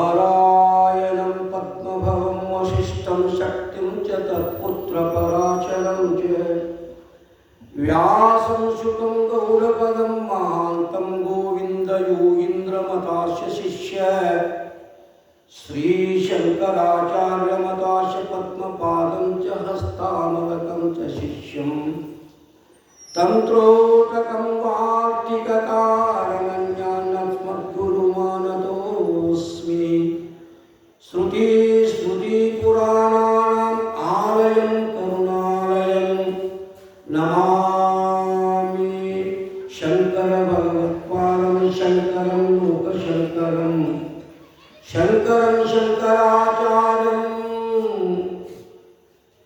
नारायणं पद्मभवं वसिष्ठं शक्तिं च तत्पुत्रपराचरं च व्यासं सुतं गौडपदं महान्तं गोविन्दयोगीन्द्रमतास्य शिष्य श्रीशङ्कराचार्यमतास्य पद्मपादं च हस्तामलकं च शिष्यं तन्त्रोटकं वार्तिककारमन्यान्नस्मद्गुरुमानतोऽस्मि श्रुतिस्मृतिपुराणानाम् आलयं करुणालयं नमामि शङ्करभगवत्पादं शङ्करं लोकशङ्करं शङ्करं शङ्कराचार्यं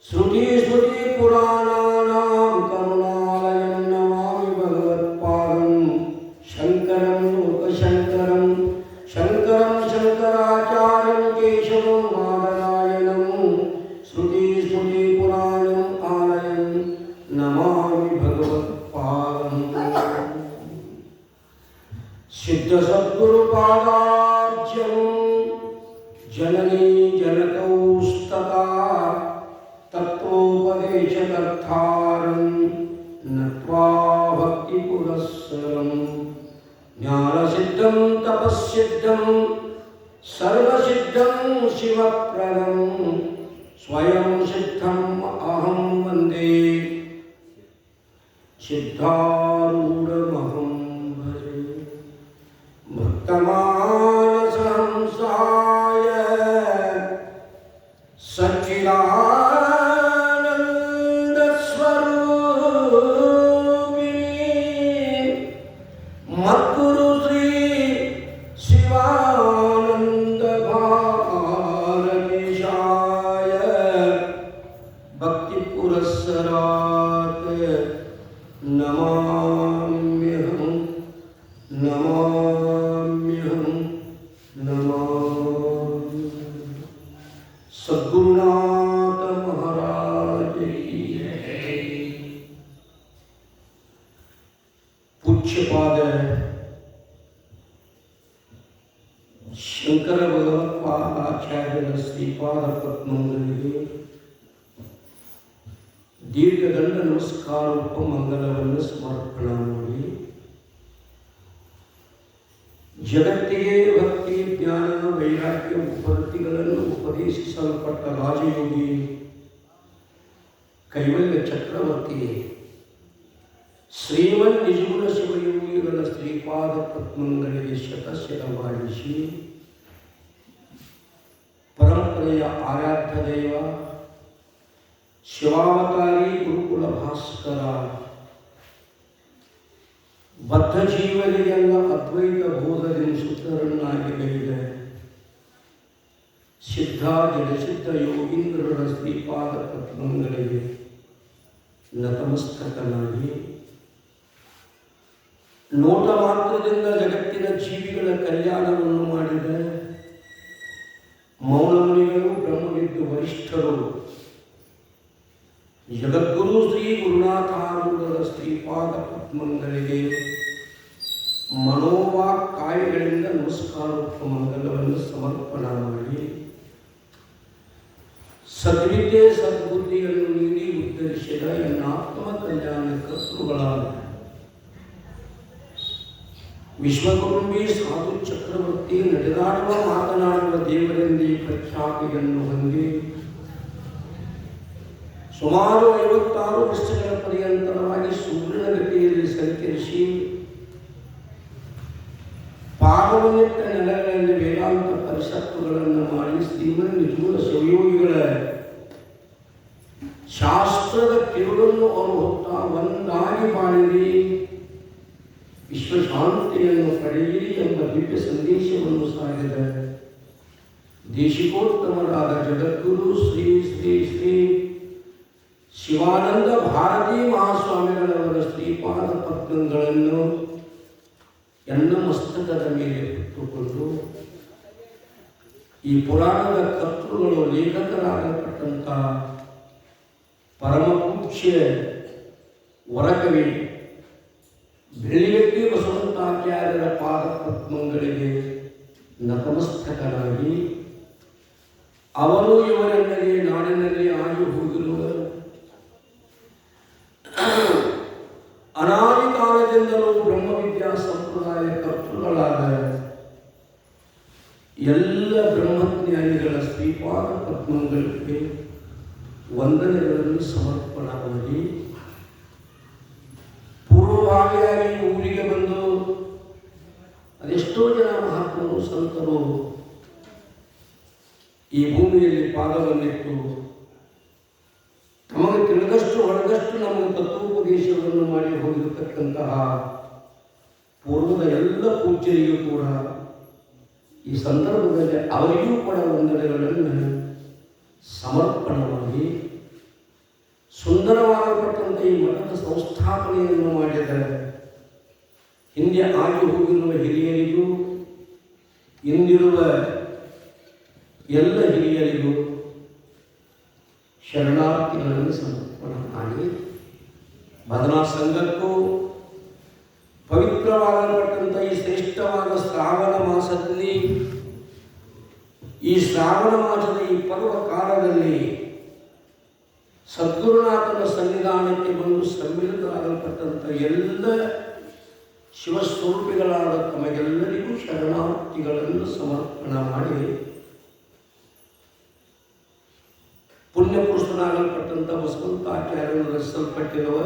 श्रुतिस्मृतिपुराणानां करुणालयं नमामि भगवत्पादं शङ्करं लोकशङ्करं शङ्करं शङ्कराचार्यं केशवं नारायणं श्रुतिस्मृतिपुराणम् आलयं नमामि भगवत्पादं सिद्धसद्गुरुपादाब्जं जननी जनकौस्तता तत्त्वोपदेशकर्तारं नत्वा भक्तिपुरःसरं ज्ञानसिद्धं तपःसिद्धं सर्वसिद्धं शिवप्रदं स्वयं सिद्धम् अहं वन्दे सिद्धारूढमहं भजे भक्तमानसहंसाय सच्चिदानन्दस्वरूपिणी मद्गुरु श्री शिवानन्दभारतीशाय भक्तिपुरःसरात् नमाम्यहं नमाम्यहं नमामि। सद्गुरुनाथ महाराज की जय। पूज्यपाद ಶಂಕರ ಭಗವತ್ಪಾದಾಚಾರ್ಯರ ಶ್ರೀಪಾದ ಪದ್ಮಗಳಿಗೆ ದೀರ್ಘದಂಡ ನಮಸ್ಕಾರೋಪ ಮಂಗಲವನ್ನು ಸಮರ್ಪಣೆ ಮಾಡಿ ಜಗತ್ತಿಗೆ ಭಕ್ತಿ ಜ್ಞಾನ ವೈರಾಗ್ಯ ಉಪರತಿಗಳನ್ನು ಉಪದೇಶಿಸಲ್ಪಟ್ಟ ರಾಜಯೋಗಿ ಕೈವಲ್ಯ ಚಕ್ರವರ್ತಿ ಶ್ರೀಮನ್ ನಿಜಗುಣ ಶಿವಯೋಗಿಗಳ ಶ್ರೀಪಾದ ಪದ್ಮಗಳಿಗೆ ಶತಶತಮಾಡಿಸಿ ಪರಂಪರೆಯ ಆರಾಧ್ಯ ದೈವ ಶಿವಾವತಾರಿ ಗುರುಕುಲ ಭಾಸ್ಕರ ಬದ್ಧ ಜೀವರಿಗೆಲ್ಲ ಅದ್ವೈತ ಬೋಧದಿಂದ ಸುತ್ತರನ್ನಾಗಿ ಗೈದ ಸಿದ್ಧ ಜಡಸಿದ್ಧ ಯೋಗೀಂದ್ರರ ಶ್ರೀಪಾದ ಪದ್ಮಗಳಿಗೆ ನತಮಸ್ತಕನಾಗಿ ನೋಟ ಮಾತ್ರದಿಂದ ಜಗತ್ತಿನ ಜೀವಿಗಳ ಕಲ್ಯಾಣವನ್ನು ಮಾಡಿದ ಮೌನಮುನಿಗಳು ಬ್ರಹ್ಮವಿದ್ದು ವರಿಷ್ಠರು ಜಗದ್ಗುರು ಶ್ರೀ ಗುರುನಾಥಾರೂಢರ ಶ್ರೀಪಾದ ಪದ್ಮಗಳಿಗೆ ಮನೋವಾಕ್ಕಾಯಗಳಿಂದ ನಮಸ್ಕಾರೋಕ್ತ ಮಂಗಲವನ್ನು ಸಮರ್ಪಣೆ ಮಾಡಿ ಸದ್ವಿದ್ಯೆ ಸದ್ಬುದ್ಧಿಯನ್ನು ನೀಡಿ ಉದ್ಧರಿಸಿದ ಎನ್ನ ಆತ್ಮ ಕಲ್ಯಾಣ ಕರ್ತೃಗಳಾದ ವಿಶ್ವಗುರುಂಬಿ ಸಾಧು ಚಕ್ರವರ್ತಿ ನಡೆದಾಡುವ ಮಾತನಾಡುವ ದೇವರೆಂದೇ ಪ್ರಖ್ಯಾತಿಯನ್ನು ಹೊಂದಿ ಸುಮಾರು 56 ವರ್ಷಗಳ ಪರ್ಯಂತರವಾಗಿ ಸೂರ್ಯನ ಗತಿಯಲ್ಲಿ ಸಂಚರಿಸಿ ಪಾದವನ್ನಿಟ್ಟ ನೆಲೆಗಳಲ್ಲಿ ವೇದಾಂತ ಪರಿಷತ್ತುಗಳನ್ನು ಮಾಡಿ ಶ್ರೀಮನ್ ನಿಜಗುಣ ಶಿವಯೋಗಿಗಳ ಶಾಸ್ತ್ರದ ತಿರುಳನ್ನು ಅವರು ಹೊತ್ತ ಒಂದಾಗಿ ಮಾಡಿರಿ ವಿಶ್ವಶಾಂತಿಯನ್ನು ಪಡೆಯಿರಿ ಎಂಬ ದಿವ್ಯ ಸಂದೇಶವನ್ನು ಸಾರಿದ ದೇಶಿಕೋತ್ತಮರಾದ ಜಗದ್ಗುರು ಶ್ರೀ ಶ್ರೀ ಶ್ರೀ ಶಿವಾನಂದ ಭಾರತೀ ಮಹಾಸ್ವಾಮಿಗಳವರ ಶ್ರೀಪಾದ ಪದ್ಮಗಳನ್ನು ಎನ್ನ ಮಸ್ತಕದ ಮೇಲೆ ಹೊತ್ತುಕೊಂಡು ಈ ಪುರಾಣದ ಕರ್ತೃಗಳು ಲೇಖಕರಾಗಲ್ಪಟ್ಟಂಥ ಪರಮಪೂಜ್ಯ ವರಕವಿ ಬೆಳ್ಳಿಗಟ್ಟಿ ಬಸವಂತಾಚಾರ್ಯರ ಪಾದ ಪದ್ಮಗಳಿಗೆ ನತಮಸ್ತಕನಾಗಿ ಅವರು ಇವರೆಲ್ಲರಿಗೆ ನಾಡಿನಲ್ಲಿ ಆಗಿ ಹೋಗಿರುವ ಅನಾದಿ ಕಾಲದಿಂದಲೂ ಬ್ರಹ್ಮವಿದ್ಯಾ ಸಂಪ್ರದಾಯ ಕರ್ತೃಗಳಾದ ಎಲ್ಲ ಬ್ರಹ್ಮಜ್ಞಾನಿಗಳ ಶ್ರೀಪಾದ ಪದ್ಮಗಳಿಗೆ ವಂದನೆಗಳನ್ನು ಸಮರ್ಪಣೆ ಮಾಡಿ ಪೂರ್ವಭಾವಿಯಾಗಿ ಊರಿಗೆ ಬಂದು ಅದೆಷ್ಟೋ ಜನ ಮಹಾತ್ಮರು ಸಂತರು ಈ ಭೂಮಿಯಲ್ಲಿ ಪಾದವನ್ನಿಟ್ಟು ತಮಗೆ ತಿಳಿದಷ್ಟು ಹೊಡೆದಷ್ಟು ನಮಗೆ ತತ್ವೋಪದೇಶವನ್ನು ಮಾಡಿ ಹೋಗಿರತಕ್ಕಂತಹ ಪೂರ್ವದ ಎಲ್ಲ ಪೂಜ್ಯರಿಗೂ ಕೂಡ ಈ ಸಂದರ್ಭದಲ್ಲಿ ಅವರಿಗೂ ಕೂಡ ವಂದನೆಗಳನ್ನು ಸಮರ್ಪಣವಾಗಿ ಸುಂದರವಾಗಲ್ಪಟ್ಟಂಥ ಈ ಮಠದ ಸಂಸ್ಥಾಪನೆಯನ್ನು ಮಾಡಿದ ಹಿಂದೆ ಆಗಿ ಹೋಗಿರುವ ಹಿರಿಯರಿಗೂ ಇಂದಿರುವ ಎಲ್ಲ ಹಿರಿಯರಿಗೂ ಶರಣಾರ್ಥಿಗಳನ್ನು ಸಮರ್ಪಣೆ ಮಾಡಿ ಭಜನಾ ಸಂಘಕ್ಕೂ ಪವಿತ್ರವಾಗಲ್ಪಟ್ಟಂಥ ಈ ಶ್ರೇಷ್ಠವಾದ ಶ್ರಾವಣ ಮಾಸದಲ್ಲಿ ಈ ಶ್ರಾವಣ ಮಾಸದ ಈ ಪರ್ವ ಕಾಲದಲ್ಲಿ ಸದ್ಗುರುನಾಥನ ಸನ್ನಿಧಾನಕ್ಕೆ ಬಂದು ಸಮ್ಮಿಲಿತರಾಗಲ್ಪಟ್ಟಂಥ ಎಲ್ಲ ಶಿವಸ್ವರೂಪಿಗಳಾದ ತಮಗೆಲ್ಲರಿಗೂ ಶರಣಾರ್ಥಿಗಳನ್ನು ಸಮರ್ಪಣೆ ಮಾಡಿ ಪುಣ್ಯಪುರುಷನಾಗಲ್ಪಟ್ಟಂಥ ಬಸವಂತಾಚಾರ್ಯರು ರಚಿಸಲ್ಪಟ್ಟಿರುವ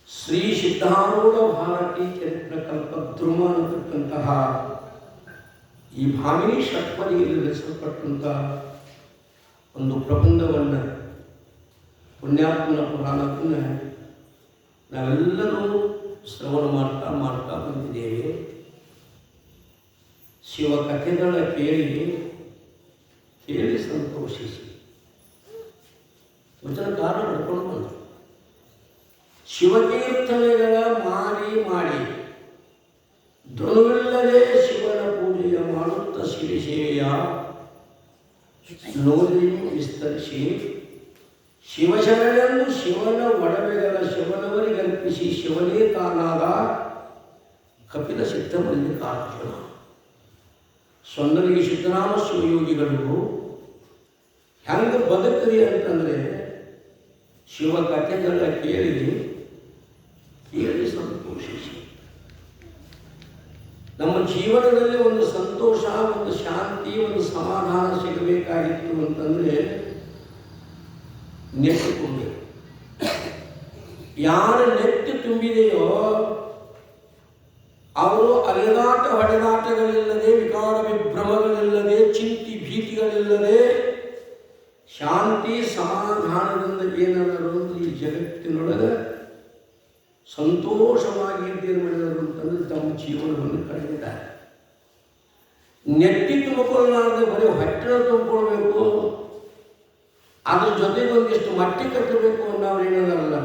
ಶ್ರೀ ಸಿದ್ಧಾರೂಢ ಭಾರತೀ ಚರಿತ್ರ ಕಲ್ಪದ್ರುಮ ಅನ್ನತಕ್ಕಂತಹ ಈ ಭಾಮಿನಿ ಷಟ್ಪದಿಯಲ್ಲಿ ರಚಿಸಲ್ಪಟ್ಟಂಥ ಒಂದು ಪ್ರಬಂಧವನ್ನು ಪುಣ್ಯಾತ್ಮನ ಪುರಾಣವನ್ನು ನಾವೆಲ್ಲರೂ ಶ್ರವಣ ಮಾಡ್ತಾ ಬಂದಿದ್ದೇವೆ. ಶಿವಕಥೆಗಳ ಕೇಳಿ ಸಂತೋಷಿಸಿ ವಚನಕಾರ ನಡ್ಕೊಂಡು ಬಂದರು. ಶಿವಕೀರ್ತನೆಗಳ ಮಾಡಿ ಧ್ವನುವಿಲ್ಲದೆ ಶಿವನ ಪೂಜೆಯ ಮಾಡುತ್ತ ಶಿವಸೇವೆಯ ನೋದಿಯು ವಿಸ್ತರಿಸಿ ಶಿವಶರಣೆಯನ್ನು ಶಿವನ ಒಡವೆಗಳ ಶಿವನವರಿಗರ್ಪಿಸಿ ಶಿವನೇ ತಾನಾದ ಕಪಿಲ ಸಿದ್ಧ ಮಲ್ಲಿಕಾರ್ಜುನ ಸೊನ್ನರಿಗೆ ಸಿದ್ದರಾಮ ಶಿವಯೋಗಿಗಳು ಹೆಂಗೆ ಬದುಕರಿ ಅಂತಂದರೆ ಶಿವಕಥೆಗಳ ಕೇಳಿ ಸಂತೋಷಿಸಿ. ನಮ್ಮ ಜೀವನದಲ್ಲಿ ಒಂದು ಸಂತೋಷ, ಒಂದು ಶಾಂತಿ, ಒಂದು ಸಮಾಧಾನ ಸಿಗಬೇಕಾಗಿತ್ತು ಅಂತಂದರೆ ನೆಟ್ಟು ತುಂಬಿ. ಯಾರ ನೆಟ್ಟು ತುಂಬಿದೆಯೋ ಅವರು ಅಲೆದಾಟ ಹೊಡೆದಾಟಗಳಿಲ್ಲದೆ, ವಿಕಾರ ವಿಭ್ರಮಗಳಿಲ್ಲದೆ, ಚಿಂತಿ ಭೀತಿಗಳಿಲ್ಲದೆ ಶಾಂತಿ ಸಮಾಧಾನದಿಂದ ಏನಾದರೂ ಈ ಜಗತ್ತಿನೊಳಗೆ ಸಂತೋಷವಾಗಿದ್ದೇನು ಮಾಡಿದರು ಅಂತಂದ್ರೆ ತಮ್ಮ ಜೀವನವನ್ನು ಕಳೆದಿದ್ದಾರೆ. ನೆಟ್ಟಿ ತುಂಬಿಕೊಳ್ಳಲಾರದೆ ಬರೀ ಹೊಟ್ಟೆ ತುಂಬಿಕೊಳ್ಬೇಕು, ಅದ್ರ ಜೊತೆಗೆ ಒಂದಿಷ್ಟು ಮಟ್ಟಿ ಕಟ್ಟಬೇಕು ಅನ್ನೋರು ಏನದಲ್ಲ,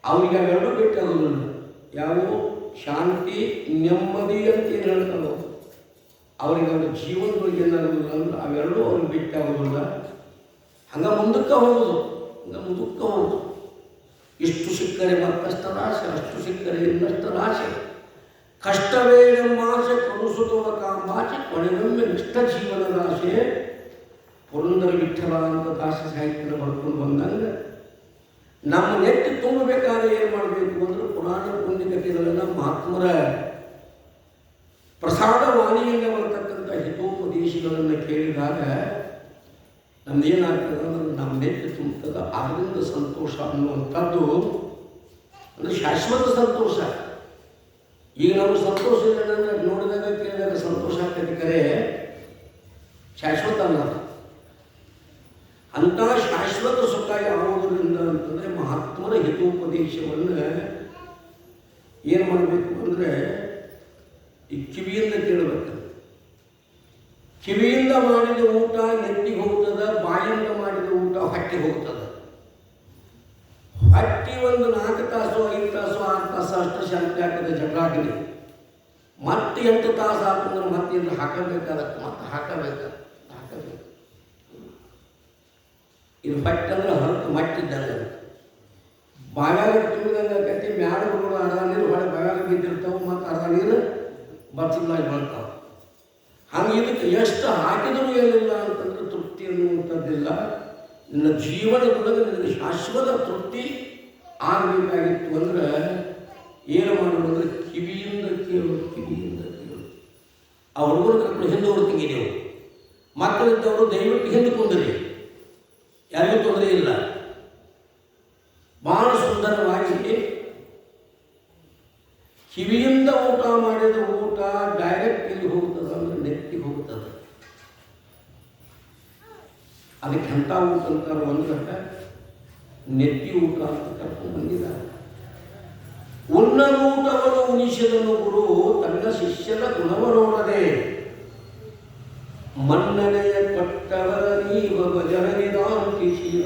ಅವ್ರಿಗೆ ಅವೆರಡೂ ಬೇಕಾಗೋದಿಲ್ಲ. ಯಾವುವು ಶಾಂತಿ ನೆಮ್ಮದಿ ಅಂತ ಏನು ಹೇಳ್ತಾರೋ ಅವ್ರಿಗೆ ಅವ್ರ ಜೀವನದೊಳಗೆ ಏನಾಗೋದಿಲ್ಲ ಅಂದ್ರೆ ಅವೆರಡೂ ಅವ್ರಿಗೆ ಬೇಕಾಗೋದಿಲ್ಲ. ಹಂಗೆ ಮುಂದಕ್ಕೆ ಹೋಗೋದು. ಇಷ್ಟು ಸಿಕ್ಕರೆ ಮತ್ತಷ್ಟು ರಾಶಿ, ಅಷ್ಟು ಸಿಕ್ಕರೆ ಇನ್ನಷ್ಟು ರಾಶಿ. ಕಷ್ಟವೇ ನಮ್ಮಾಸೆ ಕೊಡಿಸುತ್ತವ ಕಾಂಬಾಚೆ ಕೊನೆಗೊಮ್ಮೆ ಇಷ್ಟ ಜೀವನದ ಆಸೆ. ಪುರಂದರ ವಿಠಲ ಅಂತ ದಾಸ ಸಾಹಿತ್ಯ ಬರ್ಕೊಂಡು ಬಂದಂಗೆ ನಮ್ಮ ನೆಟ್ಟು ತುಂಬಬೇಕಾದ್ರೆ ಏನು ಮಾಡಬೇಕು ಅಂದ್ರೆ ಪುರಾಣ ಪುಣ್ಯಕಥೆಗಳನ್ನು ಮಹಾತ್ಮರ ಪ್ರಸಾದ ವಾಣಿಯಿಂದ ಬರತಕ್ಕಂಥ ಹಿತೋಪದೇಶಗಳನ್ನು ಕೇಳಿದಾಗ ನಮ್ದೇನಾಗ್ತದೆ ಅಂದ್ರೆ ನಮ್ಮ ನೆಟ್ಟು ತುಂಬುತ್ತದೆ. ಅದರಿಂದ ಸಂತೋಷ ಅನ್ನುವಂಥದ್ದು ಅಂದರೆ ಶಾಶ್ವತ ಸಂತೋಷ. ಈಗ ನಮಗೆ ಸಂತೋಷ ಇಲ್ಲ ನೋಡಿದಾಗ ಕೇಳಿದಾಗ ಸಂತೋಷ ಆಗ್ತದೆ, ಕರೆ ಶಾಶ್ವತ ಅಲ್ಲ. ಅಂಥ ಶಾಶ್ವತ ಸುಖ ಯಾವುದರಿಂದ ಅಂತಂದರೆ ಮಹಾತ್ಮರ ಹಿತೋಪದೇಶವನ್ನು ಏನು ಮಾಡಬೇಕು ಅಂದರೆ ಈ ಕಿವಿಯಿಂದ ಕೇಳಬೇಕು. ಕಿವಿಯಿಂದ ಮಾಡಿದ ಊಟ ನೆತ್ತಿಗೆ ಹೋಗ್ತದೆ, ಬಾಯಿಂದ ಮಾಡಿದ ಊಟ ಹೊಟ್ಟೆಗೆ ಹೋಗ್ತದೆ. ಹೊಟ್ಟೆ ಒಂದು 4 ತಾಸು 5 ತಾಸು 6 ತಾಸು ಅಷ್ಟು ಶಾಂತಿ ಆಗ್ತದೆ ಜಗಳಾಗಲಿ. ಮತ್ತೆ 8 ತಾಸು ಆತಂದ್ರೆ ಮತ್ತೆ ಇದು ಹಾಕಬೇಕಾದಕ್ಕೆ ಮತ್ತೆ ಹಾಕಬೇಕು. ಇದು ಹೊಟ್ಟೆ ಅಂದ್ರೆ ಹೊರತು ಮಟ್ಟಿದ್ದಂಗೆ ಬಾವ್ಯಾಗ ತುಂಬಿದಂಗೆ ಆಕೈತಿ. ಮ್ಯಾಲ ಹುಡುಗರು ಅರ್ಧ ನೀರು ಹೊಳೆ ಬಾವ್ಯಾಗ ಬಿದ್ದಿರ್ತಾವೆ, ಮತ್ತು ಅರ್ಧ ನೀರು ಬಚ್ಚಲಾಗಿ ಬರ್ತಾವೆ. ಹಂಗೆ ಇದಕ್ಕೆ ಎಷ್ಟು ಹಾಕಿದರೂ ಏನಿಲ್ಲ ಅಂತಂದ್ರೆ ತೃಪ್ತಿ ಅನ್ನುವಂಥದ್ದಿಲ್ಲ. ನಿನ್ನ ಜೀವನದೊಳಗೆ ನಿನಗೆ ಶಾಶ್ವತ ತೃಪ್ತಿ ಆಗಬೇಕಾಗಿತ್ತು ಅಂದ್ರೆ ಏನು ಮಾಡೋದು ಅಂದರೆ ಕಿವಿಯಿಂದ ಕೇಳು. ಆ ಹುಡುಗರು ಕರ್ಕೊಂಡು ಹಿಂದೆ ತೆಗೀರಿ. ಮಕ್ಕಳಿದ್ದವರು ದಯವಿಟ್ಟು ಹಿಂದೆ ಕುಂದ್ರಿ, ಯಾರಿಗೂ ತೊಂದರೆ ಇಲ್ಲ. ಬಹಳ ಸುಂದರವಾಗಿ ಕಿವಿಯಿಂದ ಊಟ ಮಾಡಿದ ಊಟ ಡೈರೆಕ್ಟ್ ಎಲ್ಲಿ ಹೋಗ್ತದೆ ಅಂದ್ರೆ ನೆತ್ತಿಗೆ ಹೋಗ್ತದೆ. ಅದಕ್ಕೆ ಎಂಥ ಊಟ ಅಂತಾರೆ ಅಂದ್ರೆ ನೆತ್ತಿ ಊಟ ಅಂತ ಕರ್ಕೊಂಡು ಬಂದಿದ್ದಾರೆ. ಉನ್ನದೂಟವನ್ನು ಉಣಿಸಿದನು ಗುರು ತನ್ನ ಶಿಷ್ಯನ ಗುಣವನೋಡದೆ, ಮನ್ನನೆಯ ಕೊಟ್ಟವರ ನೀವ ಭಜನಿದಾಂತಿಸಿದ.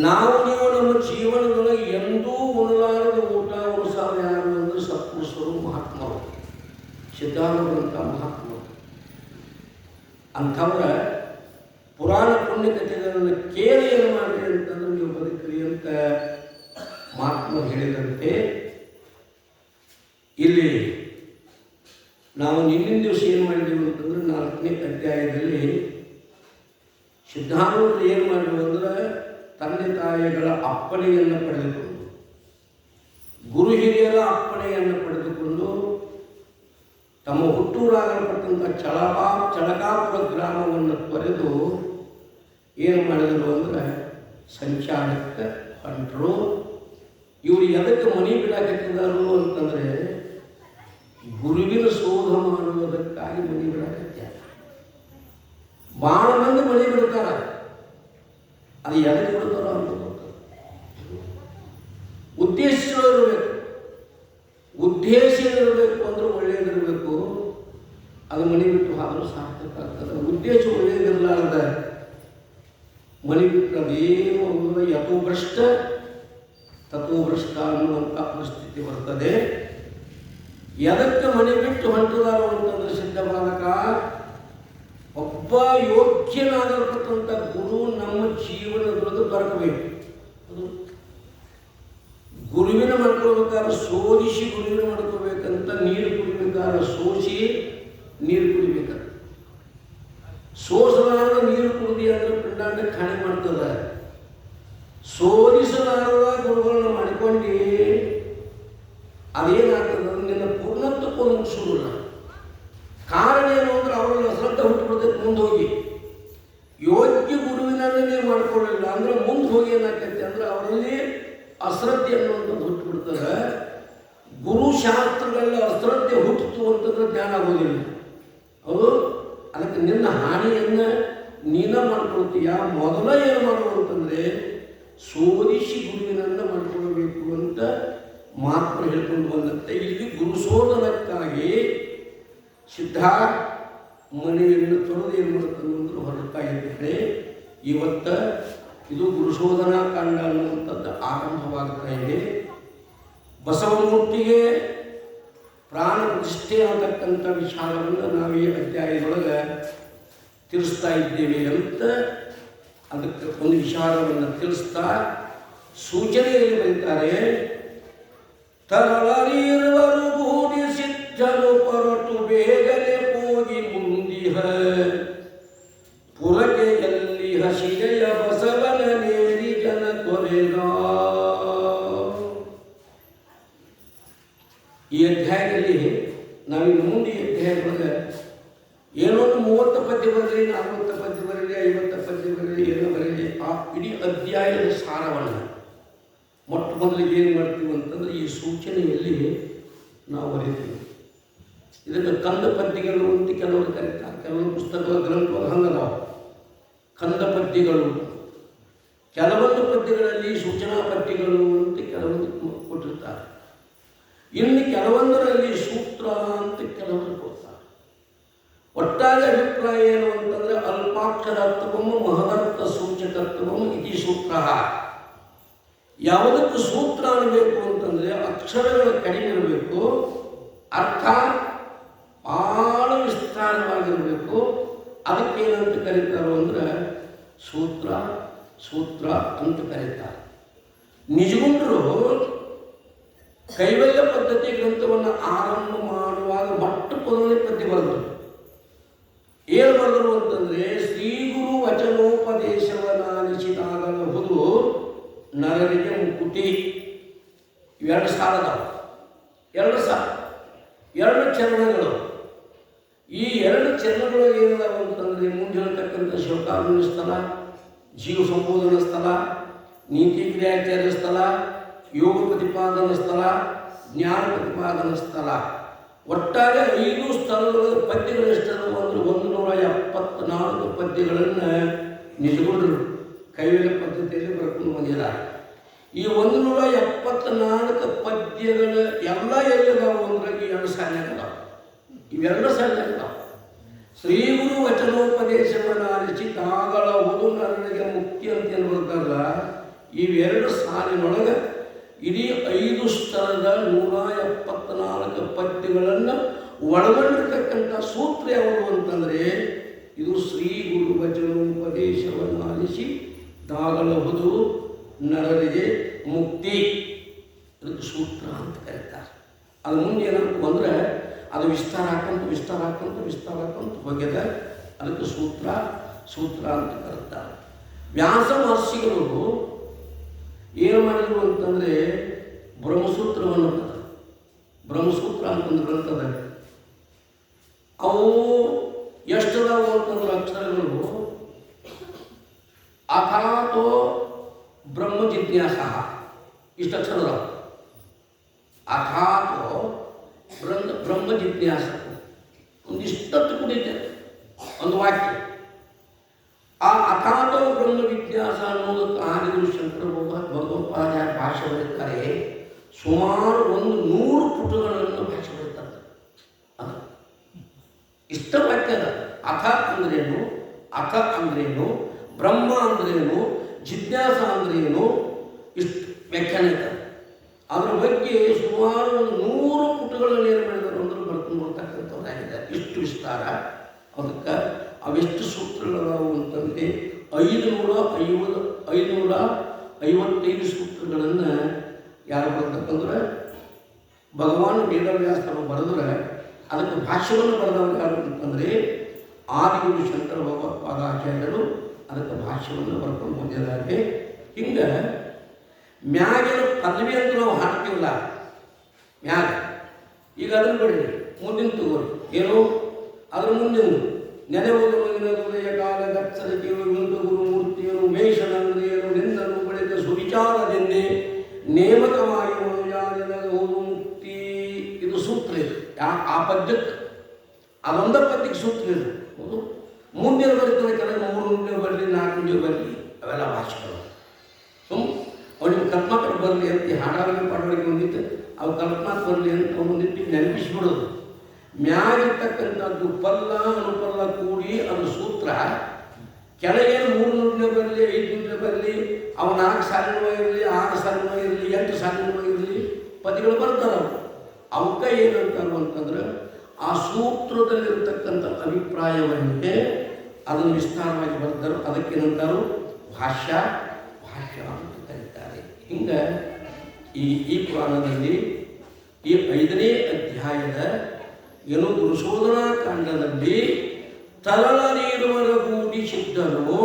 ನಾವು ನೀವು ನಮ್ಮ ಜೀವನದೊಳಗೆ ಎಂದೂ ಉಣಲಾರದ ಊಟ ಉಣಿಸಾವ ಯಾರು ಅಂದರೆ ಸತ್ಪುರುಷರು, ಮಹಾತ್ಮರು, ಸಿದ್ಧಾಂತರಂಥ ಮಹಾತ್ಮರು. ಅಂಥವರ ಪುರಾಣ ಪುಣ್ಯಕಥೆಗಳನ್ನು ಕೇಳಿ ಏನು ಮಾಡಿ ಅಂತಂದ್ರೆ ನೀವು ಬದುಕ್ರಿ ಅಂತ ಮಹಾತ್ಮರು ಹೇಳಿದಂತೆ ಇಲ್ಲಿ ನಾವು ನಿನ್ನಿನ ದಿವಸ ಏನು ಮಾಡಿದ್ದೀವಿ ಅಂತಂದ್ರೆ 4ನೇ ಅಧ್ಯಾಯದಲ್ಲಿ ಸಿದ್ಧಾಂತರು ಏನು ಮಾಡಿದ್ರು ಅಂದ್ರೆ ತಂದೆ ತಾಯಿಗಳ ಅಪ್ಪಣೆಯನ್ನು ಪಡೆದುಕೊಂಡು, ಗುರು ಹಿರಿಯರ ಅಪ್ಪಣೆಯನ್ನು ಪಡೆದುಕೊಂಡು ತಮ್ಮ ಹುಟ್ಟೂರಾಗಲ್ಪಟ್ಟಂಥ ಚಳಕಾಪುರ ಗ್ರಾಮವನ್ನು ತೊರೆದು ಏನು ಮಾಡಿದರು ಅಂದರೆ ಸಂಚಾರಕ್ಕೆ ಹೊಂಟರು. ಇವರು ಎದಕ್ಕೆ ಮನೆ ಬಿಡಾಕತ್ತಿದ್ದಾರು ಅಂತಂದರೆ ಗುರುವಿನ ಶೋಧ ಮಾಡುವುದಕ್ಕಾಗಿ ಮನೆ ಬಿಡಾಕತ್ತಾರೆ. ಭಾಳ ಮಂದಿ ಮನೆ ಬಿಡ್ತಾರೆ, ಅದು ಎದಕ್ಕೆ ಬಿಡ್ತಾರೋ ಅಂತ ಗೊತ್ತಲ್ಲ. ಉದ್ದೇಶಿಸಿರಬೇಕು, ಉದ್ದೇಶ ಇರಬೇಕು ಅಂದ್ರೆ ಒಳ್ಳೆಯದಿರಬೇಕು. ಅದು ಮನೆ ಬಿಟ್ಟು ಆದರೂ ಸಾರ್ಥಕ ಆಗ್ತದೆ. ಉದ್ದೇಶ ಒಳ್ಳೆಯದಿರಲಾರ್ದ ಮನೆ ಬಿಟ್ಟು ಅದೇನು ಅಂದರೆ ಯಥೋಭ್ರಷ್ಟ ತಥೋಭ್ರಷ್ಟ ಅನ್ನುವಂಥ ಪರಿಸ್ಥಿತಿ ಬರ್ತದೆ. ಎದಕ್ಕೆ ಮನೆ ಬಿಟ್ಟು ಹೊಂಟದಾರು ಅಂತಂದ್ರೆ ಸಿದ್ಧಬಾಲಕ ಒಬ್ಬ ಯೋಗ್ಯನಾಗಿರ್ತಕ್ಕಂಥ ಗುರು ನಮ್ಮ ಜೀವನದೊಳಗೆ ದೊರಕಬೇಕು. ಗುರುವಿನ ಮಾಡ್ಕೊಳ್ಬೇಕಾದ್ರೆ ಸೋದಿಸಿ ಗುರುವಿನ ಮಾಡ್ಕೋಬೇಕಂತ, ನೀರು ಕುಡಿಬೇಕಾದ್ರೆ ಸೋಸಿ ನೀರು ಕುಡಿಬೇಕಂತ. ಸೋಸಲಾರದ ನೀರು ಕುಡಿದಿ ಅಂದ್ರೆ ಪಿಂಡಾಂಡ ಖಾಲಿ ಮಾಡ್ತದೆ. ಸೋದಿಸಲಾರದ ಗುರುಗಳನ್ನ ಮಾಡಿಕೊಂಡು ಅದೇನಾಗ್ತದೆ ನಿನ್ನ ಪೂರ್ಣತ್ವಕ್ಕೆ ಮುಗಿಸೋದಿಲ್ಲ. ಕಾರಣ ಏನು ಅಂದ್ರೆ ಅವರಲ್ಲಿ ಅಶ್ರದ್ಧ ಹುಟ್ಟುಬಿಡ್ತೈತೆ. ಮುಂದೆ ಹೋಗಿ ಯೋಗ್ಯ ಗುರುವಿನನ್ನೇ ನೀವು ಮಾಡ್ಕೊಳ್ಳಿಲ್ಲ ಅಂದ್ರೆ ಮುಂದೆ ಹೋಗಿ ಏನಾಗ್ತೈತೆ ಅಂದ್ರೆ ಅವರಲ್ಲಿ ಅಶ್ರದ್ಧೆ ಅನ್ನುವಂಥದ್ದು ಹುಟ್ಟುಬಿಡ್ತದೆ. ಗುರುಶಾಸ್ತ್ರಗಳಲ್ಲಿ ಅಶ್ರದ್ಧೆ ಹುಟ್ಟಿತು ಅಂತಂದ್ರೆ ಜ್ಞಾನ ಆಗೋದಿಲ್ಲ. ಅದು ಅದಕ್ಕೆ ನಿನ್ನ ಹಾನಿಯನ್ನು ನೀನ ಮಾಡ್ಕೊಳ್ತೀಯ. ಮೊದಲ ಏನು ಮಾಡುವಂತಂದರೆ ಸೋದಿಸಿ ಗುರುವಿನನ್ನು ಮಾಡ್ಕೊಳ್ಬೇಕು ಅಂತ ಮಾತ್ರ ಹೇಳ್ಕೊಂಡು ಬಂದಂತೆ ಇಲ್ಲಿ ಗುರುಶೋಧನಕ್ಕಾಗಿ ಸಿದ್ಧ ಮನೆಯನ್ನು ತೊಳೆದು ಏನು ಮಾಡುತ್ತಂದ್ರೆ ಹೊರಡ್ತಾ ಇದ್ದೇನೆ. ಇವತ್ತು ಇದು ಗುರುಶೋಧನಾ ಕಾಂಡ ಅನ್ನುವಂಥದ್ದು ಆರಂಭವಾಗ್ತಾ ಇದೆ. ಬಸವಮೂರ್ತಿಗೆ ಪ್ರಾಣ ಪ್ರತಿಷ್ಠೆ ಆಗತಕ್ಕಂಥ ವಿಚಾರವನ್ನು ನಾವು ಈ ಅಧ್ಯಾಯದೊಳಗೆ ತಿಳಿಸ್ತಾ ಇದ್ದೇವೆ ಅಂತ ಅದಕ್ಕೆ ಒಂದು ವಿಚಾರವನ್ನು ತಿಳಿಸ್ತಾ ಸೂಚನೆಯಲ್ಲಿ ಬರೀತಾರೆ. ತರಳರಿರುವರು ಭೂಮಿ ಸಿದ್ಧರು ಹೊರಟು ಬೇಗನೆ ಹೋಗಿ ಮುಂದಿಹ ಪುರಗೆ ಎಲ್ಲಿ ಹಸಿಗೆಯ ಬಸವನ ನೇರಿ ಜನ ತೊರೆದ. ಈ ಅಧ್ಯಾಯದಲ್ಲಿ ನಾವಿನ್ನು ಮುಂದೆ ಈ ಅಧ್ಯಾಯದೊಳಗೆ ಏನೋ 30 ಪದ್ಯ ಬರಲಿ, 40 ಪದ್ಯ ಬರಲಿ, 50 ಪದ್ಯ ಬರಲಿ, ಏನೋ ಬರಲಿ, ಆ ಇಡೀ ಅಧ್ಯಾಯದ ಸಾರವನ್ನು ಮೊಟ್ಟ ಮೊದಲಿಗೆ ಏನು ಮಾಡ್ತೀವಿ ಅಂತಂದರೆ ಈ ಸೂಚನೆಯಲ್ಲಿ ನಾವು ಬರೀತೀವಿ. ಇದನ್ನು ಕಂದ ಪದ್ಯಗಳು ಅಂತ ಕೆಲವರು ಕರೀತಾರೆ. ಕೆಲವರು ಪುಸ್ತಕಗಳ ಗ್ರಂಥಗಳು ಹಂಗದಾವ ಕಂದ ಪದ್ಯಗಳು. ಕೆಲವೊಂದು ಪದ್ಯಗಳಲ್ಲಿ ಸೂಚನಾ ಪದ್ಯಗಳು ಅಂತ ಕೆಲವೊಂದು ಕೊಟ್ಟಿರ್ತಾರೆ, ಇನ್ನು ಕೆಲವೊಂದರಲ್ಲಿ ಸೂತ್ರ ಅಂತ ಕೆಲವರು ಕೊಡ್ತಾರೆ. ಒಟ್ಟಾರೆ ಅಭಿಪ್ರಾಯ ಏನು ಅಂತಂದರೆ ಅಲ್ಪಾಕ್ಷರಾರ್ಥವಂ ಮಹದರ್ಥ ಸೂಚಕತ್ವಂ ಇತಿ ಸೂತ್ರ. ಯಾವುದಕ್ಕೆ ಸೂತ್ರ ಅನ್ನಬೇಕು ಅಂತಂದರೆ ಅಕ್ಷರಗಳು ಕಡಿಮೆ ಇರಬೇಕು, ಅರ್ಥ ಭಾಳ ವಿಸ್ತಾರವಾಗಿರಬೇಕು. ಅದಕ್ಕೇನಂತ ಕರೀತಾರೋ ಅಂದರೆ ಸೂತ್ರ ಸೂತ್ರ ಅಂತ ಕರೀತಾರೆ. ನಿಜಗುಂಡರು ಕೈವಲ್ಯ ಪದ್ಧತಿ ಗ್ರಂಥವನ್ನು ಆರಂಭ ಮಾಡುವಾಗ ಮೊಟ್ಟ ಮೊದಲನೇ ಪದ್ಯ ಬರೆದರು. ಏನು ಬರೆದರು ಅಂತಂದರೆ ಶ್ರೀಗುರು ವಚನೋಪದೇಶವನ್ನಾಲಿಸಿದಾಗಲಹುದು ನರರಿಗೆ ಮುಕುತಿ. ಇವೆರಡು ಸಾಲದವು, ಎರಡು ಚರಣಗಳು. ಈ ಎರಡು ಚರಣಗಳು ಏನಿದಾವೆ ಅಂತಂದರೆ ಮುಂದಿರತಕ್ಕಂಥ ಶಿವಕಾರುಣ್ಯ ಸ್ಥಳ, ಜೀವ ಸಂಬೋಧನಾ ಸ್ಥಳ, ನೀತಿ ಕ್ರಿಯಾಚಾರ್ಯ ಸ್ಥಳ, ಯೋಗ ಪ್ರತಿಪಾದನಾ ಸ್ಥಳ, ಜ್ಞಾನ ಪ್ರತಿಪಾದನಾ ಸ್ಥಳ. ಒಟ್ಟಾರೆ 5 ಸ್ಥಳಗಳ ಪದ್ಯಗಳು ಎಷ್ಟದವು ಅಂದರೆ 174 ಪದ್ಯಗಳನ್ನು ನಿಜಗುಂಡರು ಕೈವಲ್ಯ ಪದ್ಧತಿಯಲ್ಲಿ ಬರ್ಕೊಂಡು ಬಂದಿದ್ದಾರೆ. ಈ 174 ಪದ್ಯಗಳ ಎಲ್ಲ ಎಲ್ಲಿದಾವು ಅಂದರೆ ಈ 2 ಸಾಲಿನದಾವೆ. ಇವೆರಡು ಸಾಲಿನದಾವೆ. ಶ್ರೀಗುರು ವಚನೋಪದೇಶವನ್ನಾಲಿಸಿ ತಾಗಳಹುದು ನರನಿಗೆ ಮುಕ್ತಿ ಅಂತ ಏನು ಬರ್ತಾರಲ್ಲ, ಇವೆರಡು ಸಾಲಿನೊಳಗೆ ಇಡೀ 5 ಸ್ಥಳದ 174 ಪದ್ಯಗಳನ್ನು ಒಳಗೊಂಡಿರ್ತಕ್ಕಂಥ ಸೂತ್ರ ಯಾವುದು ಅಂತಂದರೆ ಇದು ಶ್ರೀ ಗುರು ವಚನೋಪದೇಶವನ್ನಾಲಿಸಿ ತಾಗಳಹುದು ನರರಿಗೆ ಮುಕ್ತಿ. ಅದಕ್ಕೆ ಸೂತ್ರ ಅಂತ ಕರೀತಾರೆ. ಅದು ಮುಂದೆ ಏನಾಗ್ತದೆ ಅಂದರೆ ಅದು ವಿಸ್ತಾರ ಹಾಕೊಂತ ಹೋಗ್ಯದ. ಅದಕ್ಕೆ ಸೂತ್ರ ಅಂತ ಕರೀತಾರೆ. ವ್ಯಾಸ ಮಹರ್ಷಿಗಳು ಏನು ಮಾಡಿದರು ಅಂತಂದರೆ ಬ್ರಹ್ಮಸೂತ್ರವನ್ನು ಬರೆದರು. ಬ್ರಹ್ಮಸೂತ್ರ ಅಂತಂದು ಗ್ರಂಥದ ಅವು ಎಷ್ಟದಾವು ಅಂತಂದ್ರೆ ಅಕ್ಷರಗಳು ಅಥಾತೋ ಬ್ರಹ್ಮ ಜಿಜ್ಞಾಸ ಇಷ್ಟು ಅಕ್ಷರದಾವು. ಅಥಾತೋ ಬ್ರಹ್ಮ ಜಿಜ್ಞಾಸ ಒಂದಿಷ್ಟತ್ತು ಕುಡಿತೆ ಒಂದು ವಾಕ್ಯ. ಆ ಅಥಾತೋ ಬ್ರಹ್ಮ ಜಿಜ್ಞಾಸ ಅನ್ನೋದಕ್ಕೆ ಆದಿಗುರು ಶಂಕರ ಭಗವತ್ಪಾದ ಭಾಷೆ ಬರೀತಾರೆ. ಸುಮಾರು 100 ಪುಟಗಳನ್ನು ಭಾಷೆ ಬರೀತಾರೆ. ಇಷ್ಟ ವಾಕ್ಯದ ಅಥ ಅಂದ್ರೇನು, ಬ್ರಹ್ಮ ಅಂದ್ರೇನು, ಜಿಜ್ಞಾಸ ಅಂದ್ರೇನು, ಇಷ್ಟು ವ್ಯಾಖ್ಯಾನ ಇದ್ದಾರೆ. ಅದರ ಬಗ್ಗೆ ಸುಮಾರು 100 ಪುಟಗಳನ್ನು ಏನು ಮಾಡಿದರು ಅಂದ್ರೆ ಬರ್ಕೊಂಡು ಬರ್ತಕ್ಕಂಥವ್ರಾಗಿದ್ದಾರೆ. ಇಷ್ಟು ವಿಸ್ತಾರ. ಅದಕ್ಕೆ ಅವೆಷ್ಟು ಸೂತ್ರಗಳದಾವು ಅಂತಂದರೆ 555 ಸೂತ್ರಗಳನ್ನು ಯಾರು ಬರ್ತಕ್ಕಂದ್ರೆ ಭಗವಾನ್ ವೇದವ್ಯಾಸರು ಬರೆದ್ರೆ ಅದಕ್ಕೆ ಭಾಷ್ಯವನ್ನು ಬರೆದವರು ಯಾರು ಅಂತಂದರೆ ಆದಿಗುರು ಶಂಕರ ಭಗವತ್ಪಾದಾಚಾರ್ಯರು ಅದಕ್ಕೆ ಭಾಷ್ಯವನ್ನು ಬರ್ಕೊಂಡು ಬಂದಿದ್ದಾರೆ. ಹಿಂಗೆ ಮ್ಯಾಗಿನ ಪದವಿ ಅಂತ ನಾವು ಹಾಡ್ತೀವಲ್ಲ ಮ್ಯಾಗ, ಈಗ ಅದನ್ನು ಬಿಡ್ರಿ, ಮುಂದಿನ ತಗೋರಿ ಏನು ಅದ್ರ ಮುಂದಿನ ನೆನೆವುದು ಉದಯ ಕಾಲ ಗಚ್ಚರಿಕೆಯು ಗುರುಮೂರ್ತಿಯರು ಮೇಷನಂದ್ರಿಯರು ನಿಂದನು ಬಳಿಕ ಸುವಿಚಾರದಿಂದೆ ನೇಮಕವಾಗಿ ಮನುಜಾನಿನಗುವುದು ಮುಕ್ತಿ. ಇದು ಸೂತ್ರ. ಇದು ಆ ಪದ್ಯಕ್ಕೆ ಅದೊಂದ ಪದ್ಯಕ್ಕೆ ಸೂತ್ರ ಇದು. ಮುಂದಿನ ಬರೀತಾರೆ ಕೆಲವು 3 ನುಡಿಯ ಬರಲಿ 4 ನುಡಿಯ ಬರಲಿ ಅವೆಲ್ಲ ಭಾಷೆಗಳು. ಅವನಿಗೆ ಕಲ್ಪನಾಕ ಬರಲಿ ಅಂತ ಹಾಡಾವಳಿಗೆ ಪಾಡವಳಿಗೆ ಒಂದಿತ್ತು, ಅವು ಕಲ್ಪನಾಕ ಬರಲಿ ಅಂತ ಒಂದಿಟ್ಟು ನೆನಪಿಸ್ಬಿಡೋದು. ಮ್ಯಾಗಿರ್ತಕ್ಕಂಥದ್ದು ಪಲ್ಲ ಅನುಪಲ್ಲ ಕೂಡಿ ಅದು ಸೂತ್ರ. ಕೆಳಗೆ 3 ನುಡಿಯ ಬರಲಿ 5 ನುಡಿಯ ಬರಲಿ, ಅವು 4 ಸಾಲಿನ ಇರಲಿ 6 ಸಾಲಿನ ಇರಲಿ 8 ಸಾಲಿನ ಇರಲಿ ಪದ್ಯಗಳು ಬರ್ತಾರೆ. ಅವಕ್ಕೆ ಏನಂತಾರು ಅಂತಂದ್ರೆ ಆ ಸೂತ್ರದಲ್ಲಿರ್ತಕ್ಕಂಥ ಅಭಿಪ್ರಾಯವನ್ನೇ ಅದನ್ನು ವಿಸ್ತಾರವಾಗಿ ಬರ್ತಾರೆ. ಅದಕ್ಕೇನಂತಾರು ಭಾಷ್ಯ ಅಂತ ಕರೀತಾರೆ. ಹಿಂಗೆ ಈ ಪುರಾಣದಲ್ಲಿ ಈ 5ನೇ ಅಧ್ಯಾಯದ ಏನು ಗುರುಶೋಧನಾ ಕಾಂಡದಲ್ಲಿ ತರಳ ನೀರುವರಗೂಡಿ ಸಿದ್ಧನು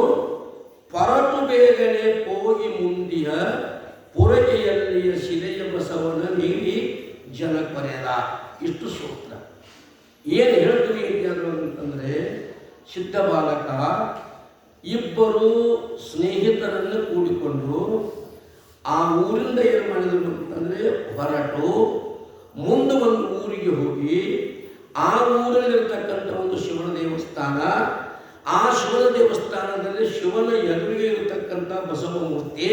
ಪರಟು ಬೇಗನೆ ಹೋಗಿ ಮುಂದಿಯ ಪುರಕೆಯಲ್ಲಿಯ ಶಿಲೆಯ ಬಸವನ ನೀಡಿ ಜನ ಕೊರೆದ. ಇಷ್ಟು ಸೂತ್ರ. ಏನು ಹೇಳ್ತೀವಿ ಇತ್ಯಾದ್ರು ಅಂತಂದರೆ ಸಿದ್ಧ ಬಾಲಕ ಇಬ್ಬರು ಸ್ನೇಹಿತರನ್ನು ಕೂಡಿಕೊಂಡು ಆ ಊರಿಂದ ಏನು ಮಾಡಿದರು ಅಂತಂದರೆ ಹೊರಟು ಮುಂದೆ ಒಂದು ಊರಿಗೆ ಹೋಗಿ ಆ ಊರಲ್ಲಿರ್ತಕ್ಕಂಥ ಒಂದು ಶಿವನ ದೇವಸ್ಥಾನ, ಆ ಶಿವನ ದೇವಸ್ಥಾನದಲ್ಲಿ ಶಿವನ ಎದುರಿಗೆ ಇರತಕ್ಕಂಥ ಬಸವ ಮೂರ್ತಿ,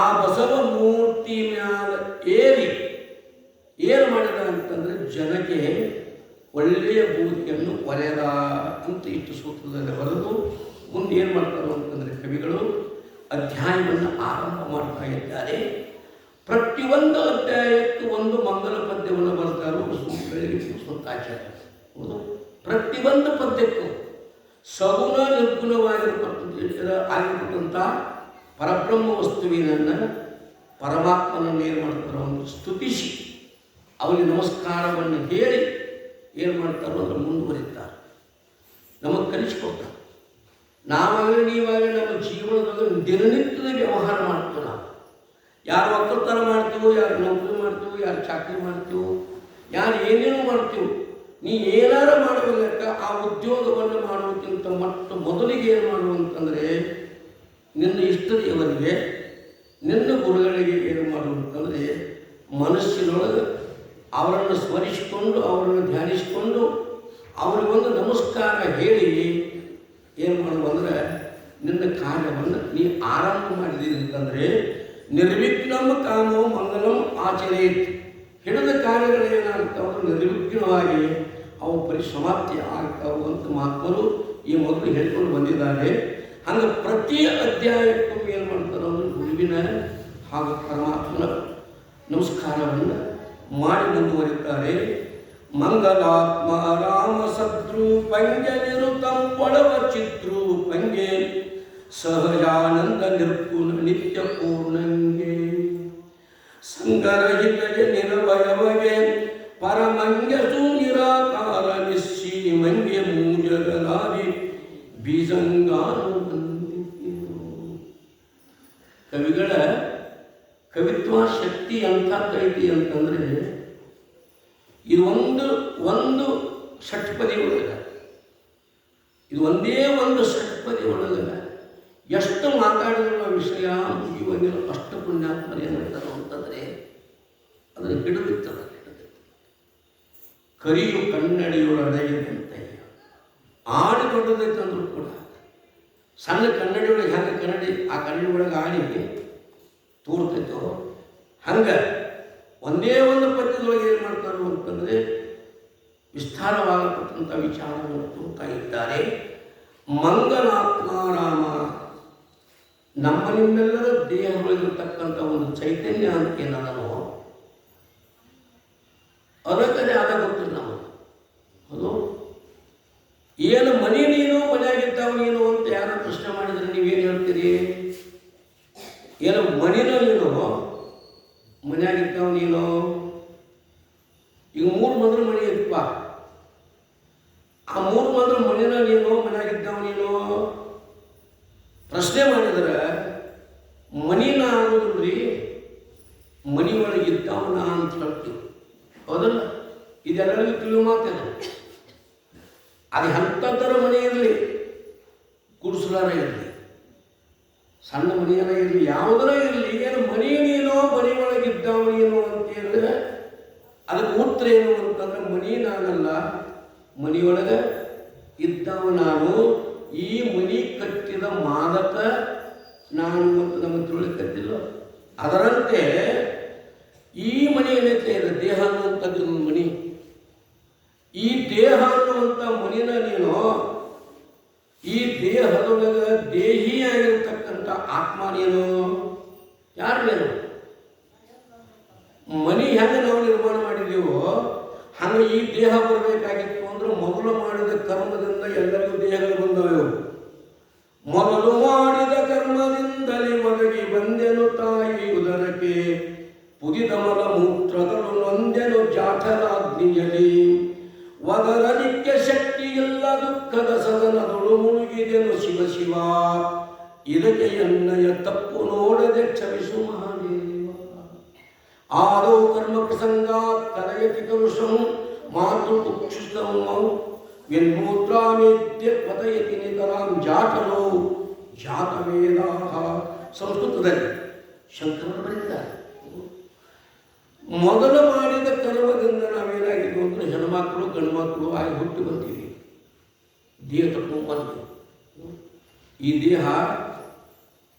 ಆ ಬಸವ ಮೂರ್ತಿ ಮ್ಯಾಲ ಏರಿ ಏನು ಮಾಡಿದ ಅಂತಂದರೆ ಜನಕ್ಕೆ ಒಳ್ಳೆಯ ಬೂದಿಯನ್ನು ಒರೆದ ಅಂತ ಇಷ್ಟು ಸೂತ್ರದಲ್ಲಿ ಬರೆದು ಮುಂದೆ ಏನು ಮಾಡ್ತಾರೆ ಅಂತಂದರೆ ಕವಿಗಳು ಅಧ್ಯಾಯವನ್ನು ಆರಂಭ ಮಾಡ್ತಾ ಇದ್ದಾರೆ. ಪ್ರತಿಯೊಂದು ಅಧ್ಯಾಯಕ್ಕೂ ಒಂದು ಮಂಗಲ ಪದ್ಯವನ್ನು ಬರ್ತಾರೆ ಸುತ್ತಾಚಾರ್ಯ. ಹೌದು, ಪ್ರತಿಯೊಂದು ಪದ್ಯಕ್ಕೂ ಸಗುಣ ನಿರ್ಗುಣವಾಗಿರತಕ್ಕಂಥ ಪರಬ್ರಹ್ಮ ವಸ್ತುವಿನನ್ನು ಪರಮಾತ್ಮನನ್ನು ಏನು ಮಾಡ್ತಾರೋ ಒಂದು ಸ್ತುತಿಸಿ ಅವನಿಗೆ ನಮಸ್ಕಾರವನ್ನು ಹೇಳಿ ಏನು ಮಾಡ್ತಾರೋ ಅದನ್ನು ಮುಂದುವರಿತಾರೆ, ನಮಗೆ ಕಲಿಸ್ಕೊಡ್ತಾರೆ. ನಾವಾಗಲೇ ನೀವಾಗಲೇ ನಮ್ಮ ಜೀವನದಲ್ಲಿ ದಿನನಿತ್ಯದ ವ್ಯವಹಾರ ಮಾಡ್ತೀವಿ. ನಾವು ಯಾರು ಒಕ್ಕಲ್ತನ ಮಾಡ್ತೀವೋ, ಯಾರು ನೌಕರಿ ಮಾಡ್ತೀವೋ, ಯಾರು ಚಾಕರಿ ಮಾಡ್ತೀವೋ, ಯಾರು ಏನೇನೋ ಮಾಡ್ತೀವೋ, ನೀ ಏನಾರು ಮಾಡಬೇಕು ಆ ಉದ್ಯೋಗವನ್ನು ಮಾಡೋಕ್ಕಿಂತ ಮೊದಲಿಗೆ ಏನು ಮಾಡುವಂತಂದರೆ ನಿನ್ನ ಇಷ್ಟ ದೇವರಿಗೆ, ನಿನ್ನ ಗುರುಗಳಿಗೆ ಏನು ಮಾಡುವಂತಂದರೆ ಮನಸ್ಸಿನೊಳಗೆ ಅವರನ್ನು ಸ್ಮರಿಸಿಕೊಂಡು, ಅವರನ್ನು ಧ್ಯಾನಿಸಿಕೊಂಡು ಅವರಿಗೊಂದು ನಮಸ್ಕಾರ ಹೇಳಿ ಏನು ಮಾಡುವಂದ್ರೆ ನಿನ್ನ ಕಾರ್ಯವನ್ನು ನೀ ಆರಂಭ ಮಾಡಿದೀನಿ ಅಂತಂದರೆ ನಿರ್ವಿಘ್ನಂ ಕಾಮೋ ಮಂಗಲಂ ಆಚರೇತ್. ಹಿಡಿದ ಕಾರ್ಯಗಳೇನಾಗ್ತಾವೆ ನಿರ್ವಿಘ್ನವಾಗಿ ಅವು ಪರಿಸಮಾಪ್ತಿ ಆಗ್ತಾವೆ ಅಂತ ಮಹಾತ್ಮರು ಈ ಮೊದಲು ಹೇಳ್ಕೊಂಡು ಬಂದಿದ್ದಾರೆ. ಹಂಗೆ ಪ್ರತಿ ಅಧ್ಯಾಯಕ್ಕೂ ಏನು ಮಾಡ್ತಾರೆ ಅಂದರೆ ಗುರುವಿನ ಹಾಗೂ ಪರಮಾತ್ಮನ ನಮಸ್ಕಾರವನ್ನು ಮಾಡಿ ಮುಂದುವರಿತಾರೆ. ಮಂಗಲಾತ್ಮ ರಾಮ ಸದ್ರೂ ಪಂಗೆ ನಿರುತಂ ಪೊಳವ ಚಿತ್ರೂ ಪಂಗೆ ಸಹಜಾನಂದ ನಿರ್ಗುಣ ನಿತ್ಯ ಪೂರ್ಣಂಗೆ ಸಂಗರಹಿತಗೆ ನಿರವಯವಗೆ ಪರಮಂಗಸು ನಿರಾಕಾರ ನಿಶ್ಚೀಮಂಗೆ ಮೂಜಗಲಾದಿ ಬೀಜಂಗಾನು. ಕವಿಗಳ ಕವಿತ್ವ ಶಕ್ತಿ ಎಂಥದ್ದೈತಿ ಅಂತಂದರೆ ಇದು ಒಂದು ಷಟ್ಪದಿ ಒಳಗೆ, ಇದು ಒಂದೇ ಒಂದು ಷಟ್ಪದಿ ಒಳಗೆ ಎಷ್ಟು ಮಾತಾಡಿರುವ ವಿಷಯ ಮುಗಿಯುವಂಗಿಲ್ಲ. ಅಷ್ಟು ಪುಣ್ಯಾತ್ಮರು ಏನಾಗ್ತಾರೆ ಅಂತಂದರೆ ಅದನ್ನು ಹಿಡಿದಿರ್ತದೆ. ಕರಿಯು ಕನ್ನಡಿಯೊಳಡೆಯದಂತೆ ಆಡಿ ದೊಡ್ಡದೈತೆ ಅಂದರೂ ಕೂಡ ಸಣ್ಣ ಕನ್ನಡಿಯೊಳಗೆ ಹೆಂಗೆ ಕನ್ನಡಿ ಆ ಕನ್ನಡಿ ಒಳಗೆ ಆಡಿ ತೋರ್ತೈತೋ ಹಂಗೆ ಒಂದೇ ಒಂದು ಪದ್ಯದೊಳಗೆ ಏನು ಮಾಡ್ತಾರೆ ಅಂತಂದರೆ ವಿಸ್ತಾರವಾಗತಕ್ಕಂಥ ವಿಚಾರವನ್ನು ತೋರ್ತಾ ಇದ್ದಾರೆ. ಮಂಗಲಾತ್ಮ ರಾಮ ನಮ್ಮ ನಿಮ್ಮೆಲ್ಲರ ದೇಹಗಳಿರತಕ್ಕಂಥ ಒಂದು ಚೈತನ್ಯ ಅಂತ ಏನದನೋ ಅದಕ್ಕದೇ ಆದ ಗೊತ್ತಿಲ್ಲ ನಮಗೆ. ಅದು ಏನು ಮನೆ ನೀನು ಮನೆಯಾಗಿದ್ದಾವ ನೀನು ಅಂತ ಯಾರು ಪ್ರಶ್ನೆ ಮಾಡಿದರೆ ನೀವೇನು ಹೇಳ್ತೀರಿ? ಏನು ಮನೆನೋ ನೀನು ಮನೆಯಾಗಿದ್ದಾವ ನೀನು? ಈಗ 3 ಮಂದ್ರ ಮನೆ ಇತ್ತಪ್ಪ, ಆ 3 ಮಂದ್ರ ಮನೆನ ನೀನು ಮನೆಯಾಗಿದ್ದಾವ ನೀನು ಪ್ರಶ್ನೆ ಮಾಡಿದರೆ ಮನಿನ ಆಗೋದ್ರಿ ಮನೆಯೊಳಗಿದ್ದಾವನ ಅಂತ ಹೇಳ್ತೀವಿ. ಹೌದಲ್ಲ? ಇದೆಲ್ಲರಿಗೂ ತಿಳಿಯುವ ಮಾತೇನು. ಅದು ಎಂಥದ್ದರ ಮನೆ ಇರಲಿ, ಗುಡಿಸಲಾರ ಇರಲಿ, ಸಣ್ಣ ಮನೆಯಲ್ಲ ಇರಲಿ, ಯಾವುದರ ಇರಲಿ, ಏನು ಮನೆ ನೀನೋ ಮನೆ ಒಳಗಿದ್ದಾವ ನೀನು ಅಂತ ಹೇಳಿದ್ರೆ ಅದಕ್ಕೆ ಉತ್ತರ ಏನು ಅಂತಂದ್ರೆ ಮನೆ ನಾನಲ್ಲ, ಮನೆಯೊಳಗೆ ಇದ್ದವ ನಾನು, ಈ ಮನೆ ಕಟ್ಟಿದ ಮಾದಕ ನಾನು ಅಂತ ನಮಗೆ ತಿಳಿಕತ್ತಿಲ್ಲ. ಅದರಂತೆ ಈ ಮನೆ ಏನೈತೆ ಇದೆ ದೇಹ ಅನ್ನುವಂಥದ್ದು ಮನೆ. ಈ ದೇಹ ಅನ್ನುವಂಥ ಮನಿನ ನೀನು ಈ ದೇಹದೊಳಗೆ ದೇಹಿಯಾಗಿರ್ತಕ್ಕಂಥ ಆತ್ಮ ನೀನು ಯಾರು ನೀನು? ಮನಿ ಹೆಂಗೆ ನಾವು ನಿರ್ಮಾಣ ಮಾಡಿದೀವೋ ಹಂಗೆ ಈ ದೇಹ ಬರಬೇಕಾಗಿತ್ತು ಅಂದ್ರೆ ಮೊದಲು ಮಾಡಿದ ಕರ್ಮದಿಂದ ಎಲ್ಲರಿಗೂ ದೇಹಗಳು ಬಂದವು. ಮೊದಲು ಮಾಡಿದ ಕರ್ಮದಿಂದಲೇ ಒದಗಿ ಬಂದೆನು ತಾಯಿ ಉದರಕ್ಕೆ, ಪುದಿದ ಮಲ ಮೂತ್ರಗಳು ನೊಂದೆನು ಜಾಠರಾಗ್ನಿಯಲಿ, ಒದರಲಿಕ್ಕೆ ಶಕ್ತಿ ಇಲ್ಲ ದುಃಖದ ಸದನದೊಳು ಮುಳುಗಿದೆನು ಶಿವ ಶಿವ, ಇದಕ್ಕೆ ಎನ್ನಯ ತಪ್ಪು ನೋಡದೆ ಕ್ಷಮಿಸು ಮಹಾದೇವ. ಆದೌ ಕರ್ಮ ಪ್ರಸಂಗ ಕಲಯತಿ ಕಲುಷಂ ಮಾತೃ ಉಕ್ಷಿತಂ ವಿನ್ಮೂತ್ರಾಮೇದ್ಯ ಪದಯತಿ ನಿತರಾಂ ಜಾಠರೋ ಜಾತವೇದಾಹ. ಸಂಸ್ಕೃತದಲ್ಲಿ ಶಂಕರರು ಬರೀತಾರೆ, ಮೊದಲು ಮಾಡಿದ ಕರ್ಮದಿಂದ ನಾವೇನಾಗಿದ್ವು ಅಂದರೆ ಹೆಣ್ಮಕ್ಳು ಗಂಡು ಮಕ್ಕಳು ಆಗಿ ಹುಟ್ಟು ಬಂತೀವಿ, ದೇಹ ತಗೊಂಡು ಬಂದು ಈ ದೇಹ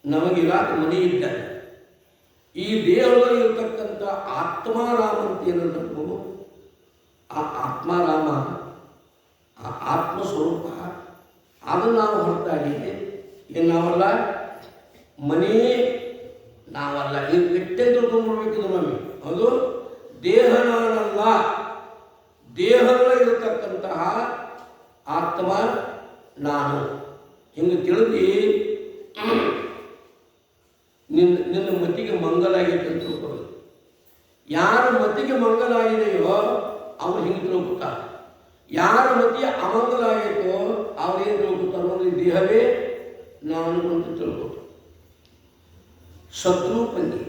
ನಮಗಿರಾಕ ಮನೆ ಇದ್ದ ಈ ದೇಹದಲ್ಲಿರ್ತಕ್ಕಂಥ ಆತ್ಮಾರಾಮ ಅಂತ ಏನಂತಕ್ಕೂ ಆ ಆತ್ಮಾರಾಮ ಆ ಆತ್ಮಸ್ವರೂಪ ಅದನ್ನು ನಾವು ಹೊರತಾಗಿ ಏನು ನಾವಲ್ಲ ಮನೆ ನಾವಲ್ಲ ಈಗ ಗಟ್ಟೆ ತಿಳ್ಕೊಂಡ್ಬಿಡ್ಬೇಕಿದು ನಮಗೆ ಅದು ದೇಹ ನಾನಲ್ಲ ದೇಹದಲ್ಲಿರತಕ್ಕಂತಹ ಆತ್ಮ ನಾನು ಹಿಂಗೆ ತಿಳಿದು ನಿನ್ನ ಮತಿಗೆ ಮಂಗಲ ಆಗೈತೆ ಅಂತ ತಿಳ್ಕೊಳ್ಳೋದು. ಯಾರ ಮತಿಗೆ ಮಂಗಲ ಆಗಿದೆಯೋ ಅವ್ರು ಹಿಂಗೆ ತಿಳ್ಕೊತಾರೆ. ಯಾರ ಮತಿ ಅಮಂಗಲ ಆಗೈತೋ ಅವ್ರೇನು ತಿಳ್ಕೊತಾರೆ ಅಂದರೆ ದೇಹವೇ ನಾನು ಅಂತ ತಿಳ್ಕೊತಾರೆ. ಶತ್ರುಪಂಗಿ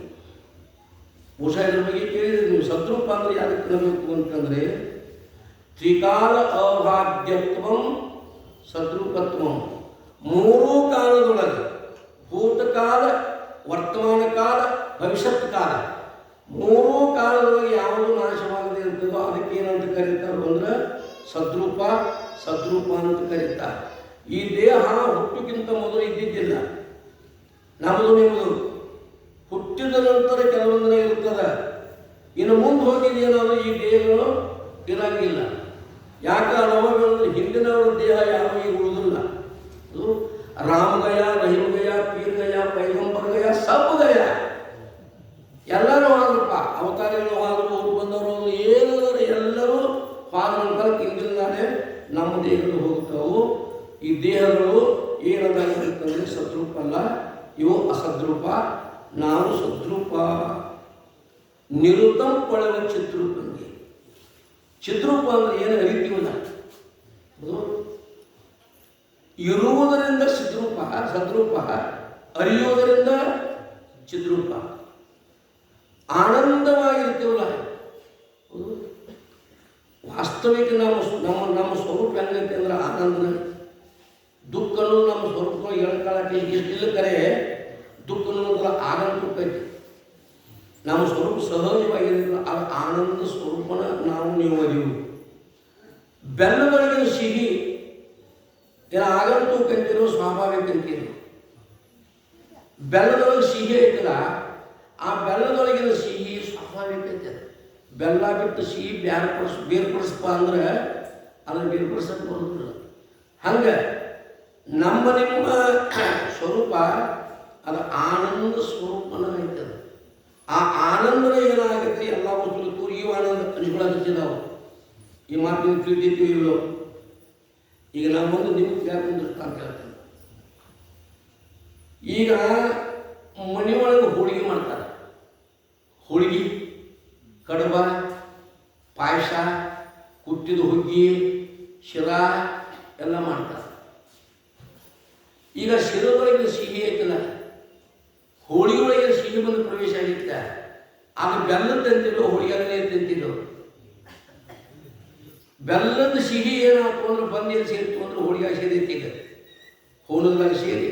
ಬಹುಶಃ ಇದ್ರ ಬಗ್ಗೆ ಕೇಳಿದ್ರೆ ನೀವು ಶತ್ರುಪ ಅಂದರೆ ಯಾರಿಗೆ ತಿಳಬೇಕು ಅಂತಂದರೆ ತ್ರಿಕಾಲ ಅಭಾಗ್ಯತ್ವಂ ಶತ್ರುಪತ್ವಂ ಮೂರೂ ಕಾಲದೊಳಗೆ ಭೂತಕಾಲ ವರ್ತಮಾನ ಕಾಲ ಭವಿಷ್ಯತ್ ಕಾಲ ಮೂರೂ ಕಾಲದೊಳಗೆ ಯಾವುದು ನಾಶವಾಗದೆ ಇರ್ತದೋ ಅದಕ್ಕೆ ಏನಂತ ಕರೀತಾರೆ ಅಂದ್ರೆ ಸದ್ರೂಪ ಅಂತ ಕರೀತಾರೆ. ಈ ದೇಹ ಹುಟ್ಟುಕ್ಕಿಂತ ಮೊದಲು ಇದ್ದಿದ್ದಿಲ್ಲ. ನಮ್ಮದು ನಿಮ್ಮದು ಹುಟ್ಟಿದ ನಂತರ ಕೆಲವೊಂದಿನ ಇರ್ತದೆ. ಇನ್ನು ಮುಂದೆ ಹೋಗಿದ್ದೇನಾದರೂ ಈ ದೇಹಗಳು ಇರಂಗಿಲ್ಲ. ಯಾಕೆ ನಮಗೆ ಹಿಂದಿನವರ ದೇಹ ಯಾವ ಈಗ ಉಳಿದಿಲ್ಲ. ಅದು ರಾಮ ಗಯ, ರಹೀಮ್ ಗಯ, ಪೀರ್ ಗಯ, ಪೈಗಂಬರ್ ಗಯ, ಸಬ್ ಗಯ ಎಲ್ಲರೂ ಆದ್ರಪ್ಪ. ಅವತಾರಗಳು ಆದರೂ ಹೋಗಿ ಬಂದವರು ಏನಾದರೂ ಎಲ್ಲರೂ ಹೋದ ಹಿಂದಿನಾನೇ ನಮ್ಮ ದೇಹಗಳು ಹೋಗ್ತಾವು. ಈ ದೇಹಗಳು ಏನದಾಗಿರುತ್ತಂದರೆ ಸದ್ರೂಪ ಅಲ್ಲ, ಇವು ಅಸದ್ರೂಪ. ನಾವು ಸದ್ರೂಪ. ನಿರುತಂ ಕೊಳವ ಚಿತ್ರೂಪಂಗೆ. ಚಿತ್ರೂಪ ಅಂದರೆ ಏನು ಅರಿತೀವಲ್ಲ, ಇರುವುದರಿಂದ ಸದ್ರೂಪ, ಅರಿಯುವುದರಿಂದ ಚಿದ್ರೂಪ. ಆನಂದವಾಗಿರ್ತೀವಲ್ಲ, ವಾಸ್ತವಿಕ ನಮ್ಮ ಸ್ವರೂಪ ಹೆಂಗೈತೆ ಅಂದ್ರೆ ಆನಂದನ. ದುಃಖನು ನಮ್ಮ ಸ್ವರೂಪ ಹೇಳ್ಕೊಳ್ಳೋಕೆ ಎಷ್ಟಿಲ್ಲ ಕರೆ ದುಃಖನು ಆಗಂತುಕ ಐತಿ. ನಮ್ಮ ಸ್ವರೂಪ ಸಹಜವಾಗಿರೋ ಅದು ಆನಂದ ಸ್ವರೂಪನ ನಾವು ನೀವು ಅರಿವು. ಬೆಲ್ಲದೊಳಗಿನ ಸಿಹಿ ಏನ ಆಗಂತುಕ ಅಂತೀರೋ ಸ್ವಾಭಾವಿಕ ಅಂತೀರೋ. ಬೆಲ್ಲದೊಳಗೆ ಸಿಹಿ ಐತಲ್ಲ, ಆ ಬೆಲ್ಲದೊಳಗಿನ ಸಿಹಿ ಸ್ವಾಭಾವಿಕ ಐತೆ. ಬೆಲ್ಲ ಬಿಟ್ಟು ಸಿಹಿ ಬೇರ್ಪಡಿಸಪ್ಪ ಅಂದ್ರೆ ಅದನ್ನು ಬೇರ್ಪಡಿಸಕ್ಕೆ ಬರೋದಿಲ್ಲ. ಹಂಗೆ ನಮ್ಮ ನಿಮ್ಮ ಸ್ವರೂಪ ಅದು ಆನಂದ ಸ್ವರೂಪನ ಐತದ. ಆ ಆನಂದನ ಏನಾಗುತ್ತೆ ಎಲ್ಲ ವಸ್ತುಗಳು ತೋರಿ ಈ ಆನಂದ ಅನಿಸ್ಕೊಳ್ಳೋದಿದ್ದಾವೆ. ಈ ಮಾತಿನ ತಿಳಿದಿದ್ದೀವಿ ಇಲ್ಲೋ. ಈಗ ನಮ್ಮೊಂದು ನಿಮ್ಗೆ ಯಾಕಂದ್ರೆ ಅಂತ ಹೇಳ್ತೇನೆ. ಈಗ ಮನೆಯೊಳಗೆ ಹೋಳಿಗೆ ಮಾಡ್ತಾರೆ. ಹೋಳಿಗೆ, ಕಡುಬ, ಪಾಯಸ, ಕುಟ್ಟಿದ ಹುಗ್ಗಿ, ಶಿರಾ ಎಲ್ಲ ಮಾಡ್ತಾರೆ. ಈಗ ಶಿರದೊಳಗಿನ ಸಿಹಿ ಐತಲ್ಲ, ಹೋಳಿಗೆ ಒಳಗಿನ ಸಿಹಿ ಬಂದು ಪ್ರವೇಶ ಆಗಿತ್ತ. ಆಗ ಬೆಲ್ಲದ ತಿಂತಿರೋ ಹೋಳಿಗೆ ತಿಂತಿರೋ. ಬೆಲ್ಲದ ಸಿಹಿ ಏನಾಯ್ತು ಅಂದ್ರೆ ಬಂದೇನು ಸೇರಿತು ಅಂದ್ರೆ ಹೋಳಿಗೆ ಸೇರಿತ್ತು. ಈಗ ಹೋಲದಾಗ ಸೇರಿ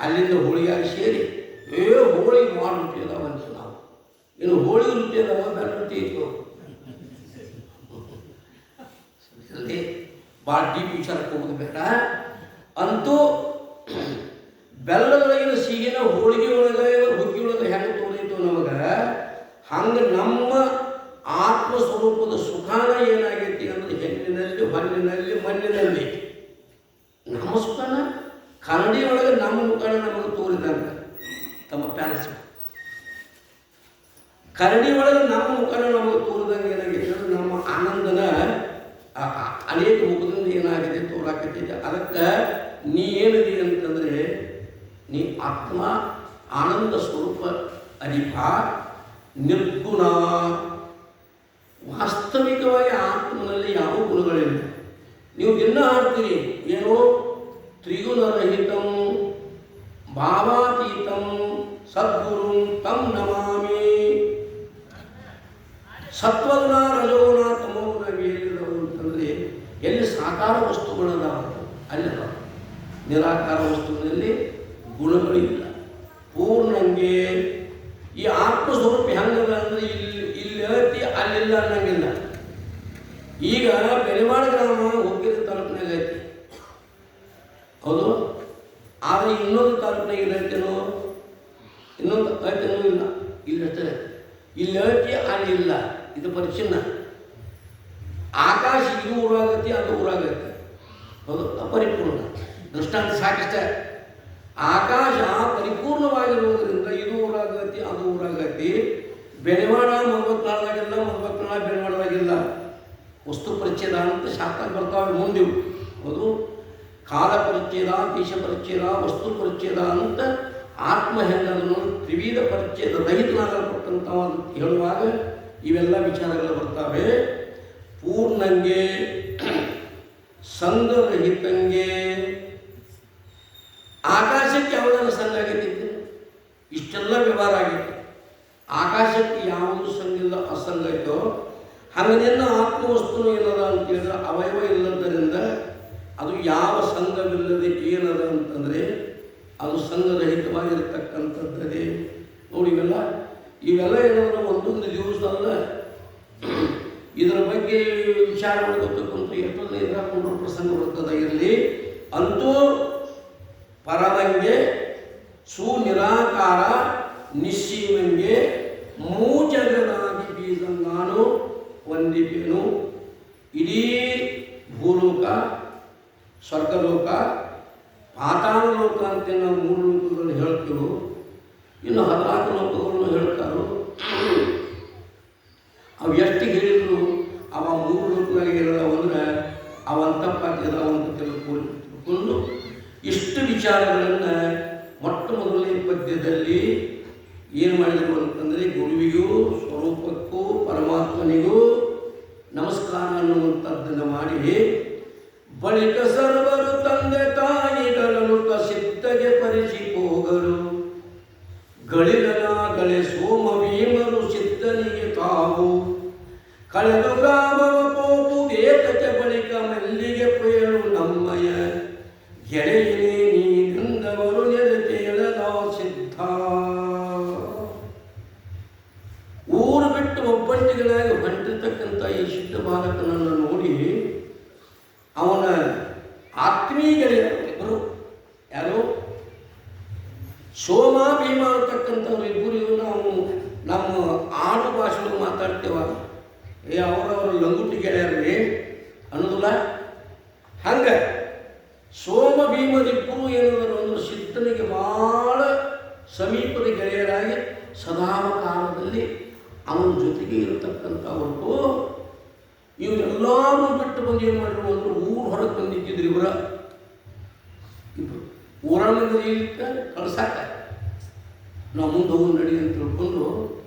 ಅಲ್ಲಿಂದ ಹೋಳಿಗೆ ಸೇರಿ ಹೋಳಿಗೆ ಮಾಡಿ ರುಚಿ ಅದಾವ ಅಂತ ನಾವು. ಇನ್ನು ಹೋಳಿಗೆ ರುಚಿ ಅದಾವ, ಬೆಲ್ಲ ರುಚಿ ಇತ್ತು. ಭಾಳ ಡೀಪ್ ವಿಚಾರಕ್ಕೆ ಹೋಗೋದು ಬೇಡ. ಅಂತೂ ಬೆಲ್ಲದೊಳಗಿನ ಸಿಹಿನ ಹೋಳಿಗೆ ಒಳಗೆ ಹುಗ್ಗಿ ಒಳಗೆ ಹೆಂಗೆ ತೋರಿತು ನಮಗೆ, ಹಂಗೆ ನಮ್ಮ ಆತ್ಮಸ್ವರೂಪದ ಸುಖಾನ ಏನಾಗೈತಿ ಅಂದರೆ ಹೆಣ್ಣಿನಲ್ಲಿ, ಹೊನ್ನಿನಲ್ಲಿ, ಮಣ್ಣಿನಲ್ಲಿ ನಮ್ಮ ಸುಖಾನ ಕನ್ನಡಿ ಒಳಗೆ ನಮ್ಮ ಮುಖಾನ ನಮಗೆ ತೋರಿದಂಗೆ ತಮ್ಮ ಪ್ಯಾಲೇಸ್ ಕನ್ನಡಿ ಒಳಗೆ ನಮ್ಮ ಮುಖಾನ ನಮಗೆ ತೋರಿದಂಗೆ ಏನಾಗೈತಿ ಅಂದರೆ ನಮ್ಮ ಆನಂದನ ಅನೇಕ ಮುಖದಿಂದ ಏನಾಗಿದೆ ತೋರಾಕೈತಿ. ಅದಕ್ಕೆ ನೀ ಏನಿದೆ ಅಂತಂದರೆ ನೀ ಆತ್ಮ ಆನಂದ ಸ್ವರೂಪ ಅರಿಪ ನಿರ್ಗುಣ. ವಾಸ್ತವಿಕವಾಗಿ ಆತ್ಮನಲ್ಲಿ ಯಾವ ಗುಣಗಳಿಲ್ಲ. ನೀವು ದಿನ ಹಾಡ್ತೀರಿ ಏನೋ ತ್ರಿಗುಣರಹಿತಂ ಭಾವಾತೀತಂ ಸದ್ಗುರು ತಂ ನಮಾಮಿ. ಸತ್ವಗುಣ, ರಜೋಗುಣ, ತಮೋಗುಣ ಹೇಳಿದವು ಅಂತಂದರೆ ಎಲ್ಲಿ ಸಾಕಾರ ವಸ್ತುಗಳದಾವ ಅಲ್ಲದ. ನಿರಾಕಾರ ವಸ್ತುವಿನಲ್ಲಿ ಗುಣಗಳಿಲ್ಲ. ಪೂರ್ಣಂಗೆ ಈ ಆತ್ಮಸ್ವರೂಪ ಹೆಂಗದ ಅಂದರೆ ಇಲ್ಲಿ ಐತಿ ಅಲ್ಲಿಲ್ಲ ಅನ್ನಂಗಿಲ್ಲ. ಈಗ ಬೆಳೆಮಾಡ ಗ್ರಾಮ ಹೋಗಿರೋ ತಾಲೂಕಿನಾಗ ಐತಿ, ಹೌದು. ಇಲ್ಲ, ಇದು ಪರಿಚಿನ್ನ. ಆಕಾಶ ಇದು ಊರಾಗತಿ, ಅದು ಊರಾಗತಿ, ಹೌದು, ಅಪರಿಪೂರ್ಣ. ದೃಷ್ಟಾಂತ ಸಾಕಿಷ್ಟ. ಆಕಾಶ ಪರಿಪೂರ್ಣವಾಗಿರುವುದರಿಂದ ಇದು ಊರಾಗತಿ, ಅದು ಊರಾಗತಿ. ಬೆಳವಾಡ ಮಲ್ವತ್ನಾಳದಾಗಿಲ್ಲ, ಮಲ್ವತ್ನಾಳ ಬೆಳವಾಡದಾಗಿಲ್ಲ. ವಸ್ತು ಪರಿಚ್ಛೇದ ಅಂತ ಶಾಸ್ತ್ರ ಬರ್ತಾವೆ ಮುಂದಿವು, ಹೌದು. ಕಾಲ ಪರಿಚ್ಛೇದ, ದೇಶ ಪರಿಚ್ಛೇದ, ವಸ್ತು ಪರಿಚ್ಛೇದ ಅಂತ ಆತ್ಮ ಹೆಂಗದನ್ನು ತ್ರಿವಿಧ ಪರಿಚ್ಛೇದ ರಹಿತನಾಗಲ್ಪಟ್ಟಂತ ಹೇಳುವಾಗ ಇವೆಲ್ಲ ವಿಚಾರಗಳು ಬರ್ತಾವೆ. ಪೂರ್ಣಂಗೆ, ಸಂಘರಹಿತಂಗೆ. ಆಕಾಶಕ್ಕೆ ಯಾವುದನ್ನು ಸಂಘ ಆಗೈತಿ? ಇಷ್ಟೆಲ್ಲ ವ್ಯವಹಾರ ಆಗೈತಿ. ಆಕಾಶಕ್ಕೆ ಯಾವುದು ಸಂಘಿಲ್ಲ, ಅಸಂಗ ಐತೋ ಹಾಗೇನ ಆತ್ಮವಸ್ತುನು ಏನದ ಅಂತ ಹೇಳಿದ್ರೆ ಅವಯವ ಇಲ್ಲದರಿಂದ ಅದು ಯಾವ ಸಂಘವಿಲ್ಲದೆ ಏನದ ಅಂತಂದರೆ ಅದು ಸಂಘರಹಿತವಾಗಿರತಕ್ಕಂಥದ್ದೇ. ನೋಡಿ ಇವೆಲ್ಲ ಏನಾದರೂ ಒಂದೊಂದು ದಿವಸ ಅಲ್ಲ, ಇದರ ಬಗ್ಗೆ ವಿಚಾರ ಮಾಡ್ಕೊತಕ್ಕಂಥ ಎಷ್ಟೊಂದು ಎದುರಾಕೊಂಡ್ರು ಪ್ರಸಂಗ ಬರ್ತದಾಗಿರಲಿ. ಅಂತೂ ಪರಮಂಗೆ, ಸುನಿರಾಕಾರ ನಿಶ್ಚೀವಂಗೆ, ಮೂಜಗನಾಗಿ ಬೀಜಂಗಾನು ವಂದಿಪೇನು. ಇಡೀ ಭೂಲೋಕ, ಸ್ವರ್ಗಲೋಕ, ಪಾತಾಳ ಲೋಕ ಅಂತ ನಾವು 3 ಲೋಕಗಳನ್ನು ಹೇಳ್ತೀವೋ, ಇನ್ನು 14 ಲೋಕಗಳನ್ನು ಹೇಳ್ತಾರೋ. ಅವು ಎಷ್ಟು ಹೇಳಿದ್ರು ಅವ 3 ಲೋಕದಾಗ ಇರೋದವ ಅಂದರೆ ಅವಂತಪ್ಪಾಗ್ಯದವಂತ ತಿಳ್ಕೊಂಡು ಇಷ್ಟು ವಿಚಾರಗಳನ್ನು ಮೊಟ್ಟ ಮೊದಲನೇ ಪದ್ಯದಲ್ಲಿ ಏನು ಮಾಡಿದರು ಅಂತಂದರೆ ಗುರುವಿಗೂ ಸ್ವರೂಪಕ್ಕೂ ಪರಮಾತ್ಮನಿಗೂ ನಮಸ್ಕಾರ ಅನ್ನುವಂಥದ್ದನ್ನು ಮಾಡಿ ಬಳಿಕ ಸರ್ವರು ತಂದೆ ತಾಯಿಗಳನ್ನು ಸಿದ್ಧಗೆ ಪರಿಸಿ ಹೋಗರು. ಗಳಿಗನಾಗಳೆ ಸೋಮವೀಮರು ಸಿದ್ಧನಿಗೆ ತಾವು ಕಳೆದು ಕಾಮವ ಪೋಪು ಏಕತೆ ಬಳಿಕ ಮಲ್ಲಿಗೆ ಪೇಳು ನಮ್ಮಯ ಗೆಳೆಯನೇ ನೀನೆಂದವರು ನೆರೆತೇಳದ ಸಿದ್ಧ. ಊರು ಬಿಟ್ಟು ಒಬ್ಬಂಟಿಗಳಾಗಿ ಹೊಂಟಿರ್ತಕ್ಕಂಥ ಈ ಸಿದ್ಧ ಬಾಲಕನನ್ನು ನೋಡಿ ಅವನ ಆತ್ಮೀಯ ಗೆಳೆಯರು ಯಾರು? ಸೋಮ ಭೀಮ ಅಂತಕ್ಕಂಥವ್ರು ಇಬ್ಬರು. ನಾವು ನಮ್ಮ ಆಡು ಭಾಷೆಗಳು ಮಾತಾಡ್ತೇವ, ಅವರವರು ಲಂಗುಟಿ ಗೆಳೆಯರಲ್ಲಿ ಅನ್ನೋದಿಲ್ಲ. ಹಂಗೆ ಸೋಮ ಭೀಮರಿಬ್ಬರು ಏನಾದರೂ ಒಂದು ಸಿದ್ಧನಿಗೆ ಭಾಳ ಸಮೀಪದ ಗೆಳೆಯರಾಗಿ ಸದಾವ ಕಾಲದಲ್ಲಿ ಅವನ ಜೊತೆಗೆ ಇರತಕ್ಕಂಥವ್ರು. ಇವರೆಲ್ಲರೂ ಬಿಟ್ಟು ಬಂದು ಏನು ಮಾಡಿದ್ರು ಅಂದ್ರೆ ಊರು ಹೊರಗೆ ಬಂದಿದ್ದಿದ್ರು ಇಬ್ಬರು. ಊರಲ್ಲಿ ಕಳ್ಸಾಕ ನಾವು ಮುಂದೆ ಹೋಗಿ ನಡಿ ಅಂತ ತಿಳ್ಕೊಂಡು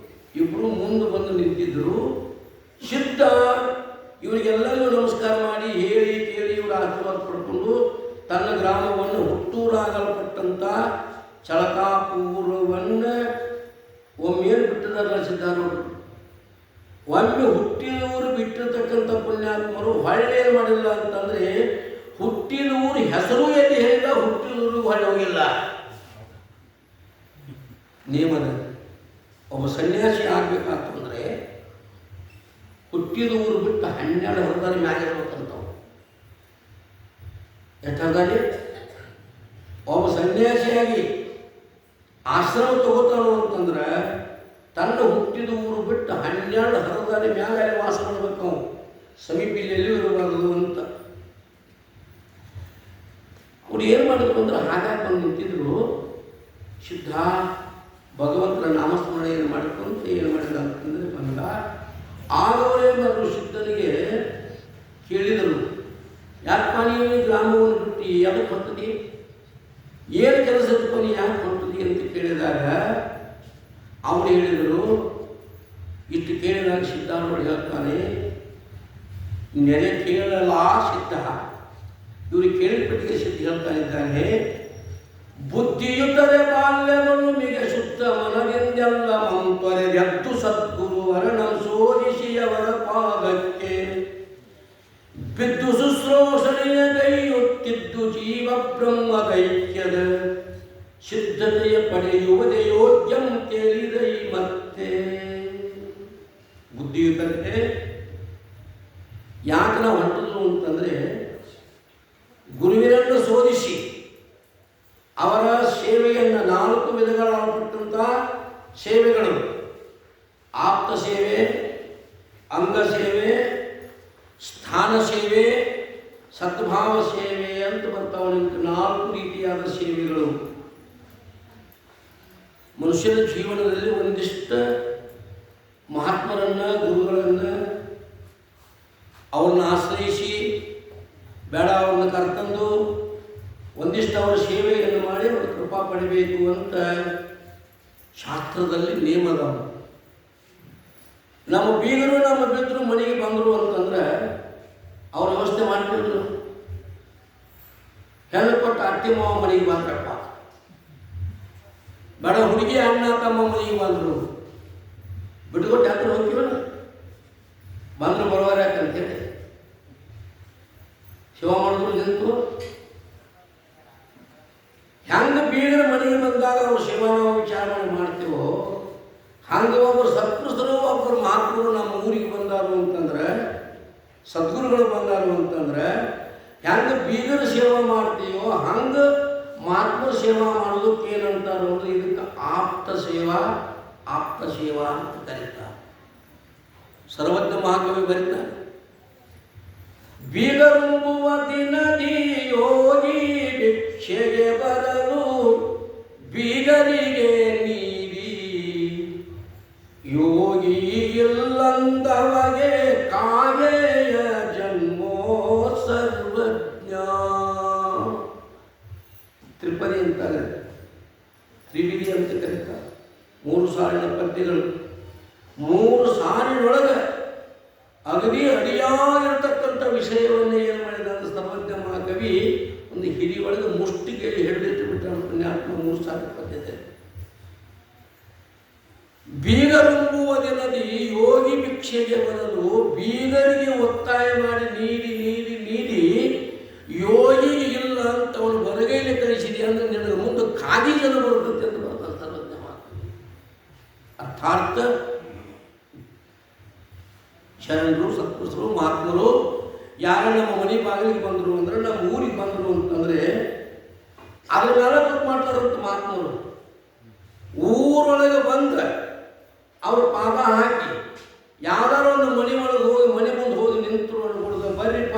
ಇಬ್ಬರು ಮುಂದೆ ಬಂದು ನಿಂತಿದ್ದರು. ಸಿದ್ಧ ಇವರಿಗೆಲ್ಲರಿಗೂ ನಮಸ್ಕಾರ ಮಾಡಿ ಹೇಳಿ ಕೇಳಿ ಇವರು ಆಶೀರ್ವಾದ ಪಡ್ಕೊಂಡು ತನ್ನ ಗ್ರಾಮವನ್ನು ಹುಟ್ಟೂರಾಗಲ್ಪಟ್ಟಂಥ ಚಳಕಾಪೂರವನ್ನು ಒಮ್ಮೆಏನು ಬಿಟ್ಟಿದಾರಲ್ಲ ಸಿದ್ಧಾರವರು. ಒಮ್ಮೆ ಹುಟ್ಟಿದವರು ಬಿಟ್ಟಿರ್ತಕ್ಕಂಥ ಪುಣ್ಯಾತ್ಮರು ಹೊಳ್ಳೆ ಏನು ಮಾಡಿಲ್ಲ ಅಂತಂದರೆ ಹುಟ್ಟಿದ ಊರು ಹೆಸರು ಎಲ್ಲಿ ಹೇಳಿಲ್ಲ, ಹುಟ್ಟಿದವರು ಹೊಳ್ಳೆ ಹೋಗಿಲ್ಲ. ನಿಯಮದ ಒಬ್ಬ ಸನ್ಯಾಸಿ ಆಗಬೇಕಾತಂದರೆ ಹುಟ್ಟಿದ ಊರು ಬಿಟ್ಟು 12 ಹರದಾರಿ ಮ್ಯಾಲೆ ಇರ್ಬೇಕಂತವು. ಯಾಕಂದ್ರೆ ಒಬ್ಬ ಸನ್ಯಾಸಿಯಾಗಿ ಆಶ್ರಮ ತಗೋತಾನು ಅಂತಂದ್ರೆ ತನ್ನ ಹುಟ್ಟಿದ ಊರು ಬಿಟ್ಟು 12 ಹರದಾರಿ ಮ್ಯಾಲೆ ವಾಸ ಮಾಡಬೇಕು. ನಾವು ಸಮೀಪ ಎಲ್ಲಿಯೂ ಇರಬಾರದು ಅಂತ ಅವ್ರು ಏನು ಮಾಡಿದ್ರು ಅಂದ್ರೆ ಹಾಗಾಗಿ ಬಂದು ನಿಂತಿದ್ರು. ಸಿದ್ಧ ಭಗವಂತನ ನಾಮಸ್ಮರಣೆಯನ್ನು ಮಾಡಿಕೊಂಡು ಏನು ಮಾಡಿದ ಅಂತಂದರೆ ಬಂದ. ಆಗವರೇ ಮಾಡಿದ್ರು ಸಿದ್ಧನಿಗೆ ಕೇಳಿದರು, ಯಾಕಪ್ಪ ನೀವು ಗ್ರಾಮವನ್ನು ಬಿಟ್ಟು ಯಾಕೆ ಹೊಂಟದಿ, ಏನು ಕೆಲಸದಪ್ಪ ನೀ ಯಾಕೆ ಹೊಂಟದಿ ಅಂತ ಕೇಳಿದಾಗ ಅವರು ಹೇಳಿದರು. ಇಷ್ಟು ಕೇಳಿದಾಗ ಸಿದ್ಧಾರೂಢ ಹೇಳ್ತಾನೆ, ನೆರೆ ಕೇಳಲ್ಲ ಸಿದ್ಧ. ಇವ್ರಿಗೆ ಕೇಳಿಬಿಟ್ಟಿಗೆ ಸಿದ್ಧ ಹೇಳ್ತಾ ಇದ್ದಾನೆ, ಬುದ್ಧಿಯುತರೆ ಬಾಲ್ಯವನ್ನು ಮಿಗೆ ಸುತ್ತ ಮನದಿಂದೆಲ್ಲ ಮಂಪರೆ ಎದ್ದು ಸದ್ಗುರು ವರ್ಣ ಸೋರಿಸಿಯವರ ಪಾದಕ್ಕೆ ಬಿದ್ದು ಶುಶ್ರೂಷಣೆಯ ಕೈಯೊತ್ತಿದ್ದು ಜೀವ ಬ್ರಹ್ಮ ಕೈಕ್ಯದ ಸಿದ್ಧತೆಯ ಪಡೆಯುವುದೇ ಯೋಗ್ಯಂ ಕೇಳಿದೈ ಮತ್ತೆ. ಬುದ್ಧಿಯುತರೆ ಯಾಕೆ ನಾವು ಹೊಂಟದ್ದು ಅಂತಂದರೆ ಗುರುವಿನನ್ನು ಶೋಧಿಸಿ ಅವರ ಸೇವೆಯನ್ನು 4 ವಿಧಗಳಾಗಪಟ್ಟಂಥ ಸೇವೆಗಳು, ಆಪ್ತ ಸೇವೆ, ಅಂಗ ಸೇವೆ, ಸ್ಥಾನ ಸೇವೆ, ಸದ್ಭಾವ ಸೇವೆ ಅಂತ ಬರ್ತಾವೆ. 4 ರೀತಿಯಾದ ಸೇವೆಗಳು ಮನುಷ್ಯನ ಜೀವನದಲ್ಲಿ. ಒಂದಿಷ್ಟು ಮಹಾತ್ಮರನ್ನು, ಗುರುಗಳನ್ನು ಅವ್ರನ್ನ ಆಶ್ರಯಿಸಿ ಬೇಡ ಅವ್ರನ್ನ ಕರ್ತಂದು ಒಂದಿಷ್ಟು ಅವರ ಸೇವೆಯನ್ನು ಮಾಡಿ ಅವ್ರ ಕೃಪಾ ಪಡಿಬೇಕು ಅಂತ ಶಾಸ್ತ್ರದಲ್ಲಿ ನೇಮದ. ನಮ್ಮ ಬೀಗರು ನಮ್ಮ ಬಿದ್ದರು ಮನೆಗೆ ಬಂದರು ಅಂತಂದ್ರೆ ಅವ್ರ ವ್ಯವಸ್ಥೆ ಮಾಡಿಬಿಟ್ರು. ಹೆಣ್ಣು ಕೊಟ್ಟು ಅತ್ತಿ ಮಾವ ಮನೆಗೆ ಬಂದ್ರಪ್ಪ, ಬೇಡ ಹುಡುಗಿ ಅಣ್ಣ ತಮ್ಮ ಮನೆಗೆ ಬಂದರು, ಬಿಟ್ಕೊಟ್ಟು ಹತ್ರ ಹೋಗ್ತೀವಲ್ಲ ಬಂದರು ಬರೋವಾರ ಯಾಕಂತೇಳಿ ಶಿವ ಮಾಡಿದ್ರು ನಿಂತು. ಹೆಂಗೆ ಬೀಗರ ಮನೆಗೆ ಬಂದಾಗ ಅವ್ರು ಶಿವ ನಾವು ವಿಚಾರ ಮಾಡ್ತೀವೋ ಹಂಗೆ ಒಬ್ಬರು ಸತ್ಪುರುಷರು, ಒಬ್ಬರು ಮಹಾತ್ಮರು ನಮ್ಮ ಊರಿಗೆ ಬಂದಾರು ಅಂತಂದ್ರೆ, ಸದ್ಗುರುಗಳು ಬಂದಾರು ಅಂತಂದ್ರೆ ಹೆಂಗೆ ಬೀಗರ ಸೇವಾ ಮಾಡ್ತೀವೋ ಹಂಗೆ ಮಹಾತ್ಮರ ಸೇವಾ ಮಾಡೋದಕ್ಕೆ ಏನಂತಾರೋ ಅಂದ್ರೆ ಇದಕ್ಕೆ ಆಪ್ತ ಸೇವಾ ಅಂತ ಕರೀತಾರೆ. ಸರ್ವಜ್ಞ ಮಹಾಕವಿ ಬರೀತಾರೆ, ಬೀಗರುಂಬುವ ದಿನದಿ ಯೋಗಿ ಭಿಕ್ಷೆಗೆ ಬರಲು ಬೀಗರಿಗೆ ನೀಡಿ, ಯೋಗಿ ಇಲ್ಲಂದವಗೆ ಕಾಗೆಯ ಜನ್ಮೋ ಸರ್ವಜ್ಞ. ತ್ರಿಪದಿ ಅಂತಾರೆ, ತ್ರಿವಿಧಿ ಅಂತ ಕರೀತಾರೆ. 3 ಸಾಲಿನ ಪದ್ಯಗಳು. 3 ಸಾಲಿನೊಳಗೆ ಅಗದಿ ಅಡಿಯಾಗಿರ್ತಕ್ಕಂಥ ವಿಷಯವನ್ನು ಏನು ಮಾಡಿದ ಅಂತ ಸರ್ವಜ್ಞ ಮಹಾಕವಿ ಒಂದು ಹಿರಿ ಒಳಗೆ ಮುಷ್ಟಿಗೆಯಲ್ಲಿ ಹಿಡಿದಿಟ್ಟು ಬಿಟ್ಟ ಪುಣ್ಯಾತ್ಮ 3 ಸಾಲಿನ ಪದ್ಯತೆ. ಬೀಗರುಂಬುವ ದಿನದಿ ಯೋಗಿ ಭಿಕ್ಷೆಗೆ ಬರಲು, ಬೀಗರಿಗೆ ಒತ್ತಾಯ ಮಾಡಿ ನೀಡಿ ನೀಡಿ ನೀಡಿ ಯೋಗಿ ಇಲ್ಲ ಅಂತ ಅವನು ಹೊರಗೈಲಿ ಕಳಿಸಿದೆ ಅಂದ್ರೆ ನಿನಗೆ ಮುಂದೆ ಕಾಗಿ ಜನ ಬರ್ತದೆ ಅಂತ ಬರ್ತಾನೆ ಸರ್ವಜ್ಞ ಮಹಾಕವಿ. ಅರ್ಥಾರ್ಥ ಶರಣರು, ಸತ್ಪುರುಷರು, ಮಹಾತ್ಮರು ಯಾರು ನಮ್ಮ ಮನೆ ಬಾಗಿಲಿಗೆ ಬಂದರು ಅಂದ್ರೆ, ನಮ್ಮ ಊರಿಗೆ ಬಂದರು ಅಂತಂದರೆ ಅದ್ರ ಮೇಲೆ ಗೊತ್ತು ಮಾಡ್ತಾರಂತ ಮಹಾತ್ಮರು. ಊರೊಳಗೆ ಬಂದ್ರೆ ಅವ್ರ ಪಾದ ಹಾಕಿ ಯಾವ್ದಾರು ಒಂದು ಮನೆ ಒಳಗೆ ಹೋಗಿ ಮನೆ ಮುಂದೆ ಹೋಗಿ ನಿಂತರು ಅನ್ಕೊಡ್ದು, ಬರ್ರಿಪ್ಪ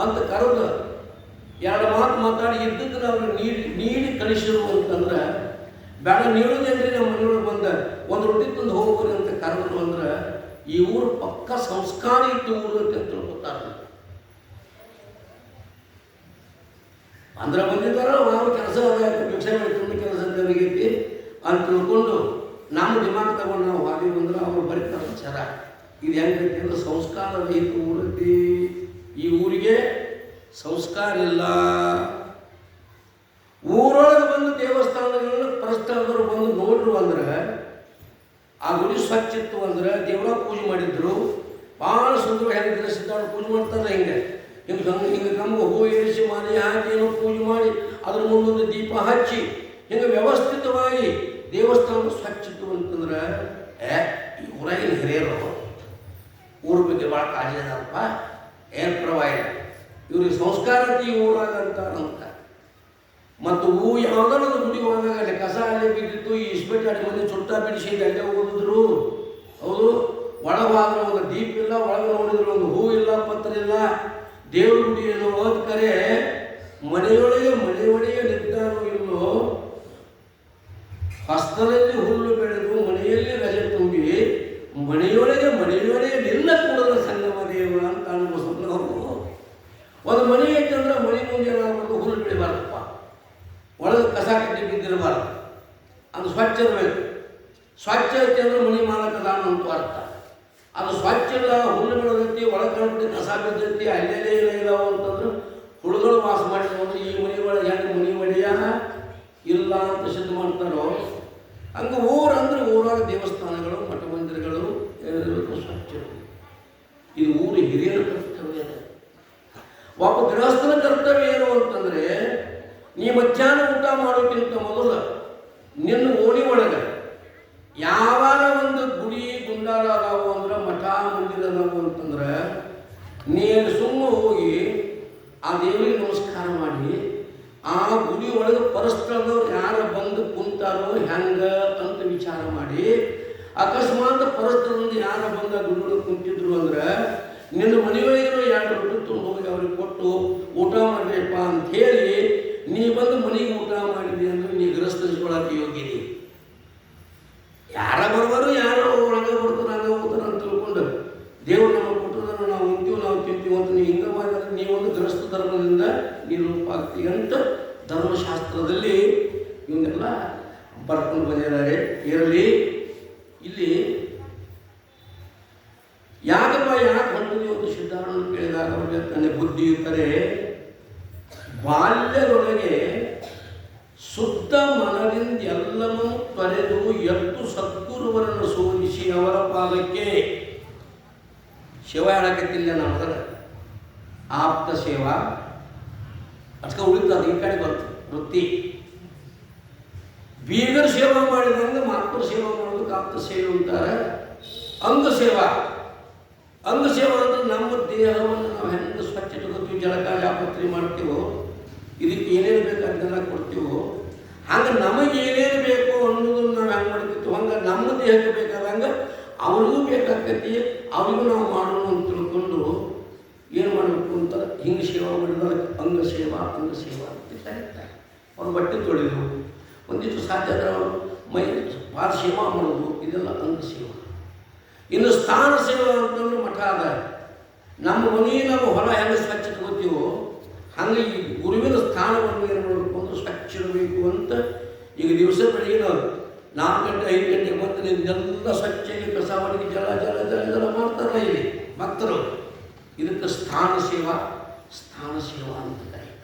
ಅಂತ ಕರೆದು 2 ಮಾತು ಮಾತಾಡಿ ಇದ್ದದ್ದನ್ನು ಅವ್ರಿಗೆ ನೀಡಿ ಕಳಿಸಿರು ಅಂತಂದ್ರೆ, ಬೇಡ ನೀಡೋದೇನ್ರಿ ನಮ್ಮ ಮನೆಯೊಳಗೆ ಬಂದ ಒಂದು ರೊಟ್ಟಿ ತಂದು ಹೋಗ್ರಿ ಅಂತ ಕರೆದ್ರು ಅಂದ್ರೆ ಈ ಊರು ಪಕ್ಕ ಸಂಸ್ಕಾರ ಇದ್ದು ಊರು ಅಂತ ತಿಳ್ಕೊತಾರೆ. ಅಂದ್ರೆ ಬಂದಿದ್ದಾರ ನಾವು ಕೆಲಸ ಭಿಕ್ಷೆ ತುಂಬ ಕೆಲಸ ನನಗೈತಿ ಅಂತ ತಿಳ್ಕೊಂಡು ನಮ್ಮ ದಿಮಾಗ್ ತಗೊಂಡು ನಾವು ಹಾಗೆ ಬಂದ್ರೆ ಅವ್ರು ಬರೀತಾರೆ ವಿಚಾರ. ಇದು ಹೆಂಗೈತಿ ಅಂದ್ರೆ ಸಂಸ್ಕಾರ ರಹಿತ ಊರೈತಿ. ಈ ಊರಿಗೆ ಸಂಸ್ಕಾರ ಇಲ್ಲ. ಊರೊಳಗೆ ಬಂದು ದೇವಸ್ಥಾನಗಳನ್ನ ಪರಸ್ಥಳದವರು ಬಂದು ನೋಡ್ರು ಅಂದ್ರೆ ಆ ಗುಡಿ ಸ್ವಚ್ಛ ಇತ್ತು ಅಂದ್ರೆ ದೇವರ ಪೂಜೆ ಮಾಡಿದ್ರು ಭಾಳ ಸುಂದರ. ಹೆಂಗೆ ಸಿದ್ಧಾರ್ಥ ಪೂಜೆ ಮಾಡ್ತಾರೆ ಹಿಂಗೆ ಹಿಂಗೆ ನಮ್ಗೆ ಹೂ ಏರಿಸಿ ಮಾಲೆ ಹಾಕಿ ಏನೋ ಪೂಜೆ ಮಾಡಿ ಅದ್ರ ಮುಂದೊಂದು ದೀಪ ಹಚ್ಚಿ ಹಿಂಗೆ ವ್ಯವಸ್ಥಿತವಾಗಿ ದೇವಸ್ಥಾನ ಸ್ವಚ್ಛ ಇತ್ತು ಅಂತಂದ್ರೆ ಈ ಊರಾಗಿನ ಹಿರಿಯರು ಊರ ಬಗ್ಗೆ ಭಾಳ ಕಾಳಜಿ ಅದಾರಪ್ಪ, ಏನು ಪರವಾಗಿಲ್ಲ, ಇವ್ರಿಗೆ ಸಂಸ್ಕಾರ ಈ ಊರಾಗ ಅಂತಾರಂತ. ಮತ್ತು ಯಾವುದಾದ್ರು ಗುಡಿ ಹೋದಾಗ ಅಲ್ಲಿ ಕಸ ಅಲ್ಲೇ ಬಿದ್ದಿತ್ತು, ಈ ಇಸ್ಪೆಟ್ ಅಡಿ ಮಂದಿ ಚುಟ್ಟ ಬಿಡಿಸಿ ಅಲ್ಲೇ ಓದಿದ್ರು. ಹೌದು, ಒಳಗಾದ್ರೆ ಒಂದು ದೀಪ ಇಲ್ಲ, ಒಳಗೆ ನೋಡಿದ್ರು ಒಂದು ಹೂ ಇಲ್ಲ, ಪತ್ರ ಇಲ್ಲ, ದೇವ್ರ ಗುಡಿ ಏನೋ ಓದ್ಕರೆ ಮನೆಯೊಳಗೆ ನಿದ್ದಾರೋ ಇಲ್ಲೋ ಹಸ್ತದಲ್ಲಿ ಹುಲ್ಲು ಬೆಳೆದು ಮನೆಯಲ್ಲಿ ರಜೆ ತುಂಬಿ ಮನೆಯೊಳಗೆ ನಿಲ್ಲ ಕೂಡದ ಸಂಗಮ ದೇವ ಅಂತ ಅನ್ಬೋದು. ಒಂದು ಮನೆ ಐತೆ ಅಂದ್ರೆ ಮನೆ ಮುಂದೆ ಏನಾಗ್ಬೇಕು, ಹುಲ್ಲು ಬೆಳಿಬಾರ್ದಪ್ಪ, ಒಳಗೆ ಕಸ ಕಟ್ಟಿ ಬಿದ್ದಿರಬಾರ್ದು, ಅದು ಸ್ವಚ್ಛ ಇರಬೇಕು. ಸ್ವಚ್ಛ ಐತಿ ಅಂದ್ರೆ ಮನೆ ಮಾಲಕದಾನ ಅಂತ ಅರ್ಥ. ಅದು ಸ್ವಚ್ಛ ಇಲ್ಲ, ಹುಲ್ಲು ಬೆಳೆದೈತಿ, ಒಳಗೆ ಕಳ್ಬಿಟ್ಟು ಕಸ ಬಿದ್ದೈತಿ, ಅಲ್ಲೆಲ್ಲೇ ಇದಾವ ಅಂತಂದ್ರೆ ಹುಳುಗಳು ವಾಸ ಮಾಡಿದ್ರೆ ಈ ಮನೆ ಒಳಗೆ ಹೆಂಗೆ ಮನೆ ಮಡಿಯ ಇಲ್ಲ ಅಂತ ಸಿದ್ಧ ಮಾಡ್ತಾರೋ ಹಂಗೆ ಊರಂದ್ರೆ ಊರಾಗ ದೇವಸ್ಥಾನಗಳು, ಮಠ ಮಂದಿರಗಳು ಏನಿರಬೇಕು ಸ್ವಚ್ಛ. ಇದು ಊರು ಹಿರಿಯರ ಕರ್ತವ್ಯ. ಒಬ್ಬ ಗೃಹಸ್ಥನ ಕರ್ತವ್ಯ ಏನು ಅಂತಂದರೆ, ನೀ ಮಧ್ಯಾಹ್ನ ಊಟ ಮಾಡೋಕ್ಕಿಂತ ಮೊದಲು ನಿನ್ನ ಓಣಿ ಒಳಗೆ ಯಾವಾಗ ಒಂದು ಗುಡಿ ಗುಂಡಾರ ಅದಾವು ಅಂದ್ರೆ, ಮಠ ಮಂದಿರ ಅದಾವು ಅಂತಂದ್ರೆ ನೀನು ಸುಮ್ಮನೆ ಹೋಗಿ ಆ ದೇವರಿಗೆ ನಮಸ್ಕಾರ ಮಾಡಿ ಆ ಗುಡಿ ಒಳಗೆ ಪರಸ್ಥಳದವ್ರು ಯಾರು ಬಂದು ಕುಂತಾರೋ ಹೆಂಗೆ ಅಂತ ವಿಚಾರ ಮಾಡಿ, ಅಕಸ್ಮಾತ್ ಪರಸ್ಥಳದಿಂದ ಯಾರು ಬಂದ ಗುಡಿ ಒಳಗೆ ಬಿಟ್ಟರು ಅಂದ್ರೆ ನಿನ್ನ ಮನೆಯೊಳಗಿರೋ 2 ರೊಟ್ಟಿ ತೊಗೊಂಡು ಹೋಗಿ ಅವ್ರಿಗೆ ಕೊಟ್ಟು ಊಟ ಮಾಡ್ರಿಪ್ಪ ಅಂತ ಹೇಳಿ ನೀ ಬಂದು ಮನೆಗೆ ಊಟ ಮಾಡಿದಿ ಅಂದ್ರೆ ನೀ ಗೃಹಸ್ಥಿಸ್ಕೊಳಕ್ಕೆ ಯೋಗ್ಯದಿ. ಯಾರ ಬರುವರು ಯಾರೋ ಒಳಗೆ ಬರ್ತಾರೆ ಹಂಗೆ ಹೋಗ್ತಾರೆ ಅಂತ ತಿಳ್ಕೊಂಡು ದೇವ್ರು ನಮಗೆ ಕೊಟ್ಟದನ್ನು ನಾವು ಉಂತೀವಿ ನಾವು ತಿಂತೀವಿ ಅಂತ ನೀವು ಹಿಂಗೆ ಮಾಡಿದ್ರೆ ನೀವೊಂದು ಗೃಹಸ್ಥ ಧರ್ಮದಿಂದ ನಿರೂಪ ಆಗ್ತೀವಿ ಅಂತ ಧರ್ಮಶಾಸ್ತ್ರದಲ್ಲಿ ಇವನ್ನೆಲ್ಲ ಬರ್ಕೊಂಡು ಬಂದಿದ್ದಾರೆ. ಇರಲಿ, ಇಲ್ಲಿ ಯಾಕೆ ಹೊಂಟಿದೆ ಒಂದು ಸಿದ್ಧಾರಣ ಕೇಳಿದಾಗ ಅವ್ರಿಗೆ ತನ್ನ ಬುದ್ಧಿ ಇರ್ತಾರೆ. ಬಾಲ್ಯದೊಳಗೆ ಶುದ್ಧ ಮನದಿಂದ ಎಲ್ಲವನ್ನೂ ತೊರೆದು ಎದ್ದು ಸದ್ಗುರುವರನ್ನು ಸೋಲಿಸಿ ಅವರ ಪಾದಕ್ಕೆ ಸೇವಾ ಹೇಳಕತ್ತಿಲ್ಲ. ನಮ್ಮದ್ರ ಆಪ್ತ ಸೇವಾ ಅದಕ್ಕೆ ಉಳಿತದ ಈ ಕಡೆ ಬಂತು ವೃತ್ತಿ. ಬೀಗರ ಸೇವಾ ಮಾಡಿದಂಗೆ ಮಾತೃ ಸೇವಾ ಮಾಡೋದಕ್ಕೆ ಆಪ್ತ ಸೇವೆ ಅಂತಾರೆ. ಅಂಗ ಸೇವಾ ಅಂದ್ರೆ ನಮ್ಮ ದೇಹವನ್ನು ನಾವು ಹೆಂಗೆ ಸ್ವಚ್ಛ ಇಟ್ಕೋತೀವಿ, ಜಳಕ ಜಾಪತ್ರೆ ಮಾಡ್ತೀವೋ, ಇದಕ್ಕೆ ಏನೇನು ಬೇಕು ಅದನ್ನೆಲ್ಲ ಕೊಡ್ತೀವೋ, ಹಂಗೆ ನಮಗೆ ಏನೇನು ಬೇಕು ಅನ್ನೋದನ್ನು ನಾವು ಹೆಂಗೆ ಮಾಡ್ತೀವಿ, ಹಂಗೆ ನಮ್ಮ ದೇಹಕ್ಕೆ ಬೇಕಾದಂಗೆ ಅವ್ರಿಗೂ ಬೇಕಾಗ್ತೈತಿ, ಅವ್ರಿಗೂ ನಾವು ಮಾಡೋಣ ಅಂತ ತಿಳ್ಕೊಂಡು ಏನು ಮಾಡಬೇಕು ಅಂತ ಹಿಂಗೆ ಸೇವಾ ಮಾಡಿದ್ರೆ ಅಂಗ ಸೇವಾ ಅಂತ ಇರ್ತಾರೆ. ಅವ್ರು ಬಟ್ಟೆ ತೊಳೆದು ಒಂದಿಷ್ಟು ಸಾಧ್ಯ ಆದರೆ ಅವರು ಮೈ ಭಾಳ ಸೇವಾ ಮಾಡೋದು, ಇದೆಲ್ಲ ಅಂಗ ಸೇವಾ. ಇನ್ನು ಸ್ಥಾನ ಸೇವಾ ಅಂತಂದ್ರೆ ಮಠ ಅದ. ನಮ್ಮ ಮನೆ ನಾವು ಹೊರ ಹೆಂಗೆ ಸ್ವಚ್ಛ ತಗೋತೀವೋ ಹಂಗೆ ಈ ಗುರುವಿನ ಸ್ಥಾನವನ್ನು ಏನು ಮಾಡಬೇಕು ಅಂದ್ರೆ ಸ್ವಚ್ಛ ಇರಬೇಕು ಅಂತ. ಈಗ ದಿವಸ ಬೆಳಿಗ್ಗೆ ನಾವು 4 ಗಂಟೆ 5 ಗಂಟೆಗೆ ಬಂದು ಇದೆಲ್ಲ ಸ್ವಚ್ಛಗೆ ಕಸ ಮಾಡಿ ಜಲ ಮಾಡ್ತಾರಲ್ಲ ಇಲ್ಲಿ ಭಕ್ತರು. ಇದಕ್ಕೆ ಸ್ಥಾನ ಸೇವಾ ಅಂತ ಕರೀತಾರೆ.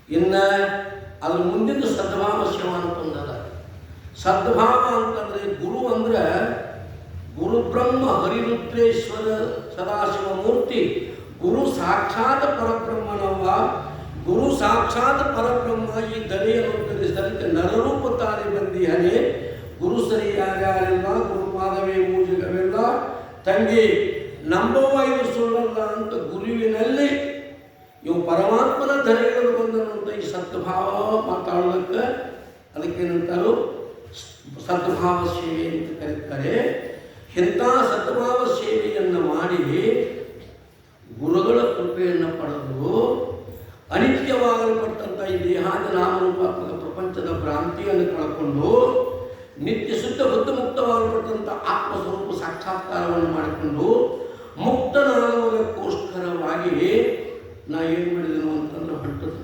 ಇನ್ನು ಅದ್ರ ಮುಂದಿನ ಸದ್ಭಾವ ಸೇವಾ ಅಂತಂದದ. ಸದ್ಭಾವ ಅಂತಂದರೆ ಗುರು ಅಂದ್ರೆ ಗುರು ಬ್ರಹ್ಮ ಹರಿರುದ್ರೇಶ್ವರ ಸದಾಶಿವ ಮೂರ್ತಿ. ಗುರು ಸಾಕ್ಷಾತ್ ಪರಬ್ರಹ್ಮನವ್ವ. ಗುರು ಸಾಕ್ಷಾತ್ ಪರಬ್ರಹ್ಮ ಈ ದರೆಯನ್ನು ಧರಿಸಲಿಕ್ಕೆ ನರರೂಪ ತಾರೆ ಬಂದಿಹನೆ. ಗುರು ಸರಿಯಾಗಲಿಲ್ಲ, ಗುರುಪಾದವೇ ಮೂಜಗವೆಲ್ಲ ತಂಗಿ ನಂಬುವ ಇದು ಸುಳ್ಳಲ್ಲ ಅಂತ ಗುರುವಿನಲ್ಲಿ ಇವು ಪರಮಾತ್ಮನ ಧರೆಗಳು ಬಂದಂಥ ಈ ಸದ್ಭಾವ ಮಾತಾಡೋದಕ್ಕೆ ಅದಕ್ಕೇನಂತಾರು ಸದ್ಭಾವ ಸೇವೆ ಅಂತ ಕರೀತಾರೆ. ಇಂಥ ಸದ್ಭಾವ ಸೇವೆಯನ್ನು ಮಾಡಿ ಗುರುಗಳ ಕೃಪೆಯನ್ನು ಪಡೆದು ಅನಿತ್ಯವಾಗಲ್ಪಟ್ಟಂಥ ಈ ದೇಹಾದ ನಾಮರೂಪಾತ್ಮಕ ಪ್ರಪಂಚದ ಭ್ರಾಂತಿಯನ್ನು ಕಳ್ಕೊಂಡು ನಿತ್ಯ ಶುದ್ಧ ಬುದ್ಧಮುಕ್ತವಾಗಲ್ಪಟ್ಟಂಥ ಆತ್ಮಸ್ವರೂಪ ಸಾಕ್ಷಾತ್ಕಾರವನ್ನು ಮಾಡಿಕೊಂಡು ಮುಕ್ತನಾಗುವುದಕ್ಕೋಸ್ಕರವಾಗಿ ನಾ ಏನು ಮಾಡಿದೆನು ಅಂತಂದ್ರೆ ಹೊಂಟದು.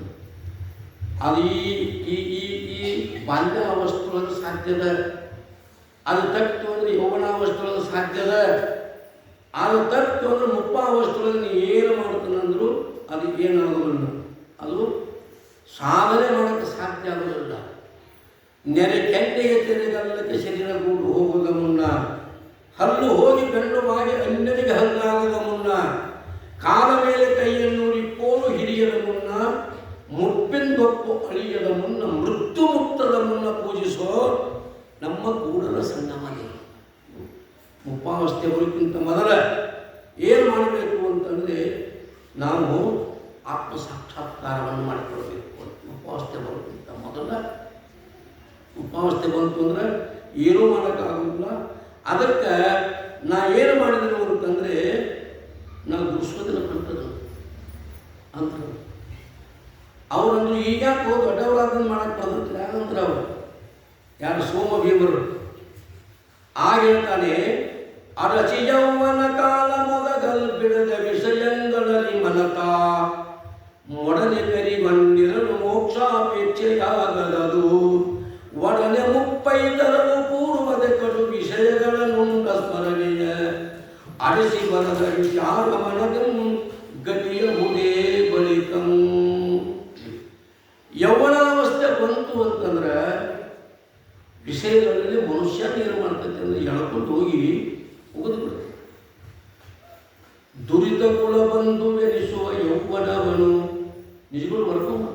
ಅದು ಈ ಬಾಲ್ಯಾವಸ್ಥೆಯೊಳಗೆ ಸಾಧ್ಯದ, ಅದು ತಟ್ಟು ಅಂದರೆ ಯೌವನಾವಸ್ಥೆಯೊಳಗೆ ಸಾಧ್ಯದ, ಅದು ತಟ್ಟು ಅಂದರೆ ಮುಪ್ಪಾವಸ್ಥೆಯೊಳಗೆ ನೀವು ಏನು ಮಾಡ್ತಾನಂದ್ರು ಅದು ಏನಾಗೋದಿಲ್ಲ, ಅದು ಸಾಧನೆ ಮಾಡೋಕ್ಕೆ ಸಾಧ್ಯ ಆಗೋದಿಲ್ಲ. ನೆರೆ ಕೆಂಡೆಗೆ ತೆರೆಗಲ್ಲಕ್ಕೆ ಶರೀರ ಗೂಡು ಹೋಗುವುದ ಮುನ್ನ, ಹಲ್ಲು ಹೋಗಿ ಬೆನ್ನುವಾಗಿ ಅನ್ಯರಿಗೆ ಹಲ್ಲಾಗದ ಮುನ್ನ, ಕಾಲ ಮೇಲೆ ಕೈಯನ್ನು ಇಪ್ಪೋರು ಹಿರಿಯದ ಮುನ್ನ, ಮುಪ್ಪಿಂದೊಪ್ಪು ಅಳಿಯದ ಮುನ್ನ, ಮೃತ್ಯು ಮುಕ್ತದ ಮುನ್ನ ಪೂಜಿಸೋ ನಮ್ಮ ಕೂಡಲ ಸಂಗಮನೆ. ಮುಪ್ಪಾವಸ್ಥೆ ಬರೋಕ್ಕಿಂತ ಮೊದಲ ಏನು ಮಾಡಬೇಕು ಅಂತಂದರೆ ನಾವು ಆತ್ಮ ಸಾಕ್ಷಾತ್ಕಾರವನ್ನು ಮಾಡಿಕೊಳ್ಬೇಕು. ಮುಪ್ಪಾವಸ್ಥೆ ಬರೋಕ್ಕಿಂತ ಮೊದಲ, ಮುಪ್ಪಾವಸ್ಥೆ ಬಂತು ಅಂದರೆ ಏನೂ ಮಾಡೋಕ್ಕಾಗೋದಿಲ್ಲ. ಅದಕ್ಕೆ ನಾ ಏನು ಮಾಡಿದೆನು ಅಂತಂದರೆ ನಾವು ಗುರುಸ್ವದಿನ ಕಲ್ತದ್ದು ಅಂತ ಅವರಂದ್ರು ಈಗ್ಯಾಕೆ ಹೋಗಿ ದೊಡ್ಡವರಾದನ್ನು ಮಾಡಕ್ಕೆ ಬರ್ತೈತಿ ಯಾಕಂದ್ರೆ ಅವರು ಯಾರು ಸೋಮ ಭೀಮರು ಆಗ ಹೇಳ್ತಾನೆ, ಅರಚಿ ಯೌವನ ಕಾಲ ಮೊದಗಲ್ ಬಿಡದ ವಿಷಯಗಳಲ್ಲಿ ಮನತ ಒಡನೆ ಕರಿಗೊಂಡಿರಲು ಮೋಕ್ಷಾಪೇಕ್ಷೆಯಾಗದದು. ಒಡನೆ 35 ಪೂರ್ವದ ಕಡು ವಿಷಯಗಳನ್ನುಂಡ ಸ್ಮರಣೆಯ ಅಡಿಸಿ ಬರದ ವಿಚಾರ ಮನದಂ ಗತಿಯಹುದೇ ಬಳಿಕಂ. ಯೌವನಾವಸ್ಥೆ ಬಂತು ಅಂತಂದ್ರೆ ವಿಷಯಗಳಲ್ಲಿ ಮನುಷ್ಯ ಏನು ಮಾಡ್ತೈತೆ ಅಂದರೆ ಎಳ್ಕೊಂಡು ಹೋಗಿ ಮುಗಿದು ಬಿಡ್ತೈತೆ. ದುರಿತ ಕುಲ ಬಂದು ಎನಿಸುವ ಯೌವನವನು ನಿಜಗಳು ಬರ್ಕೊಂಡು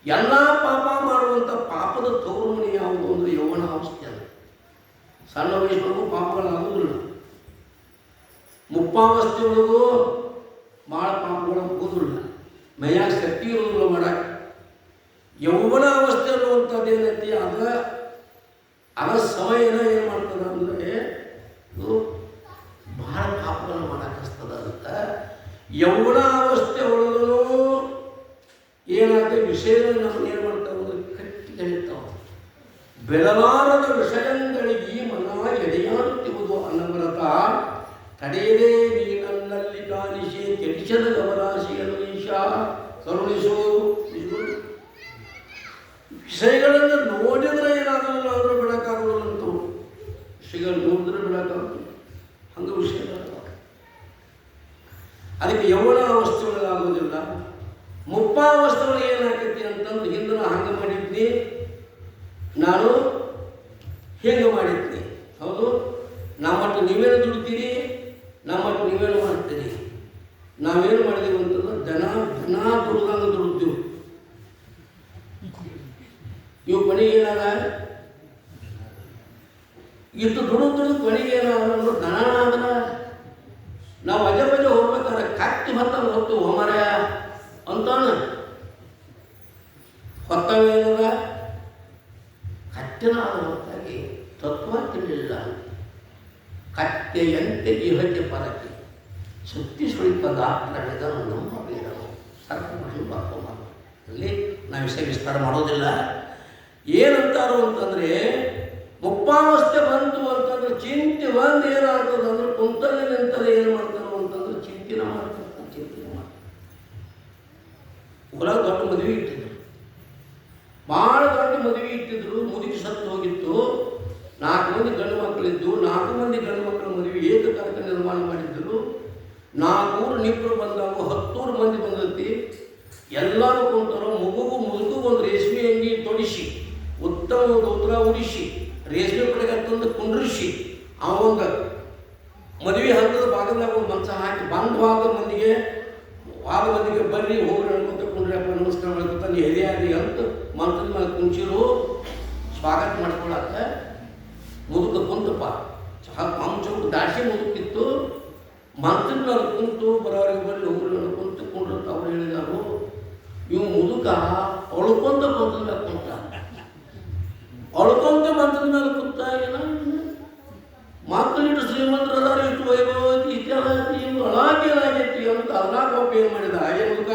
ಎಲ್ಲ ಪಾಪ ಮಾಡುವಂಥ ಪಾಪದ ತೌರ್ಮಣಿ ಯಾವುದು ಅಂದರೆ ಯೌವನ ಅವಸ್ಥೆ ಅಲ್ಲ. ಸಣ್ಣ ವಯಸ್ಸಿನೊಳಗೂ ಪಾಪಗಳಾಗುವುದಿಲ್ಲ, ಮುಪ್ಪಾವಸ್ಥೆಯೊಳಗೂ ಭಾಳ ಪಾಪಗಳು ಹೋಗೋದಿಲ್ಲ, ಮೈಯಾಗ ಶಕ್ತಿ ಇರೋದಿಲ್ಲ ಮಾಡಕ್ಕೆ. ಯೌವನ ಅವಸ್ಥೆ ಅನ್ನುವಂಥದ್ದು ಏನೈತಿ ಅದರ ಸಮಯನ ಏನು ಮಾಡ್ತದೆ ಅಂದರೆ ಭಾಳ ಪಾಪ ಯೌವನಾವಸ್ಥೆ ಒಳಗೂ ಏನಾಗುತ್ತೆ, ವಿಷಯಗಳು ನಮ್ಮನ್ನು ಏನು ಮಾಡ್ತಾವೆ, ಕಟ್ಟಿ ಎಳಿತಾವೆ. ಬೆಳಲಾರದ ವಿಷಯಗಳಿಗೆ ಮನ ಎಡೆಯಾಡುತ್ತಿರುವುದು ಅನವರತ. ತಡೆಯದೇ ನೀ ನನ್ನಲ್ಲಿ ಕಾಣಿಸಿ ಕೆಡಿಸದ ಗಮನಾಶಿಯನ್ನು ಈಶ ಕರುಣಿಸು. ವಿಷಯಗಳನ್ನು ನೋಡಿದ್ರೆ ಏನಾಗಲ್ಲ ಅಂದ್ರೆ ಬಿಡಕ್ಕಾಗೋದಂತೂ, ವಿಷಯಗಳು ನೋಡಿದ್ರೆ ಬಿಡಕ್ಕಾಗೋದು, ಹಂಗೆ ವಿಷಯಗಳು. ಅದಕ್ಕೆ ಯೌವನ ಅವಸ್ಥೆಗಳಾಗೋದಿಲ್ಲ. ಮುಪ್ಪಾವಸ್ಥೆಗಳು ಏನಾಗ್ತೈತಿ ಅಂತಂದ್ರೆ, ಹಿಂದೆ ಹಂಗೆ ಮಾಡಿದ್ನಿ, ನಾನು ಹೇಗೆ ಮಾಡಿದ್ನಿ, ಹೌದು, ನಮ್ಮಟ್ಟು ನೀವೇನು ದುಡ್ತೀರಿ, ನಮ್ಮಟ್ಟು ನೀವೇನು ಮಾಡ್ತೀರಿ. ನಾವೇನು ಮಾಡಿದೀವಿ ಅಂತಂದ್ರೆ ದನ ದುಡ್ದಂಗೆ ದುಡ್ತೀವಿ. ಇವು ಕೊನೆಗೆ ಏನಾದ, ಇಷ್ಟು ದುಡಿದು ಕೊನೆಗೆ ಏನಾದ್ರು ದನ ಆದ್ರ ನಾವು ಅಜೆ ಬಜೆ ಹೋಗ್ಬೇಕಾದ್ರೆ ಕತ್ತಿ ಹೊತ್ತಂದು ಹೊತ್ತು ಹೋಮರ ಅಂತಾನ ಹೊತ್ತವೇನದ ಕತ್ತಿನ ಹೊತ್ತಾಗಿ ತತ್ವ ತಿಳಿಲಿಲ್ಲ. ಕತ್ತೆಯಂತೆ ಇಹಕ್ಕೆ ಪರಕ್ಕೆ ಸುತ್ತಿ ಸುಳಿಪದ ಪ್ರವೇದನ ನಮ್ಮ ಬೇಡವು ಸರ್ಪ ಬರ್ಕೊಂಬ. ಅಲ್ಲಿ ನಾವು ವಿಷಯ ವಿಸ್ತಾರ ಮಾಡೋದಿಲ್ಲ. ಏನಂತಾರೋ ಅಂತಂದರೆ, ಮುಪ್ಪಾವಸ್ಥೆ ಬಂತು ಅಂತಂದ್ರೆ ಚಿಂತೆ ಒಂದು ಏನಾಗ್ತದೆ ಅಂದ್ರೆ, ಕುಂತಲ್ಲಿ ನಿಂತಲ್ಲಿ ಏನು ಮಾಡ್ತಾರೋ ಅಂತಂದ್ರೆ ಚಿಂತನೆ ಮಾಡ್ತಾರೆ. ಊರಾಗ ದೊಡ್ಡ ಮದುವೆ ಇಟ್ಟಿದ್ರು, ಭಾಳ ದೊಡ್ಡ ಮದುವೆ ಇಟ್ಟಿದ್ರು. ಮುದುಕಿ ಸತ್ತು ಹೋಗಿತ್ತು. 4 ಮಂದಿ ಗಂಡು ಮಕ್ಕಳಿದ್ದು. 4 ಮಂದಿ ಗಂಡು ಮಕ್ಕಳ ಮದುವೆ ಏಕಕಾಲಕ್ಕೆ ನಿರ್ಮಾಣ ಮಾಡಿದ್ದರು. 4 ಊರು ನಿಬ್ಬರು ಬಂದಾಗ 10 ಊರು ಮಂದಿ ಬಂದೈತಿ. ಎಲ್ಲರೂ ಕುಂತರು. ಮುದುಕು ಒಂದು ರೇಷ್ಮೆ ಅಂಗಿ ತೊಡಿಸಿ, ಉತ್ತಮ ಒಂದು ಉತ್ತರ ಉಡಿಸಿ, ರೇಷ್ಮೆ ಕಡೆಗೆ ತಂದು ಕುಂಡ್ರಿಸಿ, ಅವಂಗ ಮದುವೆ ಹಂತದ ಭಾಗದಾಗ ಒಂದು ಮಂಚ ಹಾಕಿ ಬಂಧವಾದ ಮಂದಿಗೆ ಬರ್ರಿ ಹೋಗಿ ನಡ್ಕೊಂತ ಕುಂಡ್ರಪ್ಪ ನಮಸ್ಕಾರ ಮಾಡ್ಕೊತ ನೀ ಎದೆಯಾದಿ ಅಂತ ಮಂತ್ರದ ಮೇಲೆ ಕುಂಚಿರು ಸ್ವಾಗತ ಮಾಡ್ಕೊಳಕ. ಮುದುಕ ಕುಂತಪ್ಪ, ಚೌಕ ದಾಸಿ ಮುದುಕಿತ್ತು. ಮಂತ್ರದ ಮೇಲೆ ಕುಂತು ಬರೋರಿಗೆ ಬರ್ರಿ ಹೋಗಿ ನಡ್ಕೊಂತ ಕುಂಡ್ರಂತ ಅವ್ರು ಹೇಳಿದಾರು. ಇವು ಮುದುಕ ಅಳ್ಕೊಂತ ಮಂತ್ರದ ಮೇಲೆ ಕುಂತ, ಅಳ್ಕೊಂತ ಮಂತ್ರದ ಮೇಲೆ ಕುಂತ. ಏನ ಮಕ್ಕಳಿಟ್ಟು ಶ್ರೀಮಂತರು ಅದಾರ, ಇಟ್ಟು ವೈಭವ ಇತ್ಯಾದಿ ಅಳಾಗೇನಾಗೈತಿ ಅಂತ ಅಲ್ಲಾಗ ಒಬ್ಬ ಏನು ಮಾಡಿದ, ಏ ಮುದುಕ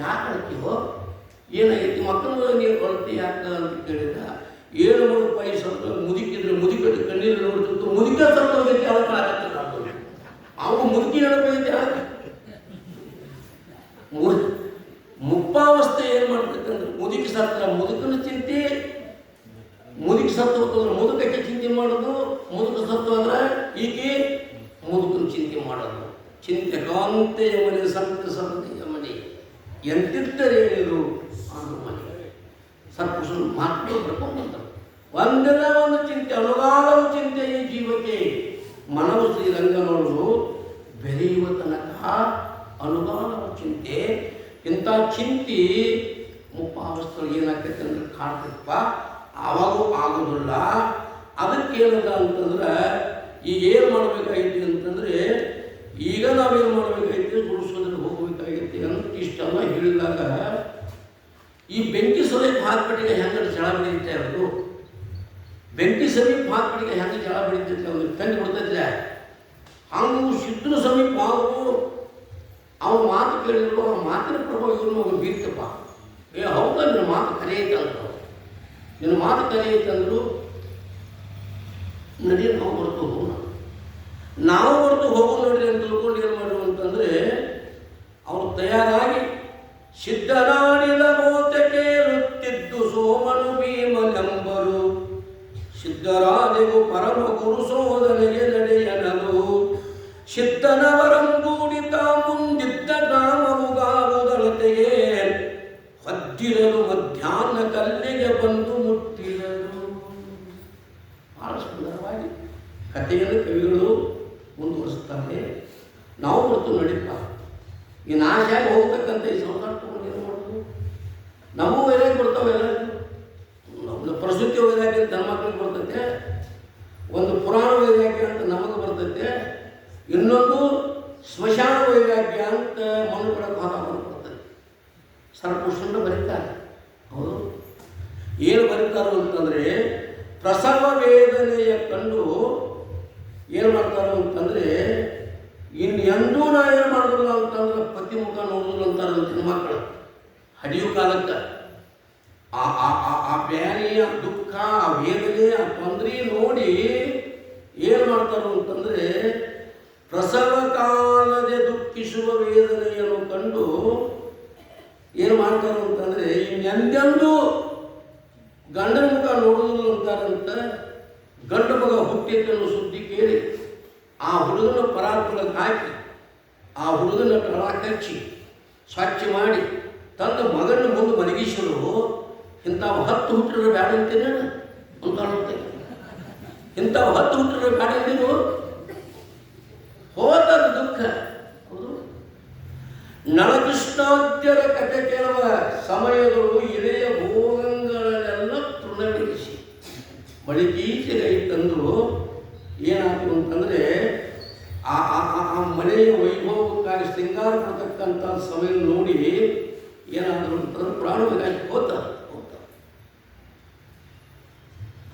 ಯಾಕೆ ಅಳ್ತೀವೋ, ಏನಾಗೈತಿ ಮಕ್ಕಳು ನೀರು ಕೊಳ್ತಿ ಯಾಕೆ ಅಂತ ಕೇಳಿದ. 7 ರೂಪಾಯಿ ಸತ್ತು ಮುದುಕಿದ್ರೆ ಮುದುಕಿ ಕಣ್ಣೀರು ನೋಡ್ತಿತ್ತು. ಮುದುಕ ಸತ್ತು ಹೋಗೈತಿ ಅಳಕಾಗತ್ತೆ. ಅವು ಮುದುಕಿ ಹೇಳಬೇಕೈತಿ. ಮುಪ್ಪಾವಸ್ಥೆ ಏನು ಮಾಡ್ತೈತೆ ಅಂದ್ರೆ, ಮುದುಕಿ ಸತ್ತ ಮುದುಕನ ಚಿಂತೆ, ಮುದುಕಿ ಸತ್ತು ಹೋಗ್ತಂದ್ರೆ ಮುದುಕಕ್ಕೆ ಚಿಂತೆ ಮಾಡೋದು, ಮುದುಕ ಸತ್ತು ಅಂದ್ರೆ ಈಕೆ ಮುದುಕನ ಚಿಂತೆ ಮಾಡೋದು. ಚಿಂತೆ ಕಾಂತೆಯ ಮನೆ ಸಂತ ಸರದಿಯ ಮನೆ ಎಂತಿದ್ದರೇನಿರು ಅದು ಮನೆ. ಸರ್ಪುರುಷನ ಮಾತು ಬರ್ಕೊಂಡ್ಬಂದರು. ಒಂದೆಲ್ಲ ಒಂದು ಚಿಂತೆ, ಅನುಗಾಲವು ಚಿಂತೆ ಈ ಜೀವಕ್ಕೆ. ಮನವು ಶ್ರೀರಂಗನವರು ಬೆರೆಯುವ ತನಕ ಅನುಗಾಲವ ಚಿಂತೆ. ಇಂಥ ಚಿಂತೆ ಮುಪ್ಪಾವಸ್ಥೆಗಳು ಏನಾಗ್ತೈತೆ ಅಂದ್ರೆ ಕಾಡ್ತಪ್ಪ, ಆವಾಗೂ ಆಗೋದಿಲ್ಲ. ಅದಕ್ಕೇನದ ಅಂತಂದ್ರೆ, ಈಗ ಏನು ಮಾಡಬೇಕಾಗೈತಿ ಅಂತಂದರೆ, ಈಗ ನಾವೇನು ಮಾಡಬೇಕಾಗೈತಿ, ಗುಡಿಸೋದ್ರೆ ಹೋಗಬೇಕಾಗೈತಿ ಅಂತ ಇಷ್ಟೆಲ್ಲ ಹೇಳಿದಾಗ, ಈ ಬೆಂಕಿ ಸಮೀಪ ಹಾಕ್ಬಿಟ್ಟಿಗೆ ಹೆಂಗೆ ಜಳ ಬೆಳೀತೆ ಅದು, ಬೆಂಕಿ ಸಮೀಪ ಹಾಕ್ಬಿಟ್ಟಿಗೆ ಹೆಂಗೆ ಜಳ ಬೆಳೀತೈತೆ ಅವ್ರಿಗೆ ಕಂಡು ಬಿಡ್ತೈತೆ. ಹಂಗೆ ಸಿದ್ಧನ ಸಮೀಪ ಅವರು ಅವ್ರ ಮಾತು ಕೇಳಿದ್ರು, ಆ ಮಾತಿನ ಪ್ರಭಾವ ಇವ್ರನ್ನ ಅವ್ರು ಬೀರ್ತಪ್ಪ. ಏ ಹೌದಾ, ನಿನ್ನ ಮಾತು ಕರೆಯೈತೆ ಅಂದರು. ನಿನ್ನ ಮಾತು ಕರೆಯೈತಂದ್ರು, ನಡಿ ನಾವು ಹೊರತು ಹೋಗೋಣ, ನಾವು ಹೊರತು ಹೋಗೋಣ ನೋಡ್ರಿ ಅಂತ ತಿಳ್ಕೊಂಡು ಏನು ಮಾಡುವ ಅಂತಂದರೆ, ಅವರು ತಯಾರಾಗಿ ಸಿದ್ಧನಾಡಿದ ಮೋತಕ್ಕೆ ರುತ್ತಿದ್ದು ಸೋಮನು ಭೀಮನೆಂಬರು. ಸಿದ್ಧರಾದೆವು ಪರಮ ಗುರು ಸೋದನೆಗೆ ನಡೆಯನಲು. ಸಿದ್ಧನವರಂಗೂಡಿತ ಮುಂದಿದ್ದ ಗ್ರಾಮವುಗಾವುದಳತೆಗೆ ಹೊದ್ದಿರಲು ಮಧ್ಯಾಹ್ನ ಕಲ್ಲಿಗೆ ಬಂದು ಮುಟ್ಟಿದರು. ಬಹಳ ಸುಂದರವಾಗಿ ಕಥೆಯನ್ನು ಕವಿಗಳು ಮುಂದುವರಿಸ್ತಾರೆ. ನಾವು ಹೊರತು ನಡೀತ ಈ ನಾಶಾಗಿ ಹೋಗ್ತಕ್ಕಂಥ ಈ ಸಂಸಾರ ತಗೊಂಡು ಏನು ಮಾಡೋದು. ನಮಗೂ ವೈರಾಗ್ಯ ಬರ್ತಾವೆ. ಎಲ್ಲ ಪ್ರಸೂತಿ ವೈರಾಗ್ಯ ಅಂತ ನನ್ನ ಮಕ್ಕಳಿಗೆ ಬರ್ತೈತೆ, ಒಂದು ಪುರಾಣ ವೈರಾಗ್ಯ ಅಂತ ನಮಗೆ ಬರ್ತೈತೆ, ಇನ್ನೊಂದು ಸ್ಮಶಾನ ವೈರಾಗ್ಯ ಅಂತ ಮನುಗಳ ಭಾಗ ಬರ್ತೈತೆ. ಸರ್ಪುರುಷನ ಬರೀತಾರೆ. ಹೌದು, ಏನು ಬರೀತಾರೋ ಅಂತಂದರೆ, ಪ್ರಸವ ವೇದನೆಯ ಕಂಡು ಏನು ಮಾಡ್ತಾರೋ ಅಂತಂದರೆ, ಎಂದೂ ನಾ ಏನು ಮಾಡೋದಿಲ್ಲ ಅಂತಂದ್ರೆ ಪತಿ ಮುಖ ನೋಡೋದಿಲ್ಲ ಅಂತಾರಂತ ಮಕ್ಕಳು ಹಡಿಯೋ ಕಾಲಕ್ಕೆ ಆ ಬ್ಯಾನಿ, ಆ ದುಃಖ, ಆ ವೇದನೆ, ಆ ತೊಂದರೆ ನೋಡಿ ಏನು ಮಾಡ್ತಾರೋ ಅಂತಂದರೆ ಪ್ರಸವ ಕಾಲದೆ ದುಃಖಿಸುವ ವೇದನೆಯನ್ನು ಕಂಡು ಏನು ಮಾಡ್ತಾರೋ ಅಂತಂದರೆ ಇನ್ನೆಂದೆಂದೂ ಗಂಡನ ಮುಖ ನೋಡೋದಿಲ್ಲ ಅಂತಾರಂತ. ಗಂಡ ಮಗ ಹುಟ್ಟಿದ್ದನ್ನು ಸುದ್ದಿ ಕೇಳಿ ಆ ಹುಡುಗನ ಪರಾತ್ಮಕ್ಕೆ ಹಾಕಿ ಆ ಹುಡುಗನ ಟಳ ಕಚ್ಚಿ ಸ್ವಚ್ಛ ಮಾಡಿ ತನ್ನ ಮಗನ ಮುಂದೆ ಮಲಗಿಸಲು ಇಂಥವು 10 ಹುಟ್ಟಿದ್ರೆ ಬ್ಯಾಡ ಅಂತೀನಿ ಅಂತ ಇಂಥವು 10 ಹುಟ್ಟಿದ್ರೆ ಬ್ಯಾಡ ಅಂತೀನು ಹೋದ ದುಃಖ. ಹೌದು, ನಳಕೃಷ್ಣಾದ್ಯರ ಕಥೆ ಕೇಳುವ ಸಮಯಗಳು ಇಳೆಯ ಭೋಗಗಳನ್ನೆಲ್ಲ ತೃಣಗೊಳಿಸಿ ಬಳಿಗೀಚೆಗೈ ತಂದು ಏನಾಯ್ತು ಅಂತಂದರೆ ಆ ಮನೆಯ ವೈಭವಕ್ಕಾಗಿ ಶೃಂಗಾರ ಪಡ್ತಕ್ಕಂಥ ಸಮಯ ನೋಡಿ ಏನಾದರೂ ಅಂತಂದ್ರೆ ಪ್ರಾಣವಾಗಿ ಹೋಗ್ತಾರೆ.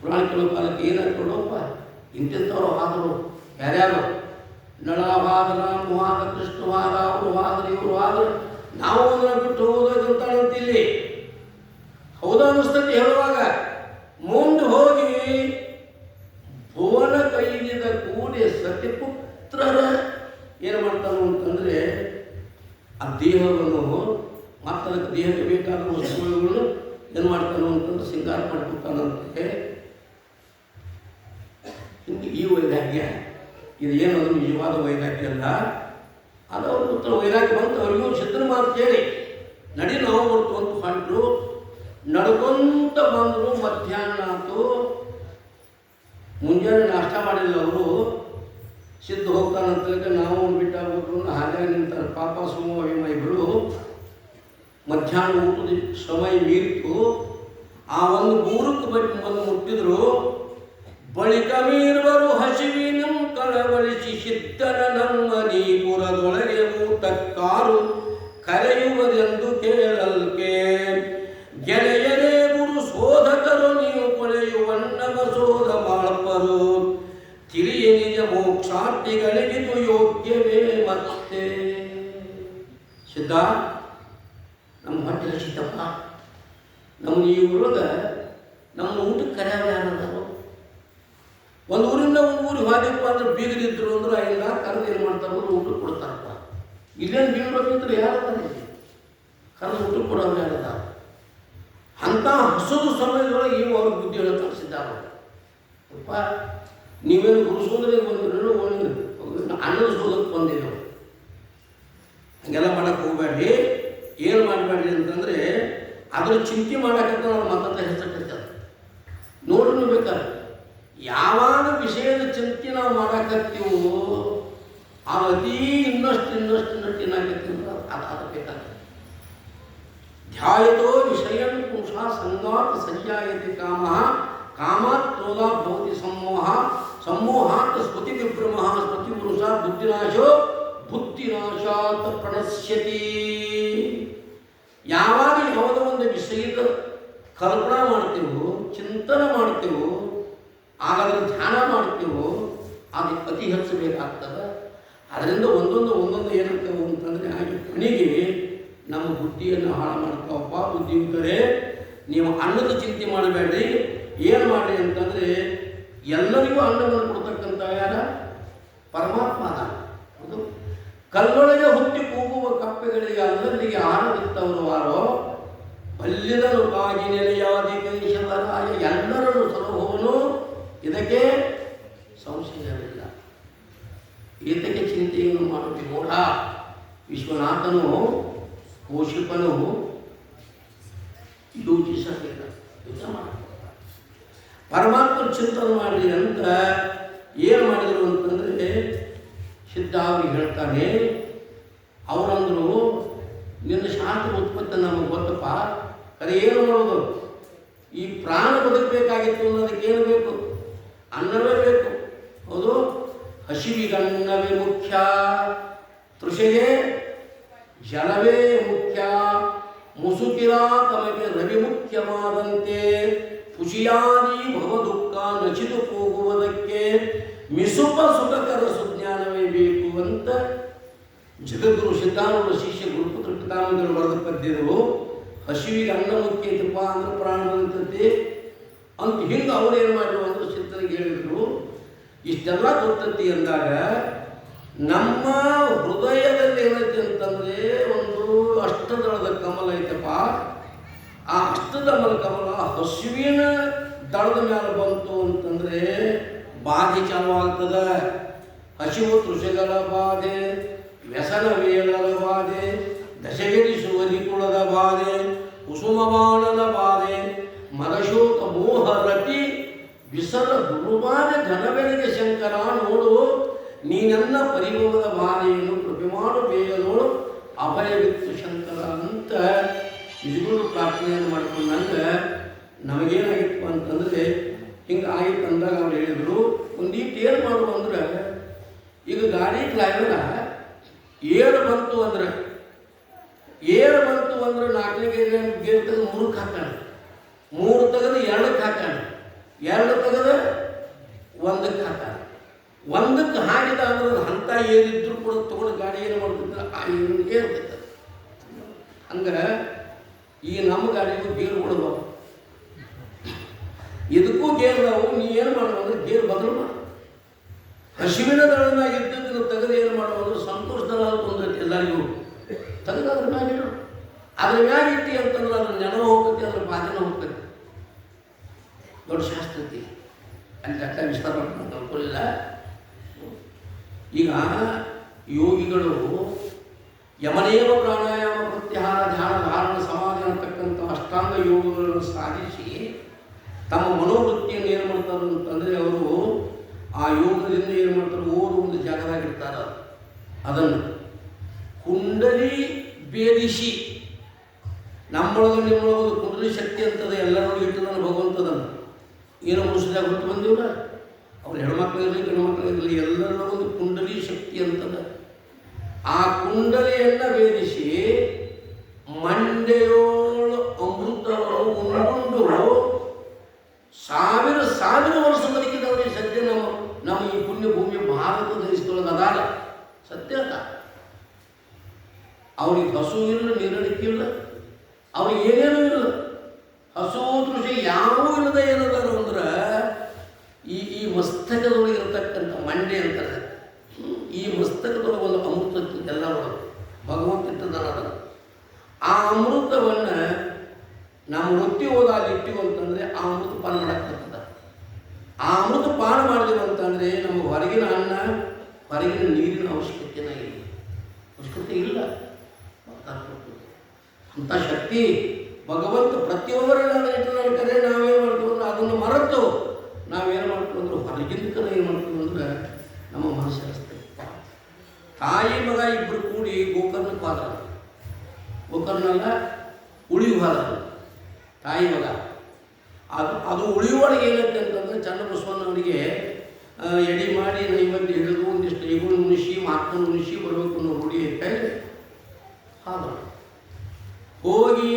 ಪುರಾಣ ಕೆಲವು ಕಾಲಕ್ಕೆ ಏನಾಗ್ಕೊಡೋಪ್ಪ ಇಂತಿಂಥವ್ರು ಆದರು ಯಾರ್ಯಾರು ನಳವಾದರ ಮುಹಾದ ಕೃಷ್ಣವಾದ ಅವರು ಆದ್ರೆ ಇವರು ಆದ್ರೆ ನಾವು ಅದನ್ನು ಬಿಟ್ಟು ಹೋಗೋದಂತಾಳಂತಿಲ್ಲಿ. ಹೌದಾ ಅನಿಸ್ತದೆ ಹೇಳುವಾಗ ಮುಂದೆ ಹೋಗಿ ಭುವನ ಕೈಗಿದ ಕೂಡಿ ಸತಿಪುತ್ರರ ಏನು ಮಾಡ್ತಾನು ಅಂತಂದರೆ ಆ ದೇಹವನ್ನು ಮತ್ತು ಅದಕ್ಕೆ ದೇಹಕ್ಕೆ ಬೇಕಾದ ವಸ್ತುಗಳನ್ನು ಏನು ಮಾಡ್ತಾನು ಅಂತಂದ್ರೆ ಶೃಂಗಾರ ಮಾಡ್ಕೊತಾನಂತೆ. ಈ ವೈರಾಗ್ಯ ಇದು ಏನು ಅದು ನಿಜವಾದ ವೈರಾಗ್ಯ ಅಲ್ಲ. ಅದು ಅವ್ರ ಪುತ್ರ ವೈರಾಗ್ಯ ಬಂತು. ಅವರಿಗೂ ಸಿದ್ಧನ ಮಾತು ಕೇಳಿ ನಡಿ ನಾವು ಬರ್ತು ಅಂತ ಹೊಂಟರು. ನಡ್ಕೊಂತ ಬಂದರು. ಮಧ್ಯಾಹ್ನ ಆಯಿತು. ಮುಂಜಾನೆ ನಾಷ್ಟ ಮಾಡಿಲ್ಲ ಅವರು. ಸಿದ್ಧ ಹೋಗ್ತಾನಂತ ನಾವು ಬಿಟ್ಟಾಗ್ಬಿಟ್ರು. ಹಾಗೆ ನಿಂತಾರೆ ಪಾಪ ಸುಮ್ಮ ಅಭಿಮ ಇಬ್ಬರು. ಮಧ್ಯಾಹ್ನ ಊಟದ ಸಮಯ ಮೀರಿತು. ಆ ಒಂದು ಮೂರಕ್ಕೆ ಬಂದು ಮುಟ್ಟಿದ್ರು. ಬಳಿಕ ಮೀರುವರು ಹಸಿವಿನ ಕಳವಳಿಸಿ ಸಿದ್ಧನ ನಮ್ಮ ನೀಪುರದೊಳಗೆ ಊಟಕ್ಕಾರು ಕರೆಯುವುದೆಂದು ಕೇಳಲ್ಕೆ. ಗೆಳೆಯರೇ ಗುರು ಶೋಧಕರು ನೀವು ಕೊಳೆಯುವಣ್ಣವ ಶೋಧ ಮಾಡಪರು. ತಿಳಿಯ ನಿಜ ಮೋಕ್ಷಾರ್ಥಿಗಳಿಗಿದು ಯೋಗ್ಯವೇ ಮತ್ತೆ. ಸಿದ್ಧ, ನಮ್ಮ ಹೊಟ್ಟೆ ಹಸಿತಪ್ಪ, ನಮ್ಮ ಈ ಊರೊಳಗೆ ನಮ್ಮ ಊಟಕ್ಕೆ ಕರೆಯವ ಯಾರದಾರು. ಒಂದು ಊರಿಂದ ಒಂದು ಊರಿಗೆ ಹೋದಪ್ಪ ಅಂದ್ರೆ ಬೀಗರಿದ್ರು ಅಂದ್ರೆ ಇಲ್ಲ ಕರೆದು ಏನು ಮಾಡ್ತಾರೆ ಊಟ ಕೊಡ್ತಾರಪ್ಪ. ಇಲ್ಲೇನು ಬೀಗರಿದ್ರೆ ಯಾರದಾರ ಕರೆದು ಊಟ ಕೊಡೋರು ಯಾರದ. ಅಂಥ ಹಸದು ಸಮಯದೊಳಗೆ ಇವು ಅವ್ರ ಬುದ್ಧಿಯನ್ನು ಕಲಿಸಿದ್ದಾರೆ. ಅಪ್ಪ ನೀವೇನು ಗುರುಸೋದರಿಗೆ ಬಂದಿರೋ ಅನ್ನದ ಸೋದಕ್ಕೆ ಬಂದಿದ್ದೆವು. ಹಾಗೆಲ್ಲ ಮಾಡಕ್ಕೆ ಹೋಗಬೇಡ್ರಿ. ಏನು ಮಾಡಬೇಡ್ರಿ ಅಂತಂದರೆ ಅದ್ರ ಚಿಂತೆ ಮಾಡಕ್ಕಂತ ನಾವು ಮತ್ತಂತ ಹೆಸರಿಟ್ಟಿರ್ತಾರೆ. ನೋಡ್ರಿ ಬೇಕಾದ್ರೆ ಯಾವಾಗ ವಿಷಯದ ಚಿಂತೆ ನಾವು ಮಾಡಾಕತ್ತೀವೋ ಆ ಅತೀ ಇನ್ನಷ್ಟು ಏನಾಗತ್ತೀವಿ ಅದು ಬೇಕಾಗ್ತದೆ. ಧ್ಯಾಯತೋ ವಿಷಯನ್ ಪುಂಸ ಸಂಗಾತ್ ಸಂಜಾಯತೆ ಕಾಮ ಕಾಮಾತ್ ಕ್ರೋಧ ಭವತಿ ಸಮೋಹ ಸಮೋಹಾತ್ ಸ್ಮೃತಿ ವಿಭ್ರಮ ಸ್ಮೃತಿ ಪುರುಷ ಬುದ್ಧಿನಾಶೋ ಬುದ್ಧಿನಾಶಾತ್ ಪ್ರಣಶ್ಯತಿ. ಯಾವಾಗ ಯಾವುದೋ ಒಂದು ವಿಷಯದ ಕಲ್ಪನಾ ಮಾಡ್ತೇವೋ, ಚಿಂತನೆ ಮಾಡ್ತೇವೋ, ಆಗಾದ್ರೆ ಧ್ಯಾನ ಮಾಡ್ತೇವೋ ಅದು ಅತಿ ಹೆಚ್ಚು ಬೇಕಾಗ್ತದೆ. ಅದರಿಂದ ಒಂದೊಂದು ಏನಾಗ್ತವೆ ಅಂತಂದರೆ ಹಾಗೆ ಕೊನೆಗೆ ನಮ್ಮ ಬುದ್ಧಿಯನ್ನು ಹಾಳು ಮಾಡ್ತಾವಪ್ಪ. ಬುದ್ಧಿಯುತರೇ, ನೀವು ಅನ್ನದ ಚಿಂತೆ ಮಾಡಬೇಡ್ರಿ. ಏನು ಮಾಡಿ ಅಂತಂದರೆ ಎಲ್ಲರಿಗೂ ಅನ್ನವನ್ನು ಕೊಡ್ತಕ್ಕಂಥ ಯಾರ ಪರಮಾತ್ಮ ಅದ. ಅದು ಕಲ್ಲೊಳಗೆ ಹುಟ್ಟಿ ಕೂಗುವ ಕಪ್ಪೆಗಳಿಗೆ ಎಲ್ಲರಿಗೆ ಆಹಾರವಿತ್ತವರು ವಾರೋ ಬಲ್ಲಿದನು ಕಾಗಿ ನೆಲೆಯಾದಿ ಕೈಶವರಾಯ ಎಲ್ಲರನ್ನು ಸಲಹುವನು. ಇದಕ್ಕೆ ಸಂಶಯವಿಲ್ಲ. ಇದಕ್ಕೆ ಚಿಂತೆಯನ್ನು ಮಾಡುತ್ತಿ ನೋಡ. ವಿಶ್ವನಾಥನು ಪೋಷಕನು ಯೋಚಿಸಲಿಲ್ಲ. ಯೋಚನೆ ಮಾಡ ಪರಮಾತ್ಮ ಚಿಂತನೆ ಮಾಡಲಿ ಅಂತ ಏನು ಮಾಡಿದರು ಅಂತಂದರೆ ಸಿದ್ಧ ಅವ್ರಿಗೆ ಹೇಳ್ತಾನೆ. ಅವರಂದರು ನಿನ್ನ ಶಾಸ್ತ್ರ ಉತ್ಪತ್ತಿ ನಮಗೆ ಗೊತ್ತಪ್ಪ, ಕರೆ ಏನು ಮಾಡೋದು? ಈ ಪ್ರಾಣ ಬದುಕಬೇಕಾಗಿತ್ತು ಅನ್ನೋದಕ್ಕೆ ಏನು ಬೇಕು? ಅನ್ನವೇ ಬೇಕು. ಹೌದು, ಹಸಿವಿಗನ್ನವೇ ಮುಖ್ಯ, ತೃಷೆಗೆ ಜಲವೇ ಮುಖ್ಯ, ಮುಸುಕಿರ ತಮಗೆ ರವಿ ಮುಖ್ಯವಾದಂತೆ ಖುಷಿಯಾದಿ ಭವ ದುಃಖ ನಚಿದು ಹೋಗುವುದಕ್ಕೆ ಮಿಸುಪ ಸುಖಕರ ಸುಜ್ಞಾನವೇ ಬೇಕು ಅಂತ ಜಗದ್ಗುರು ಸಿದ್ಧಾರೂಢ ಶಿಷ್ಯ ಗುರುಪುತ್ರ ಪಿತಾಮಹರು ಬರೆದ ಪದ್ಯರು ಹಸಿವಿಗೆ ಅನ್ನ ಮುಖ್ಯತಪ್ಪ ಅಂದ್ರೆ ಪ್ರಾಣ ಬಂದತೆ ಅಂತ ಹಿಂಗೆ ಅವ್ರು ಏನು ಮಾಡಿದ್ರು ಅಂದ್ರೆ ಸಿದ್ಧರಿಗೆ ಹೇಳಿದ್ರು. ಇಷ್ಟೆಲ್ಲ ಗೊತ್ತತಿ ಅಂದಾಗ ನಮ್ಮ ಹೃದಯದಲ್ಲಿ ಏನೈತಿ ಅಂತಂದರೆ ಒಂದು ಅಷ್ಟದಳದ ಕಮಲ ಐತಪ್ಪ. ಆ ಅಷ್ಟದಳದ ಕಮಲ ಹಸುವಿನ ದಳದ ಮೇಲೆ ಬಂತು ಅಂತಂದರೆ ಬಾಧೆ ಚಾಲುವಾಗ್ತದೆ. ಹಸಿವು ತೃಷೆಗಳ ಬಾಧೆ, ವ್ಯಸನ ವೇಳದ ಬಾಧೆ, ದಶಗಿರಿಸುವ ಕುಲದ ಬಾಧೆ, ಕುಸುಮಬಾಣದ ಬಾಧೆ, ಮರಶೋಕ ಮೋಹ ರತಿ ವಿಸರ ದುರ್ಬಾಧೆ ಘನವೆನಗೆ ಶಂಕರ ನೋಡು ನೀನೆನ್ನ ಪರಿಭವದ ಬಾಧೆಯನ್ನು ಕೃಪೆ ಮಾಡು ಬೇಗದೋಳು ಅಭಯವಿತ್ತು ಶಂಕರ ಅಂತ ನಿಜಗಳು ಪ್ರಾರ್ಥನೆಯನ್ನು ಮಾಡ್ಕೊಂಡಂಗೆ ನಮಗೇನಾಗಿತ್ತು ಅಂತಂದರೆ ಹಿಂಗೆ ಆಗಿತ್ತು ಅಂದಾಗ ಅವ್ರು ಹೇಳಿದರು ಒಂದೀಟ್ ಏನು ಮಾಡು ಅಂದ್ರೆ ಈಗ ಗಾಡಿ ಡ್ರೈವರ ಏರು ಬಂತು ಅಂದ್ರೆ ನಾಲ್ಕನೇ ಗೇರ್ ತೆಗೆದು 3ಕ್ಕೆ ಹಾಕೋಣ, 3 ತೆಗೆದು 2ಕ್ಕೆ ಹಾಕೋಣ, 2 ತೆಗೆದು 1ಕ್ಕೆ ಹಾಕೋಣ. 1ಕ್ಕೆ ಹಾಕಿದ ಅಂದ್ರೆ ಅಂಥ ಏರಿದ್ರು ಕೂಡ ತೊಗೊಂಡು ಗಾಡಿ ಏನು ಮಾಡ್ತಿದ್ರೆ ಆ ಏರು ಏರ್ತೈತೆ. ಹಂಗೆ ಈ ನಮ್ಮ ಗಾಡಿಗೂ ಗೇರ್ಗಳು ಇದಕ್ಕೂ ಗೇರ್ ನಾವು ನೀ ಏನು ಮಾಡೋದು ಅಂದ್ರೆ ಗೇರ್ ಬದಲು ಮಾಡು. ಹಸಿವಿನ ದಳನಾಗ ಇದ್ದದನ್ನು ತೆಗೆದು ಏನು ಮಾಡೋದು ಸಂತೋಷದಳ ಬಂದೈತಿ ಎಲ್ಲರಿಗೂ ತೆಗೆದು ಅದ್ರ ಮ್ಯಾಗಿಡು. ಅದ್ರ ಮ್ಯಾಗ ಇಟ್ಟಿ ಅಂತಂದ್ರೆ ಅದ್ರ ನೆನ ಹೋಗ್ತೈತಿ, ಅದ್ರ ಬಾಧೆನ ಹೋಗ್ತೈತಿ. ದೊಡ್ಡ ಶಾಸ್ತ್ರ ಐತಿ ಅಲ್ಲಿ ಅಕ್ಕ ವಿಸ್ತಾರ ಮಾಡ್ಕೊಂಡು ಅನ್ಕೊಳ್ಳಿಲ್ಲ. ಈಗ ಯೋಗಿಗಳು ಯಮನೇವ ಪ್ರಾಣಾಯಾಮ ಪ್ರತ್ಯಾಹಾರ ಧ್ಯಾನ ಧಾರಣ ಸಮಾಧಿ ಅಂತಕ್ಕಂಥ ಅಷ್ಟಾಂಗ ಯೋಗಗಳನ್ನು ಸಾಧಿಸಿ ತಮ್ಮ ಮನೋವೃತ್ತಿಯನ್ನು ಏನು ಮಾಡ್ತಾರೆ ಅಂತಂದರೆ ಅವರು ಆ ಯೋಗದಿಂದ ಏನು ಮಾಡ್ತಾರೆ ಓದು ಒಂದು ಜಾಗದಾಗಿರ್ತಾರೆ. ಅದನ್ನು ಕುಂಡಲಿ ಭೇದಿಸಿ ನಮ್ಮೊಳಗೆ ನಿಮ್ಮೊಳಗೊಂದು ಕುಂಡಲಿ ಶಕ್ತಿ ಅಂತದೆ ಎಲ್ಲರೊಳಗೆ ಇಟ್ಟದನ್ನು ಭಗವಂತದನ್ನು ಏನೋ ಮನುಷ್ಯದಾಗ ಹೊತ್ತು ಬಂದಿವಲ್ಲ ಅವ್ರು ಹೆಣ್ಮಕ್ಳಿರಲಿ ಗಂಡು ಮಕ್ಕಳಿರಲಿ ಎಲ್ಲರೊಳಗೊಂದು ಕುಂಡಲಿ ಶಕ್ತಿ ಅಂತದ. ಆ ಕುಂಡಲಿಯನ್ನು ಭೇದಿಸಿ ಮಂಡೆಯೋಳು ಅಮೃತಗಳು ಉಂಡುಂಡು ಸಾವಿರ ವರ್ಷ ಬದುಕಿದವರಿಗೆ ಸದ್ಯ ನಮ್ಮ ಈ ಪುಣ್ಯ ಭೂಮಿ ಭಾರತ ದೇಶದೊಳಗೆ ಅದಾರ ಸತ್ಯ ಅದ. ಅವ್ರಿಗೆ ಹಸು ಇಲ್ಲ, ನೀರಡಿಕೆ ಇಲ್ಲ, ಅವ್ರಿಗೆ ಏನೇನೂ ಇಲ್ಲ, ಹಸು ತೃಷಿ ಯಾವೂ ಇಲ್ಲದೆ ಏನದಾರ ಅಂದ್ರೆ ಈ ಮಸ್ತಕದೊಳಗೆ ಇರತಕ್ಕಂಥ ಮಂಡೆ ಅಂತಾರೆ. ಈ ಮಸ್ತಕದೊಳಗೆ ಒಂದು ಅಮೃತ ಎಲ್ಲರೊಳಗೆ ಭಗವಂತ ಇಟ್ಟದಾರ. ಅದನ್ನು ಆ ಅಮೃತವನ್ನು ನಾವು ರೊಟ್ಟಿ ಹೋದಲ್ಲಿ ಇಟ್ಟಿವು ಅಂತಂದರೆ ಆ ಅಮೃತ ಪಾನ ಮಾಡಕ್ಕಾಗ್ತದೆ. ಆ ಅಮೃತ ಪಾನ ಮಾಡಿದೆವು ಅಂತಂದರೆ ನಮಗೆ ಹೊರಗಿನ ಅನ್ನ ಹೊರಗಿನ ನೀರಿನ ಅವಶ್ಯಕತೆ ಇಲ್ಲ. ಅಂಥ ಶಕ್ತಿ ಭಗವಂತ ಪ್ರತಿಯೊಬ್ಬರನ್ನ ಇಟ್ಟರೆ ನಾವೇನು ಮಾಡ್ತೀವಿ ಅಂದ್ರೆ ಅದನ್ನು ಮರೆತು ನಾವೇನು ಮಾಡ್ತೀವಿ ಅಂದ್ರೆ ಹೊರಗಿನ ಏನು ಮಾಡ್ತೀವಿ ಅಂದ್ರೆ ನಮ್ಮ ಮನಸ್ಸು ತಾಯಿ ಮಗ ಇಬ್ಬರು ಕೂಡಿ ಗೋಕರ್ಣಕ್ಕೆ ಹೋದ. ಗೋಕರ್ಣಲ್ಲ ಉಳಿಯು ಹೋದ ತಾಯಿ ಮಗ. ಅದು ಉಳಿಯುವೊಳಗೆ ಏನಂತೆ ಅಂತಂದರೆ ಚನ್ನಬಸವಣ್ಣವರಿಗೆ ಎಡಿ ಮಾಡಿ ನೈವೇದ್ಯ ಹಿಡಿದು ಒಂದಿಷ್ಟು ಇಗಳು ಉಣಿಸಿ ಮಾತ್ಕೊಂಡು ಉಣಿಸಿ ಬರಬೇಕು ಅನ್ನೋ ರೂಢಿ ಐತೆ. ಹಾಂ ಹೋಗಿ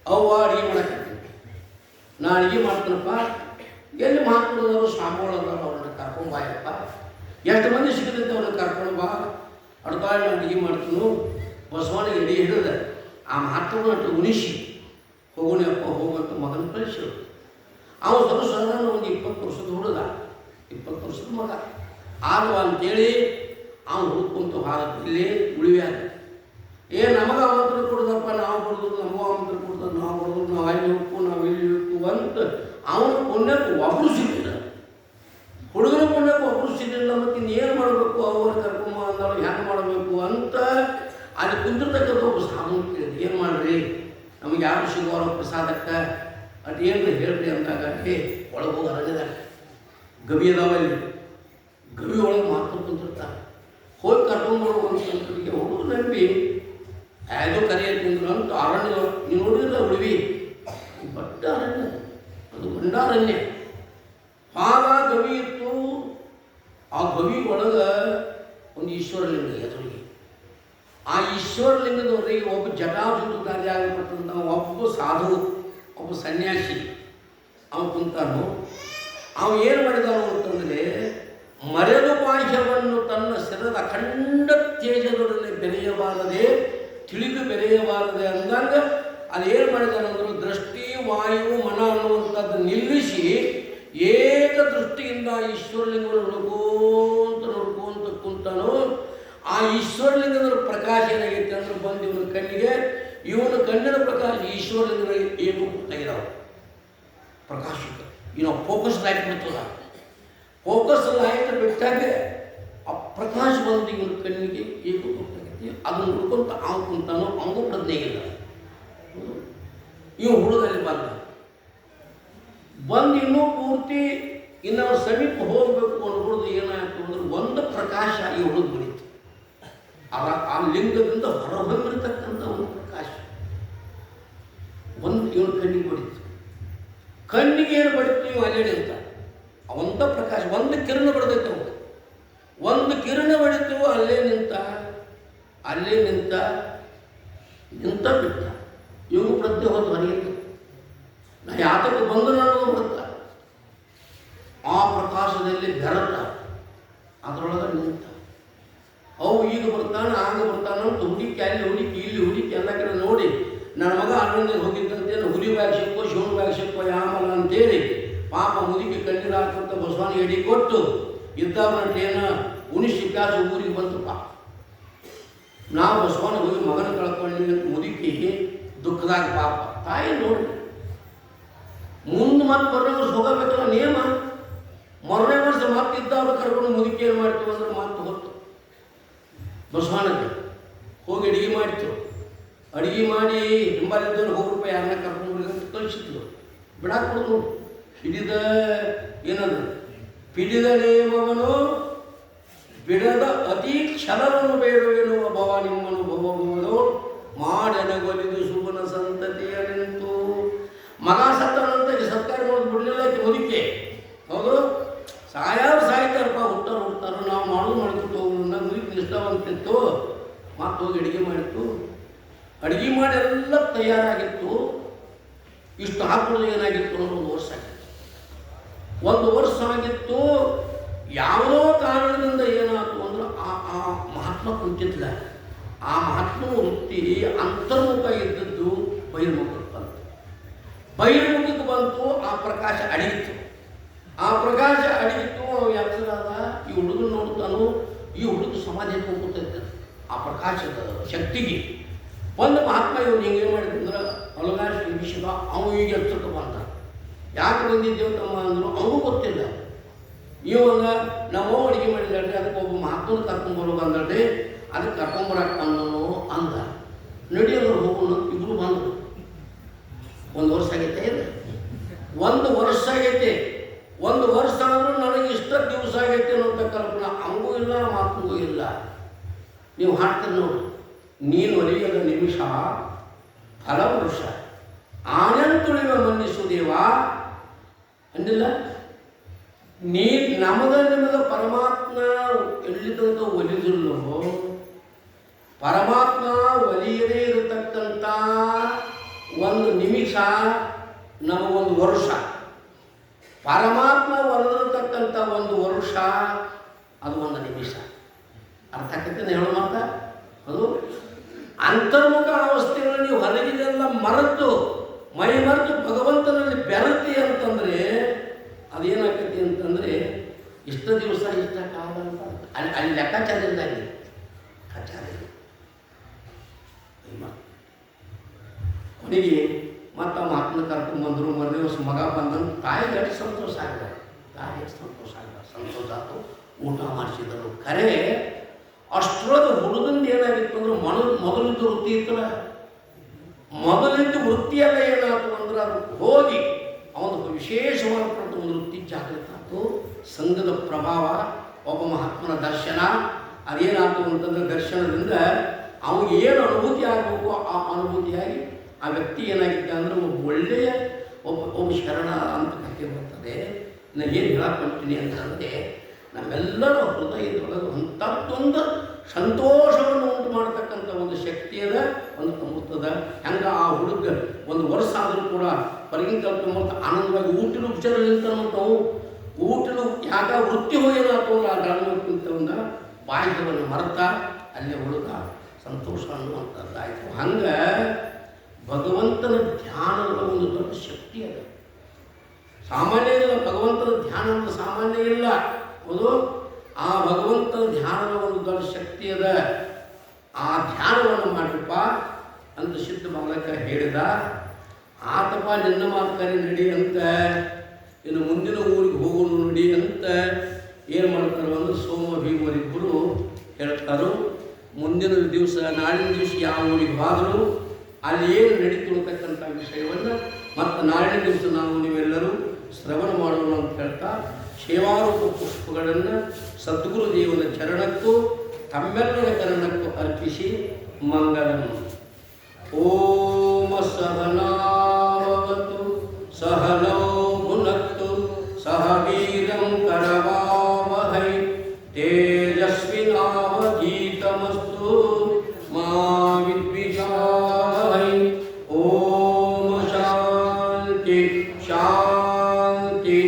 ಅವ್ವ ಅಡುಗೆ ಮಾಡಾಕತ್ತೀನಿ, ನಾ ಅಡುಗೆ ಮಾಡ್ತೀನಪ್ಪ, ಎಲ್ಲಿ ಮಾಡ್ಕೊಳ್ಳೋದವರು ಸ್ವಾಮಿಗಳದಾರ ಅವ್ರನ್ನ ಕರ್ಕೊಂಡು ಬಾಯಪ್ಪ, ಎಷ್ಟು ಮಂದಿ ಸಿಗತೈತೆ ಅವ್ರನ್ನ ಕರ್ಕೊಂಡು ಬಾ, ಅಡ್ಕಾಯಿ ಅಡುಗೆ ಮಾಡ್ತೀನಿ. ಬಸವನಿಗೆ ಎಡಿ ಹಿಡಿದ ಆ ಮಾತನ್ನು ಅಷ್ಟು ಉಣಿಸಿ ಹೋಗೋಣಪ್ಪ ಹೋಗಂತ ಮಗನ ಕಳಿಸಿರು. ಅವನು ಸ್ವಲ್ಪ ಸಾಧಾರಣ ಒಂದು 20 ವರ್ಷದ ಹುಡುಗ, 20 ವರ್ಷದ ಮಗ ಆದ್ವ ಅಂತೇಳಿ ಅವನು ಹುಡ್ಕೊಂತ ಭಾರತದಲ್ಲಿ ಉಳಿವ್ಯಾದ. ನಮಗೆ ಆಮಂತ್ರಣ ಕೊಡೋದಪ್ಪ, ನಾವು ಕೊಡೋದು, ನಮಗೂ ಆಮಂತ್ರಣ ಕೊಡ್ತಾರೆ, ನಾವು ಕೊಡೋದು, ನಾವು ಅಲ್ಲಿ ಹೋಗ್ಕು, ನಾವು ಇಲ್ಲಿ ಹೋಗ್ಕು ಅಂತ ಅವನ ಪುಣ್ಯಕ್ಕೆ ಒಬ್ಬರು ಸಿಗಲಿಲ್ಲ. ಹುಡುಗನ ಪುಣ್ಯಕ್ಕೆ ಒಬ್ಬರು ಸಿಗಲಿಲ್ಲ. ಮತ್ತು ಇನ್ನೇನು ಮಾಡಬೇಕು, ಅವ್ರ ಕರ್ಕೊಂಬ ಅಂದಳು, ಹೆಂಗೆ ಮಾಡಬೇಕು ಅಂತ ಅಲ್ಲಿ ಕುಂದಿರ್ತಕ್ಕಂಥ ಒಬ್ಬ ಸಾಧು ಕೇಳಿದೆ, ಏನು ಮಾಡ್ರಿ ನಮಗೆ ಯಾರು ಸಿಗೋರ ಪ್ರಸಾದಕ್ಕೆ ಅದು ಏನು ಹೇಳ್ರಿ ಅಂದಾಗ ಒಳಗೆ ಹೋಗಿ ಅರಗಿದಾಗ ಗವಿ ಅದಾವಲ್ಲಿ, ಗವಿ ಒಳಗೆ ಮಾತು ಕುಂತಿರ್ತಾರೆ. ಹೋಗಿ ಕರ್ಕೊಂಡ್ಬರು ಅಂತ ಹುಡುಗ ನಂಬಿ ಯಾವುದೋ ಕರೆಯ ತಿಂದ್ರು ಅಂತ ಅರಣ್ಯ ನೀವು ನೋಡಿದ್ರೆ ಉಳಿವಿ ದೊಡ್ಡ ಅರಣ್ಯ, ಅದು ಗಂಡಾರಣ್ಯ. ಆಗ ಗವಿ ಇತ್ತು. ಆ ಗವಿ ಒಳಗೆ ಒಂದು ಈಶ್ವರಲಿಂಗ ಎದುರಿಗೆ. ಆ ಈಶ್ವರಲಿಂಗದವರಿಗೆ ಒಬ್ಬ ಜಟಾಜೂಟದಾರಿ ಆಗಲ್ಪಟ್ಟಂಥ ಒಬ್ಬ ಸಾಧು, ಒಬ್ಬ ಸನ್ಯಾಸಿ ಅವನು ಕುಂತಾನು. ಅವ ಏನು ಮಾಡಿದಾನು ಅಂತಂದರೆ ಮರೆದು ಬಾಹ್ಯವನ್ನು ತನ್ನ ಶಿರದ ಅಖಂಡ ತೇಜದೊಡನೆ ಬೆರೆಯಬಾರದೆ, ತಿಳಿದು ಬೆರೆಯಬಾರದೆ ಅಂದಾಗ ಅದೇನು ಮಾಡಿದಾನಂದ್ರು, ದೃಷ್ಟಿ ವಾಯು ಮನ ಅನ್ನುವಂಥದ್ದು ನಿಲ್ಲಿಸಿ ಏಕ ದೃಷ್ಟಿಯಿಂದ ಈಶ್ವರಲಿಂಗವನ್ನು ನೋಡ್ಕೋಂತ ಕುಂತಾನೋ. ಆ ಈಶ್ವರಲಿಂಗದ ಪ್ರಕಾಶ ಏನಾಗೈತೆ ಅಂದ್ರೆ ಬಂದು ಇವನ ಕಣ್ಣಿಗೆ, ಇವನ ಕಣ್ಣಿನ ಪ್ರಕಾಶ ಈಶ್ವರಲಿಂಗದ ಏನು ತೆಗೆದಾವ ಪ್ರಕಾಶಕ್ಕೆ. ಇನ್ನು ಫೋಕಸ್ ಲೈಟ್ ಬಿಡ್ತದ, ಫೋಕಸ್ ಲೈಟ್ ಬಿಟ್ಟಾಗ ಆ ಪ್ರಕಾಶ ಬಂದು ಇವನ ಕಣ್ಣಿಗೆ ಏನು ಗೊತ್ತಾಗೈತಿ. ಅದನ್ನು ಹುಡ್ಕೊಂತ ಅವ ಕುಂತಾನೋ, ಅವನು ಪ್ರಜ್ಞೆ ಇಲ್ಲ. ಇವು ಹುಡುಗಲ್ಲಿ ಬಂದು ಇನ್ನೂ ಪೂರ್ತಿ ಇನ್ನು ಸಮೀಪ ಹೋಗಬೇಕು ಅನ್ಬಿಡ್ದು ಏನಾಯ್ತು ಅಂದ್ರೆ ಒಂದು ಪ್ರಕಾಶ ಈ ಹುಡುಗ ಬಿಡಿತು. ಆ ಲಿಂಗದಿಂದ ಹೊರಹೊಮ್ಮಿರ್ತಕ್ಕಂಥ ಒಂದು ಪ್ರಕಾಶ ಒಂದು ಇವನು ಕಣ್ಣಿಗೆ ಬಡಿತು. ಕಣ್ಣಿಗೆ ಏನು ಬಡಿತು, ಇವು ಅಲ್ಲೇ ನಿಂತ ಅವಂತ ಪ್ರಕಾಶ ಒಂದು ಕಿರಣ ಬಡ್ದೈತೆ. ಅವ ಒಂದು ಕಿರಣ ಬಡಿತು, ಅಲ್ಲೇ ನಿಂತ ಬಿಟ್ಟ. ಇವನು ಪ್ರಜ್ಞೆ ಹೋದ ಹೊರಗಿಲ್ಲ. ನಾ ಯಾತಕ್ಕೆ ಬಂದು ಅನ್ನೋದು ಬರುತ್ತ ಆ ಪ್ರಕಾಶದಲ್ಲಿ ಬೆರತ, ಅದರೊಳಗೆ ನಿಂತ. ಅವು ಈಗ ಬರ್ತಾನೆ ಆಗ ಬರ್ತಾನೆ ಅಂತ ಹುಡುಕಿ ಅಲ್ಲಿ ಹುಡುಕಿ ಇಲ್ಲಿ ಹುಡುಕಿ ಎಲ್ಲ ಕಡೆ ನೋಡಿ, ನನ್ನ ಮಗ ಅರಣ್ಯಕ್ಕೆ ಹೋಗಿದ್ದಂತೇನು ಹುಲಿ ಬ್ಯಾಗ್ಸಕ್ಕೋ ಶಿವನ ಬ್ಯಾಗ್ಸಕ್ಕೋ ಯಾಮಲ್ಲ ಅಂತೇಳಿ ಪಾಪ ಮುದುಕಿ ಕಣ್ಣೀರು ಹಾಕಂತ ಬಸವನಿಗೆ ಎಡಿ ಕೊಟ್ಟು ಇದ್ದವನ ಏನ ಉಣಿಸಿ ಕಾಸು ಊರಿಗೆ ಬಂತಪ್ಪ. ನಾವು ಬಸವನ ಹೋಗಿ ಮಗನ ಕಳ್ಕೊಳ್ಳಿ ಅಂತ ಮುದುಕಿ ದುಃಖದಾಗ ಪಾಪ ತಾಯಿ ನೋಡಿ. ಮುಂದೆ ಮತ್ತೆ ಮೊರನೇ ವರ್ಷ ಹೋಗಬೇಕಲ್ಲ ನಿಯಮ. ಮೊರನೇ ವರ್ಷ ಮತ್ತೆ ಇದ್ದವ್ರು ಕರ್ಕೊಂಡು ಮುದುಕಿ ಏನು ಮಾಡ್ತೀವಿ ಅಂದ್ರೆ ಮಾತು ಹೊತ್ತು ಬಸವನಿಗೆ ಹೋಗಿ ಅಡಿಗೆ ಮಾಡ್ತು. ಅಡಿಗೆ ಮಾಡಿ ಹಿಂಬಾಲಿದ್ದವ್ರು ಹೋಗ್ರಪ್ಪ ಯಾರನ್ನ ಕರ್ಕೊಂಡು ಅಂತ ಕಳಿಸಿದ್ಲು. ಬಿಡಾಕೊಡ್ದು ಹಿಡಿದ ಏನದು ಪಿಡಿದ ನೇಮವನು ಬಿಡದ ಅತಿ ಕ್ಷಣವನ್ನು ಬೇಡವೆನ್ನುವ ಭವ ನಿಮ್ಮನು ಭವಬಹುದು ಮಾಡನಗೊಲಿದು ಸುಬನ ಸಂತತಿಯ ನಿಂತು. ಮಗ ಸತ್ತನಂತ ಸರ್ಕಾರ ನೋಡಿ ಬಿಡಲಿಲ್ಲ ಮುದುಕೆ. ಹೌದು, ಸಾಯ್ತಾರಪ್ಪ, ಹುಟ್ಟಾರು ನಾವು ಮಾಡ್ಕೊಟ್ಟು ಹೋಗೋದು. ಮುದುಕಿ ನಿಷ್ಠಾವಂತಿತ್ತು. ಮತ್ತೆ ಹೋಗಿ ಅಡುಗೆ ಮಾಡಿತ್ತು. ಅಡುಗೆ ಮಾಡಿ ಎಲ್ಲ ತಯಾರಾಗಿತ್ತು. ಇಷ್ಟು ಹಾಕೋದು ಏನಾಗಿತ್ತು ಅನ್ನೋ ಒಂದು ವರ್ಷ ಆಗಿತ್ತು. ಯಾವುದೋ ಕಾರಣದಿಂದ ಏನಾಯ್ತು ಅಂದ್ರೆ ಆ ಮಹಾತ್ಮ ಕುಂತಿದ್ಲ. ಆ ಮಹಾತ್ಮನ ವೃತ್ತಿ ಅಂತರ್ಮುಖ ಇದ್ದದ್ದು ಬಹಿರ್ಮುಖಕ್ಕೆ ಬಂತು. ಆ ಪ್ರಕಾಶ ಅಡಗಿತ್ತು. ಅವ ಯಾತ್ರಾದ ಈ ಹುಡುಗನ ನೋಡ್ತಾನು. ಈ ಹುಡುಗ ಸಮಾಧಿ ಹೋಗ್ತೈತೆ ಆ ಪ್ರಕಾಶದ ಶಕ್ತಿಗೆ. ಒಂದು ಮಹಾತ್ಮ ಇವನು ಹಿಂಗೆ ಮಾಡಿದ್ರೆ ಅಲಗಾಶ ವಿಷಯ ಅವನು ಈಗ ಎಚ್ಚಕ್ಕೆ ಬಂದ. ಯಾಕೆ ಬಂದಿದ್ದೇವೆ ತಮ್ಮ ಅಂದರು, ಅವನು ಗೊತ್ತಿಲ್ಲ. ಇವಾಗ ನಾವು ಅಡುಗೆ ಮಾಡಿದ್ರೆ ಅದಕ್ಕೆ ಒಬ್ಬ ಮಹಾತ್ಮನ ಕರ್ಕೊಂಬರೋದು ಅಂದ್ರಿ, ಅದಕ್ಕೆ ಕರ್ಕೊಂಬರಕ್ಕೆ ಬಂದನು ಅಂದ. ನಡೆಯೋರು ಹೋಗೋಣ ಇಬ್ಬರು ಬಂದರು. ಒಂದು ವರ್ಷ ಆಗೈತೆ ಇಲ್ಲ, ಒಂದು ವರ್ಷ ಆದರೂ ನನಗೆ ಇಷ್ಟ ದಿವಸ ಆಗೈತೆ ಅನ್ನೋಂಥ ಕಲ್ಪನಾ ಅವನಿಗೂ ಇಲ್ಲ, ಮಾತನಿಗೂ ಇಲ್ಲ. ನೀವು ಹಾಡ್ತೀರಿ ನೋಡಿ, ನೀನು ಒಲಿಯದ ನಿಮಿಷ ಫಲವೃಷ ಆನಂತುಳಿವ ಮನ್ನಿಸುದೇವ ಅಂದಿಲ್ಲ. ನಿಮಗೆ ಪರಮಾತ್ಮ ಎಲ್ಲಿ ತನಕ ಒಲಿದಿಲ್ಲೋ, ಪರಮಾತ್ಮ ಒಲಿಯದೇ ಇರತಕ್ಕಂಥ ಒಂದು ನಿಮಿಷ ನಮಗೊಂದು ವರ್ಷ, ಪರಮಾತ್ಮ ಒಲಿದಿರತಕ್ಕಂಥ ಒಂದು ವರ್ಷ ಅದು ಒಂದು ನಿಮಿಷ. ಅರ್ಥ ಆಕೈತೆ ಹೇಳೋ ಮಾತ. ಅದು ಅಂತರ್ಮುಖ ಅವಸ್ಥೆಯಲ್ಲಿ ನೀವು ಹೊರಗಿದೆಲ್ಲ ಮರೆತು ಮೈ ಮರೆತು ಭಗವಂತನಲ್ಲಿ ಬೆರತಿ ಅಂತಂದರೆ ಅದೇನಾಗ್ತೈತಿ ಅಂತಂದರೆ ಇಷ್ಟ ದಿವಸ ಇಷ್ಟ ಕಾಲ ಅಂತ ಅಲ್ಲಿ ಲೆಕ್ಕಾಚಾರ ಇಲ್ಲ. ಕೊನೆಗೆ ಮತ್ತು ಮಹಾತ್ಮ ಕರ್ಕೊಂಡ್ಬಂದರು. ಮರು ದಿವಸ ಮಗ ಬಂದನು. ತಾಯಿಗೆ ಎಷ್ಟು ಸಂತೋಷ ಆಗಿದೆ, ಸಂತೋಷ ಆಯಿತು. ಊಟ ಮಾಡಿಸಿದರು. ಖರೆ ಅಷ್ಟರೊಳಗೆ ಹುಡುಗಂದು ಏನಾಗಿತ್ತು ಅಂದ್ರೆ ಮೊದಲಿದ್ದು ವೃತ್ತಿ ಇತ್ತಲ್ಲ, ಮೊದಲಿದ್ದು ವೃತ್ತಿಯೆಲ್ಲ ಏನಾಯ್ತು ಅಂದ್ರೆ ಅದು ಹೋಗಿ ಅವನು ವಿಶೇಷವಾದ ಒಂದು ವೃತ್ತಿ ಜಾಗೃತ ಆಯಿತು. ಸಂಘದ ಪ್ರಭಾವ, ಒಬ್ಬ ಮಹಾತ್ಮನ ದರ್ಶನ, ಅದೇನಾಯ್ತು ಅಂತಂದ್ರೆ ದರ್ಶನದಿಂದ ಅವನಿಗೆ ಏನು ಅನುಭೂತಿ ಆಗಬೇಕು ಆ ಅನುಭೂತಿಯಾಗಿ ಆ ವ್ಯಕ್ತಿ ಏನಾಗಿದ್ದ ಅಂದರೆ ಒಬ್ಬ ಶರಣ ಅಂತ ಕಥೆ ಬರ್ತದೆ. ನಾನು ಏನು ಹೇಳಕ್ಕೊಂತೀನಿ ಅಂತಂದರೆ ನಮ್ಮೆಲ್ಲರ ಹೃದಯದೊಳಗೆ ಅಂಥದ್ದೊಂದು ಸಂತೋಷವನ್ನು ಉಂಟು ಮಾಡತಕ್ಕಂಥ ಒಂದು ಶಕ್ತಿಯದ ಒಂದು ಅಮೃತದ. ಹೆಂಗೆ ಆ ಹುಡುಗ ಒಂದು ವರ್ಷ ಆದರೂ ಕೂಡ ಹೊರಗಿನ ಕಲ್ತ್ಕೊಂಬರ್ತ ಆನಂದವಾಗಿ ಊಟಿನ ಉಪಚಾರ ನಿಂತ ನಾವು ಊಟಲು ಯಾಕ ವೃತ್ತಿ ಹೋಗೇನಾತವಲ್ಲ ಆ ಗಾಣಕ್ಕಿಂತವಂದ ಬಾಹ್ಯವನ್ನು ಮರೆತ ಅಲ್ಲೇ ಉಳಿದ ಸಂತೋಷ ಅನ್ನುವಂಥದ್ದಾಯಿತು. ಹಂಗೆ ಭಗವಂತನ ಧ್ಯಾನದ ಒಂದು ದೊಡ್ಡ ಶಕ್ತಿ ಅದ. ಸಾಮಾನ್ಯ ಇಲ್ಲ, ಭಗವಂತನ ಧ್ಯಾನ ಅಂತ ಸಾಮಾನ್ಯ ಇಲ್ಲ. ಹೌದು, ಆ ಭಗವಂತನ ಧ್ಯಾನದ ಒಂದು ದೊಡ್ಡ ಶಕ್ತಿ ಅದ. ಆ ಧ್ಯಾನವನ್ನು ಮಾಡಿರಪ್ಪ ಅಂತ ಸಿದ್ಧ ಬಾಲಕ ಹೇಳಿದ. ಆತಪ್ಪ ನಿನ್ನ ಮಾತುಕರಿ ನಡಿ ಅಂತ, ಇನ್ನು ಮುಂದಿನ ಊರಿಗೆ ಹೋಗೋಣ ನಡಿ ಅಂತ ಏನು ಮಾಡ್ತಾರೋ ಅಂದ್ರೆ ಸೋಮ ಭೀಮರಿಬ್ಬರು ಹೇಳ್ತಾರೋ. ಮುಂದಿನ ದಿವಸ ನಾಳಿನ ದಿವಸ ಯಾವ ಊರಿಗೆ ಹೋದರೂ ಅಲ್ಲಿ ಏನು ನಡೀತು ಅಂತಕ್ಕಂಥ ವಿಷಯವನ್ನು ಮತ್ತು ನಾಳಿನ ದಿವಸ ನಾವು ನೀವೆಲ್ಲರೂ ಶ್ರವಣ ಮಾಡೋಣ ಅಂತ ಹೇಳ್ತಾ ಸೇವಾರೂಪ ಪುಷ್ಪಗಳನ್ನು ಸದ್ಗುರು ದೇವನ ಚರಣಕ್ಕೂ ತಮ್ಮೆಲ್ಲರ ಚರಣಕ್ಕೂ ಅರ್ಪಿಸಿ ಮಂಗಳಂ. ಓಂ ಸಹನಾವತು ಸಹನೋ ಭುನಕ್ತು ಸಹ ವೀರ್ಯಂ ಕರವಾವಹೈ ತೇಜಸ್ವಿನಾವಧೀತಮಸ್ತು ಮಾ ವಿದ್ವಿಷಾವಹೈ. ಓಂ ಶಾಂತಿ ಶಾಂತಿ